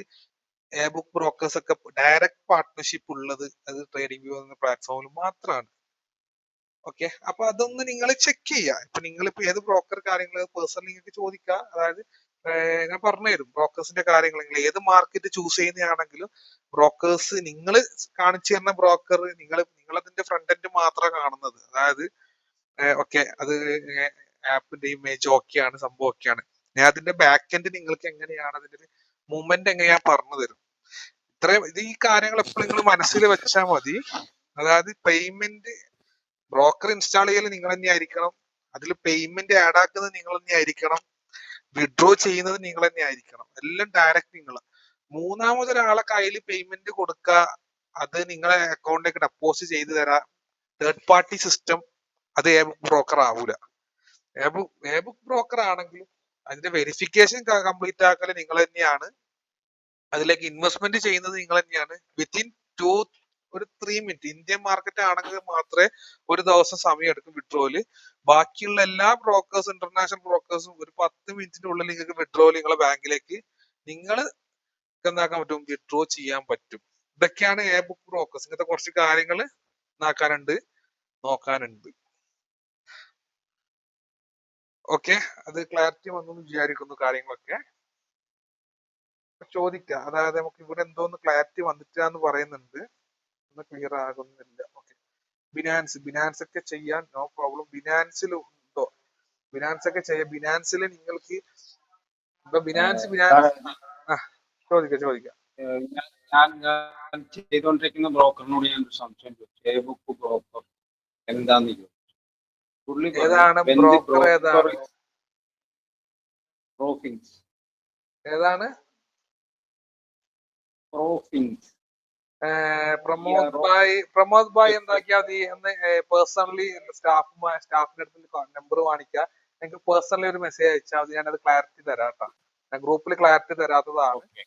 ബുക്ക് ബ്രോക്കേഴ്സ് ഒക്കെ ഡയറക്റ്റ് പാർട്ട്ണർഷിപ്പ് ഉള്ളത് അത് ട്രേഡിംഗ് വ്യൂ എന്ന പ്ലാറ്റ്ഫോമിൽ മാത്രമാണ്. ഓക്കെ, അപ്പൊ അതൊന്ന് നിങ്ങൾ ചെക്ക് ചെയ്യുക. ഇപ്പൊ നിങ്ങളിപ്പോ ഏത് ബ്രോക്കർ കാര്യങ്ങൾ പേഴ്സണലി നിങ്ങൾക്ക് ചോദിക്കുക. അതായത് ഞാൻ പറഞ്ഞുതരും ബ്രോക്കേഴ്സിന്റെ കാര്യങ്ങൾ. നിങ്ങൾ ഏത് മാർക്കറ്റ് ചൂസ് ചെയ്യുന്നതാണെങ്കിലും ബ്രോക്കേഴ്സ് നിങ്ങൾ കാണിച്ചു തരുന്ന ബ്രോക്കർ നിങ്ങളതിന്റെ ഫ്രണ്ട് എൻഡ് മാത്രമാണ് കാണുന്നത്. അതായത് ഓക്കെ, അത് ആപ്പിന്റെ ഇമേജ് ഓക്കെയാണ്, സംഭവം ഒക്കെയാണ്. ഞാൻ അതിന്റെ ബാക്ക് എൻഡ് നിങ്ങൾക്ക് എങ്ങനെയാണ് അതിന്റെ മൂവ്മെന്റ് എങ്ങനെയാ പറഞ്ഞു തരും. ഈ കാര്യങ്ങൾ എപ്പോഴും നിങ്ങൾ മനസ്സിൽ വെച്ചാൽ മതി. അതായത് പേയ്മെന്റ് ബ്രോക്കർ ഇൻസ്റ്റാൾ ചെയ്യൽ നിങ്ങൾ തന്നെ ആയിരിക്കണം, അതിൽ പേയ്മെന്റ് ആഡ് ആക്കുന്നത് നിങ്ങൾ തന്നെ ആയിരിക്കണം, വിഡ്രോ ചെയ്യുന്നത് നിങ്ങൾ തന്നെ ആയിരിക്കണം. എല്ലാം ഡയറക്റ്റ് നിങ്ങൾ. മൂന്നാമതൊരാളെ കയ്യിൽ പേയ്മെന്റ് കൊടുക്കുക, അത് നിങ്ങളെ അക്കൗണ്ടിലേക്ക് ഡെപ്പോസിറ്റ് ചെയ്ത് തരാം. തേർഡ് പാർട്ടി സിസ്റ്റം അത് ബുക്ക് ബ്രോക്കർ ആവൂല. ബുക്ക് ബ്രോക്കർ ആണെങ്കിൽ അതിന്റെ വെരിഫിക്കേഷൻ കംപ്ലീറ്റ് ആക്കൽ നിങ്ങൾ തന്നെയാണ്, അതിലേക്ക് ഇൻവെസ്റ്റ്മെന്റ് ചെയ്യുന്നത് നിങ്ങൾ തന്നെയാണ്. വിത്തിൻ 3 മിനിറ്റ് ഇന്ത്യൻ മാർക്കറ്റ് ആണെങ്കിൽ മാത്രമേ ഒരു ദിവസം സമയം എടുക്കും വിഡ്രോയില്. ബാക്കിയുള്ള എല്ലാ ബ്രോക്കേഴ്സും ഇന്റർനാഷണൽ ബ്രോക്കേഴ്സും ഒരു 10 മിനിറ്റിന്റെ ഉള്ളിൽ നിങ്ങൾക്ക് വിഡ്രോയിൽ നിങ്ങളെ ബാങ്കിലേക്ക് നിങ്ങൾ എന്താക്കാൻ പറ്റും, വിഡ്രോ ചെയ്യാൻ പറ്റും. ഇതൊക്കെയാണ് ബുക്ക് ബ്രോക്കേഴ്സ്. ഇങ്ങനത്തെ കുറച്ച് കാര്യങ്ങൾ നോക്കാനുണ്ട്. ഓക്കെ, അത് ക്ലാരിറ്റി വന്നു വിചാരിക്കുന്നു. കാര്യങ്ങളൊക്കെ ചോദിക്കാം. അതായത് നമുക്ക് ഇവിടെ എന്തോന്ന് ക്ലാരിറ്റി വന്നിട്ടാന്ന് പറയുന്നുണ്ട്, ഒന്ന് ക്ലിയർ ആകുന്നില്ല. ഓക്കെ, ബിനാൻസ് ഒക്കെ ചെയ്യാൻ നോ പ്രോബ്ലം. ബിനാൻസിൽ ഉണ്ടോ? ബിനാൻസ് ഒക്കെ ചെയ്യാം. ബിനാൻസിൽ നിങ്ങൾക്ക് ഇപ്പൊ ബിനാൻസ് ചോദിക്കാം. ഞാൻ ചെയ്തുകൊണ്ടിരിക്കുന്ന ബ്രോക്കറിനോട് ഞാൻ ഒരു സംശയം ചോദിച്ചു. ബുക്ക് ബ്രോക്കർ എന്താന്ന് ചോദിച്ചു. പുള്ളി ഏതാണ് ബ്രോക്കർ? ഏതാണ് പ്രോഫിൻസ്? ഏതാണ് പ്രോഫിൻസ്? പ്രമോദ് ഭായ് എന്താക്കിയാൽ മതി എന്ന് പേഴ്സണലി സ്റ്റാഫിന്റെ അടുത്ത് നമ്പർ കാണിക്കുക. എനിക്ക് പേഴ്സണലി ഒരു മെസ്സേജ് അയച്ചാൽ മതി, ഞാനത് ക്ലാരിറ്റി തരാം കേട്ടോ. ഞാൻ ഗ്രൂപ്പിൽ ക്ലാരിറ്റി തരാത്തതാണ്.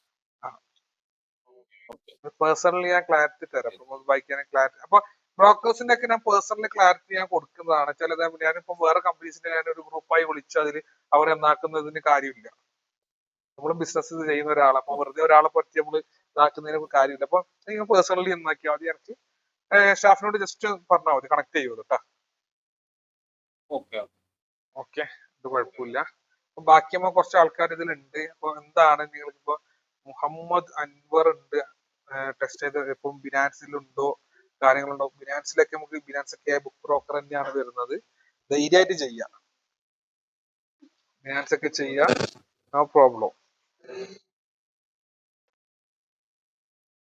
പേഴ്സണലി ഞാൻ ക്ലാരിറ്റി തരാം. പ്രമോദ് ഭായിക്ക് ഞാൻ ക്ലാരിറ്റി. അപ്പൊ ബ്രോക്കേഴ്സിന്റെ ഒക്കെ ഞാൻ പേഴ്സണലി ക്ലാരിറ്റി ഞാൻ കൊടുക്കുന്നതാണ്. ചിലത് ഞാനിപ്പോ വേറെ കമ്പനീസിന്റെ ഞാനൊരു ഗ്രൂപ്പായി വിളിച്ചു അതിൽ അവരെന്നാക്കുന്നതിന് കാര്യമില്ല. നമ്മളും ബിസിനസ് ചെയ്യുന്ന ഒരാളെ അപ്പൊ വെറുതെ ഒരാളെ പറ്റി നമ്മൾ ഇതാക്കുന്നതിന് കാര്യമില്ല. അപ്പൊ നിങ്ങൾ പേഴ്സണലി എന്നാക്കിയാൽ മതി. എനിക്ക് സ്റ്റാഫിനോട് ജസ്റ്റ് പറഞ്ഞാൽ മതി, കണക്ട് ചെയ്യുമോ കേട്ടോ. ഓക്കെ, ഇത് കുഴപ്പമില്ല. അപ്പൊ ബാക്കി നമ്മൾ കുറച്ച് ആൾക്കാർ ഇതിലുണ്ട്. അപ്പൊ എന്താണ് നിങ്ങൾക്കിപ്പോ മുഹമ്മദ് അൻവർ ഉണ്ട്, ടെസ്റ്റ് ചെയ്ത് ഇപ്പം ബിനാൻസിലുണ്ടോ കാര്യങ്ങളുണ്ടോ? ബിനാൻസിലൊക്കെ നമുക്ക് ബിനാൻസ് ഒക്കെ ബുക്ക് ബ്രോക്കർ തന്നെയാണ് വരുന്നത്. ധൈര്യമായിട്ട് ചെയ്യാം, ബിനാൻസ് ഒക്കെ ചെയ്യാം, നോ പ്രോബ്ലം.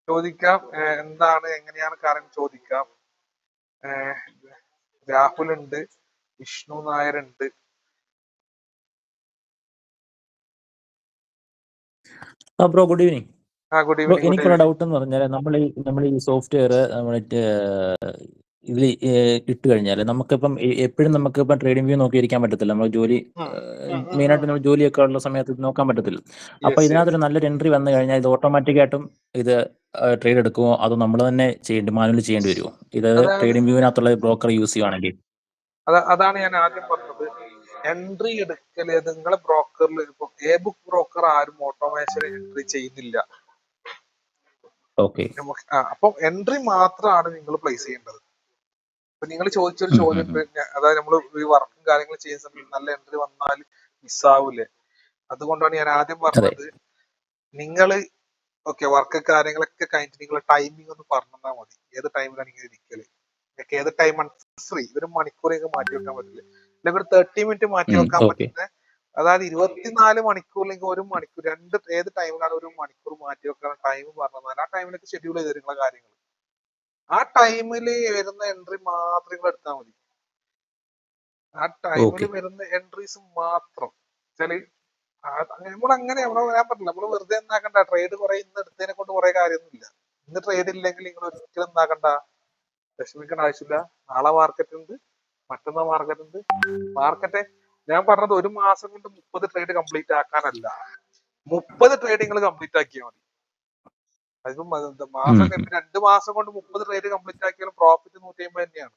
ചോദിക്കാം, എന്താണ് എങ്ങനെയാണ് കാര്യം ചോദിക്കാം. രാഹുൽ ഉണ്ട്, വിഷ്ണു നായർ ഉണ്ട്. Bro good evening. Good evening. എനിക്കുള്ള ഡൗട്ട് എന്ന് പറഞ്ഞാൽ നമ്മൾ ഈ സോഫ്റ്റ്വെയർ ഇതിൽ ഇട്ട് കഴിഞ്ഞാൽ നമുക്കിപ്പം എപ്പോഴും നമുക്കിപ്പം ട്രേഡിംഗ് വ്യൂ നോക്കിയിരിക്കാൻ പറ്റത്തില്ല. നമ്മൾ ജോലി മെയിനായിട്ട് നമ്മൾ ജോലിയൊക്കെ ഉള്ള സമയത്ത് ഇത് നോക്കാൻ പറ്റത്തില്ല. അപ്പോൾ ഇതിനകത്തൊരു നല്ലൊരു എൻട്രി വന്നു കഴിഞ്ഞാൽ ഇത് ഓട്ടോമാറ്റിക്കായിട്ടും ഇത് ട്രേഡ് എടുക്കുമോ അതോ നമ്മൾ തന്നെ മാനുവലി ചെയ്യേണ്ടി വരുമോ? ഇത് ട്രേഡിംഗ് വ്യൂവിനകത്തുള്ള ബ്രോക്കർ യൂസ് ചെയ്യുവാണെങ്കിൽ? അതാണ് ഞാൻ ആദ്യം പറഞ്ഞത്. എൻട്രി എടുക്കല് നിങ്ങളെ ബ്രോക്കറിൽ ഇപ്പൊ ബുക്ക് ബ്രോക്കർ ആരും ഓട്ടോമേഷൻ എൻട്രി ചെയ്യുന്നില്ല. ഓക്കെ. അപ്പൊ എൻട്രി മാത്രമാണ് നിങ്ങൾ പ്ലേസ് ചെയ്യേണ്ടത്. ഇപ്പൊ നിങ്ങൾ ചോദിച്ചൊരു ചോദ്യം, അതായത് നമ്മൾ ഈ വർക്കും കാര്യങ്ങളും ചെയ്യുന്ന സമയത്ത് നല്ല എൻട്രി വന്നാൽ മിസ്സാവൂലേ? അതുകൊണ്ടാണ് ഞാൻ ആദ്യം പറഞ്ഞത് നിങ്ങള് വർക്ക് കാര്യങ്ങളൊക്കെ കഴിഞ്ഞിട്ട് നിങ്ങൾ ടൈമിംഗ് ഒന്ന് പറഞ്ഞാൽ മതി. ഏത് ടൈമിലാണ് നിങ്ങൾ ഇരിക്കല്, നിങ്ങൾക്ക് ഏത് ടൈമാണ് ഫ്രീ, ഒരു മണിക്കൂറൊക്കെ മാറ്റി വെക്കാൻ പറ്റില്ല, അല്ലെങ്കിൽ ഒരു 30 മിനിറ്റ് മാറ്റി വെക്കാൻ പറ്റുന്ന, അതായത് 24 മണിക്കൂറിലേക്ക് 1 മണിക്കൂർ ഏത് ടൈമിലാണ് 1 മണിക്കൂർ മാറ്റി വെക്കാൻ ടൈം പറഞ്ഞാൽ ആ ടൈമിലേക്ക് ഷെഡ്യൂൾ ചെയ്ത് നിങ്ങളെ കാര്യങ്ങൾ ആ ടൈമിൽ വരുന്ന എൻട്രി മാത്രം നിങ്ങൾ എടുത്താൽ മതി. ആ ടൈമിൽ വരുന്ന എൻട്രീസ് മാത്രം നമ്മളങ്ങനെ ഞാൻ പറഞ്ഞില്ല, നമ്മൾ വെറുതെ എന്താക്കണ്ട, ട്രേഡ് കുറെ ഇന്ന് എടുത്തതിനെ കൊണ്ട് കുറെ കാര്യമൊന്നുമില്ല. ഇന്ന് ട്രേഡ് ഇല്ലെങ്കിൽ നിങ്ങൾ ഒരിക്കലും എന്താക്കണ്ട, വിഷമിക്കേണ്ട ആവശ്യമില്ല. നാളെ മാർക്കറ്റ് ഉണ്ട്, മറ്റന്നാൾ മാർക്കറ്റ് ഉണ്ട്. മാർക്കറ്റ് ഞാൻ പറഞ്ഞത് 1 മാസം കൊണ്ട് 30 ട്രേഡ് കംപ്ലീറ്റ് ആക്കാനല്ല, 30 ട്രേഡ് നിങ്ങൾ കംപ്ലീറ്റ് ആക്കിയാൽ മതി. അതിപ്പം മാസം 2 മാസം കൊണ്ട് 30 ട്രേഡ് കംപ്ലീറ്റ് ആക്കിയാലും പ്രോഫിറ്റ് 150 തന്നെയാണ്.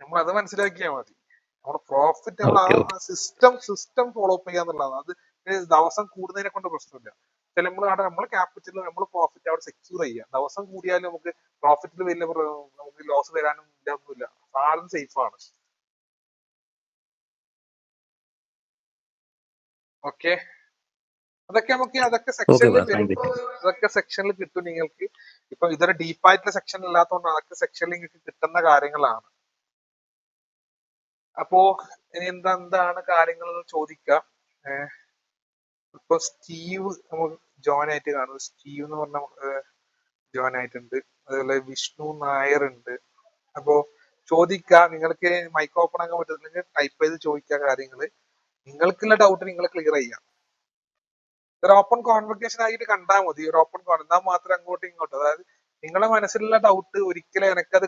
നമ്മൾ അത് മനസ്സിലാക്കിയാൽ മതി. നമ്മുടെ പ്രോഫിറ്റ് നമ്മൾ ആ സിസ്റ്റം ഫോളോ അപ്പ് ചെയ്യാന്നുള്ളതാണ്. അത് ദിവസം കൂടുന്നതിനെ കൊണ്ട് പ്രശ്നമില്ല. നമ്മൾ ക്യാപിറ്റൽ നമ്മൾ പ്രോഫിറ്റ് അവിടെ സെക്യൂർ ചെയ്യുക. ദിവസം കൂടിയാലും നമുക്ക് പ്രോഫിറ്റിൽ വലിയ നമുക്ക് ലോസ് വരാനും ഇതൊന്നുമില്ല. സാധനം സേഫ് ആണ്. ഓക്കെ, അതൊക്കെ സെക്ഷനിൽ വരും. അതൊക്കെ സെക്ഷനിൽ കിട്ടും നിങ്ങൾക്ക്. ഇപ്പൊ ഇതൊരു ഡീപ്പായിട്ടുള്ള സെക്ഷൻ ഇല്ലാത്തതുകൊണ്ട് അതൊക്കെ സെക്ഷനിൽ നിങ്ങൾക്ക് കിട്ടുന്ന കാര്യങ്ങളാണ്. അപ്പോ ഇനി എന്താണ് കാര്യങ്ങൾ ചോദിക്കാം. ഇപ്പൊ സ്റ്റീവ് നമുക്ക് ജോയിൻ ആയിട്ട് കാണും. സ്റ്റീവ് എന്ന് പറഞ്ഞ ജോയിൻ ആയിട്ടുണ്ട്. അതുപോലെ വിഷ്ണു നായർ ഉണ്ട്. അപ്പോ ചോദിക്കാം, നിങ്ങൾക്ക് മൈക്ക് ഓപ്പൺ ആക്കാൻ പറ്റുന്നില്ലെങ്കിൽ ടൈപ്പ് ചെയ്ത് ചോദിക്കുക കാര്യങ്ങൾ. നിങ്ങൾക്കുള്ള ഡൗട്ട് നിങ്ങൾ ക്ലിയർ ചെയ്യാം. ഒരു ഓപ്പൺ കോൺവെർസേഷൻ ആയിട്ട് കണ്ടാൽ മതി. ഒരു ഓപ്പൺ എന്നാൽ മാത്രം അങ്ങോട്ടും ഇങ്ങോട്ടും, അതായത് നിങ്ങളുടെ മനസ്സിലുള്ള ഡൗട്ട് ഒരിക്കലും എനിക്കത്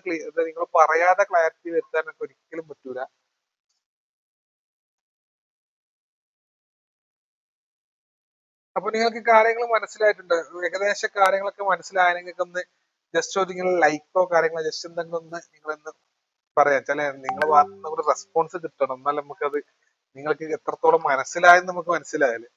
നിങ്ങൾ പറയാതെ ക്ലാരിറ്റി വരുത്താൻ എനിക്ക് ഒരിക്കലും പറ്റൂല. അപ്പൊ നിങ്ങൾക്ക് കാര്യങ്ങൾ മനസ്സിലായിട്ടുണ്ട്, ഏകദേശ കാര്യങ്ങളൊക്കെ മനസ്സിലായെങ്കിൽ ഒന്ന് ജസ്റ്റ് നിങ്ങൾ ലൈക്കോ കാര്യങ്ങളോ ജസ്റ്റ് എന്തെങ്കിലും ഒന്ന് നിങ്ങളൊന്ന് പറയാം. നിങ്ങളെ ഭാഗത്ത് നിന്ന് ഒരു റെസ്പോൺസ് കിട്ടണം, എന്നാൽ നമുക്കത് നിങ്ങൾക്ക് എത്രത്തോളം മനസ്സിലായെന്ന് നമുക്ക് മനസ്സിലായാല്.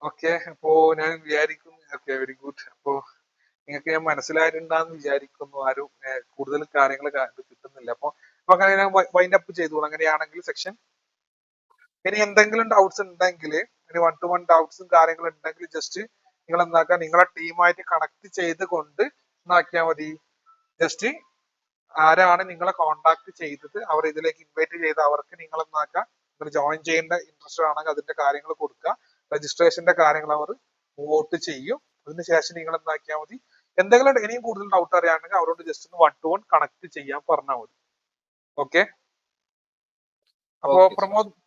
ഓക്കെ, അപ്പോ ഞാൻ വിചാരിക്കുന്നു വെരി ഗുഡ്. അപ്പോ നിങ്ങൾക്ക് ഞാൻ മനസ്സിലായിട്ടുണ്ടാന്ന് വിചാരിക്കുന്നു. ആരും കൂടുതൽ കാര്യങ്ങൾ കിട്ടുന്നില്ല. അപ്പൊ അങ്ങനെ ഞാൻ വൈൻഡ് അപ്പ് ചെയ്തോളൂ. അങ്ങനെയാണെങ്കിൽ സെക്ഷൻ ഇനി എന്തെങ്കിലും ഡൗട്ട്സ് ഉണ്ടെങ്കിൽ, ഇനി 1-to-1 ഡൗട്ട്സും കാര്യങ്ങളും ഉണ്ടെങ്കിൽ ജസ്റ്റ് നിങ്ങൾ എന്താക്കുക, നിങ്ങളെ ടീമായിട്ട് കണക്ട് ചെയ്തുകൊണ്ട് എന്താക്കിയാൽ മതി. ജസ്റ്റ് ആരാണ് നിങ്ങളെ കോണ്ടാക്ട് ചെയ്തത് അവർ ഇതിലേക്ക് ഇൻവൈറ്റ് ചെയ്ത് അവർക്ക് നിങ്ങൾ എന്താക്കുക, നിങ്ങൾ ജോയിൻ ചെയ്യേണ്ട ഇൻട്രസ്റ്റ് ആണെങ്കിൽ അതിന്റെ കാര്യങ്ങൾ കൊടുക്കുക. രജിസ്ട്രേഷന്റെ കാര്യങ്ങൾ അവർ വോട്ട് ചെയ്യും. അതിനുശേഷം നിങ്ങൾ എന്താക്കിയാൽ മതി. എന്തെങ്കിലും ഇനിയും കൂടുതൽ ഡൗട്ട് അറിയാണെങ്കിൽ അവരോട് ജസ്റ്റ് ഒന്ന് 1-to-1 കണക്ട് ചെയ്യാൻ പറഞ്ഞാൽ മതി. ഓക്കെ, അപ്പോ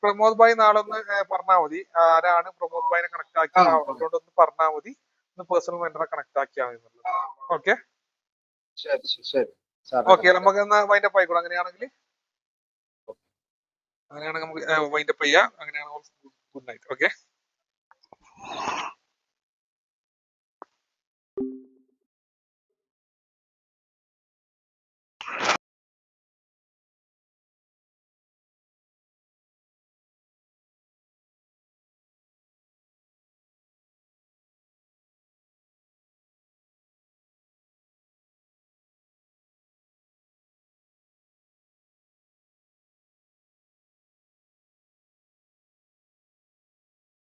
പ്രമോദ് ഭായ് നാളെ ഒന്ന് പറഞ്ഞാൽ മതി. ആരാണ് പ്രമോദ് ഭായിനെ കണക്ട് ആക്കിയത് അവരോടൊന്ന് പറഞ്ഞാൽ മതി. ഒന്ന് പേഴ്സണൽ മെന്ററെ കണക്ട് ആക്കിയാൽ മതി എന്നുള്ളത്. ഓക്കെ ഓക്കെ, നമുക്ക് എന്നാ വൈൻഡ് അപ്പ് ആയിക്കോളാം. അങ്ങനെയാണെങ്കിൽ നമുക്ക് വൈൻഡ് അപ്പ് ചെയ്യാം. അങ്ങനെയാണെങ്കിൽ ഗുഡ് നൈറ്റ്. ഓക്കെ.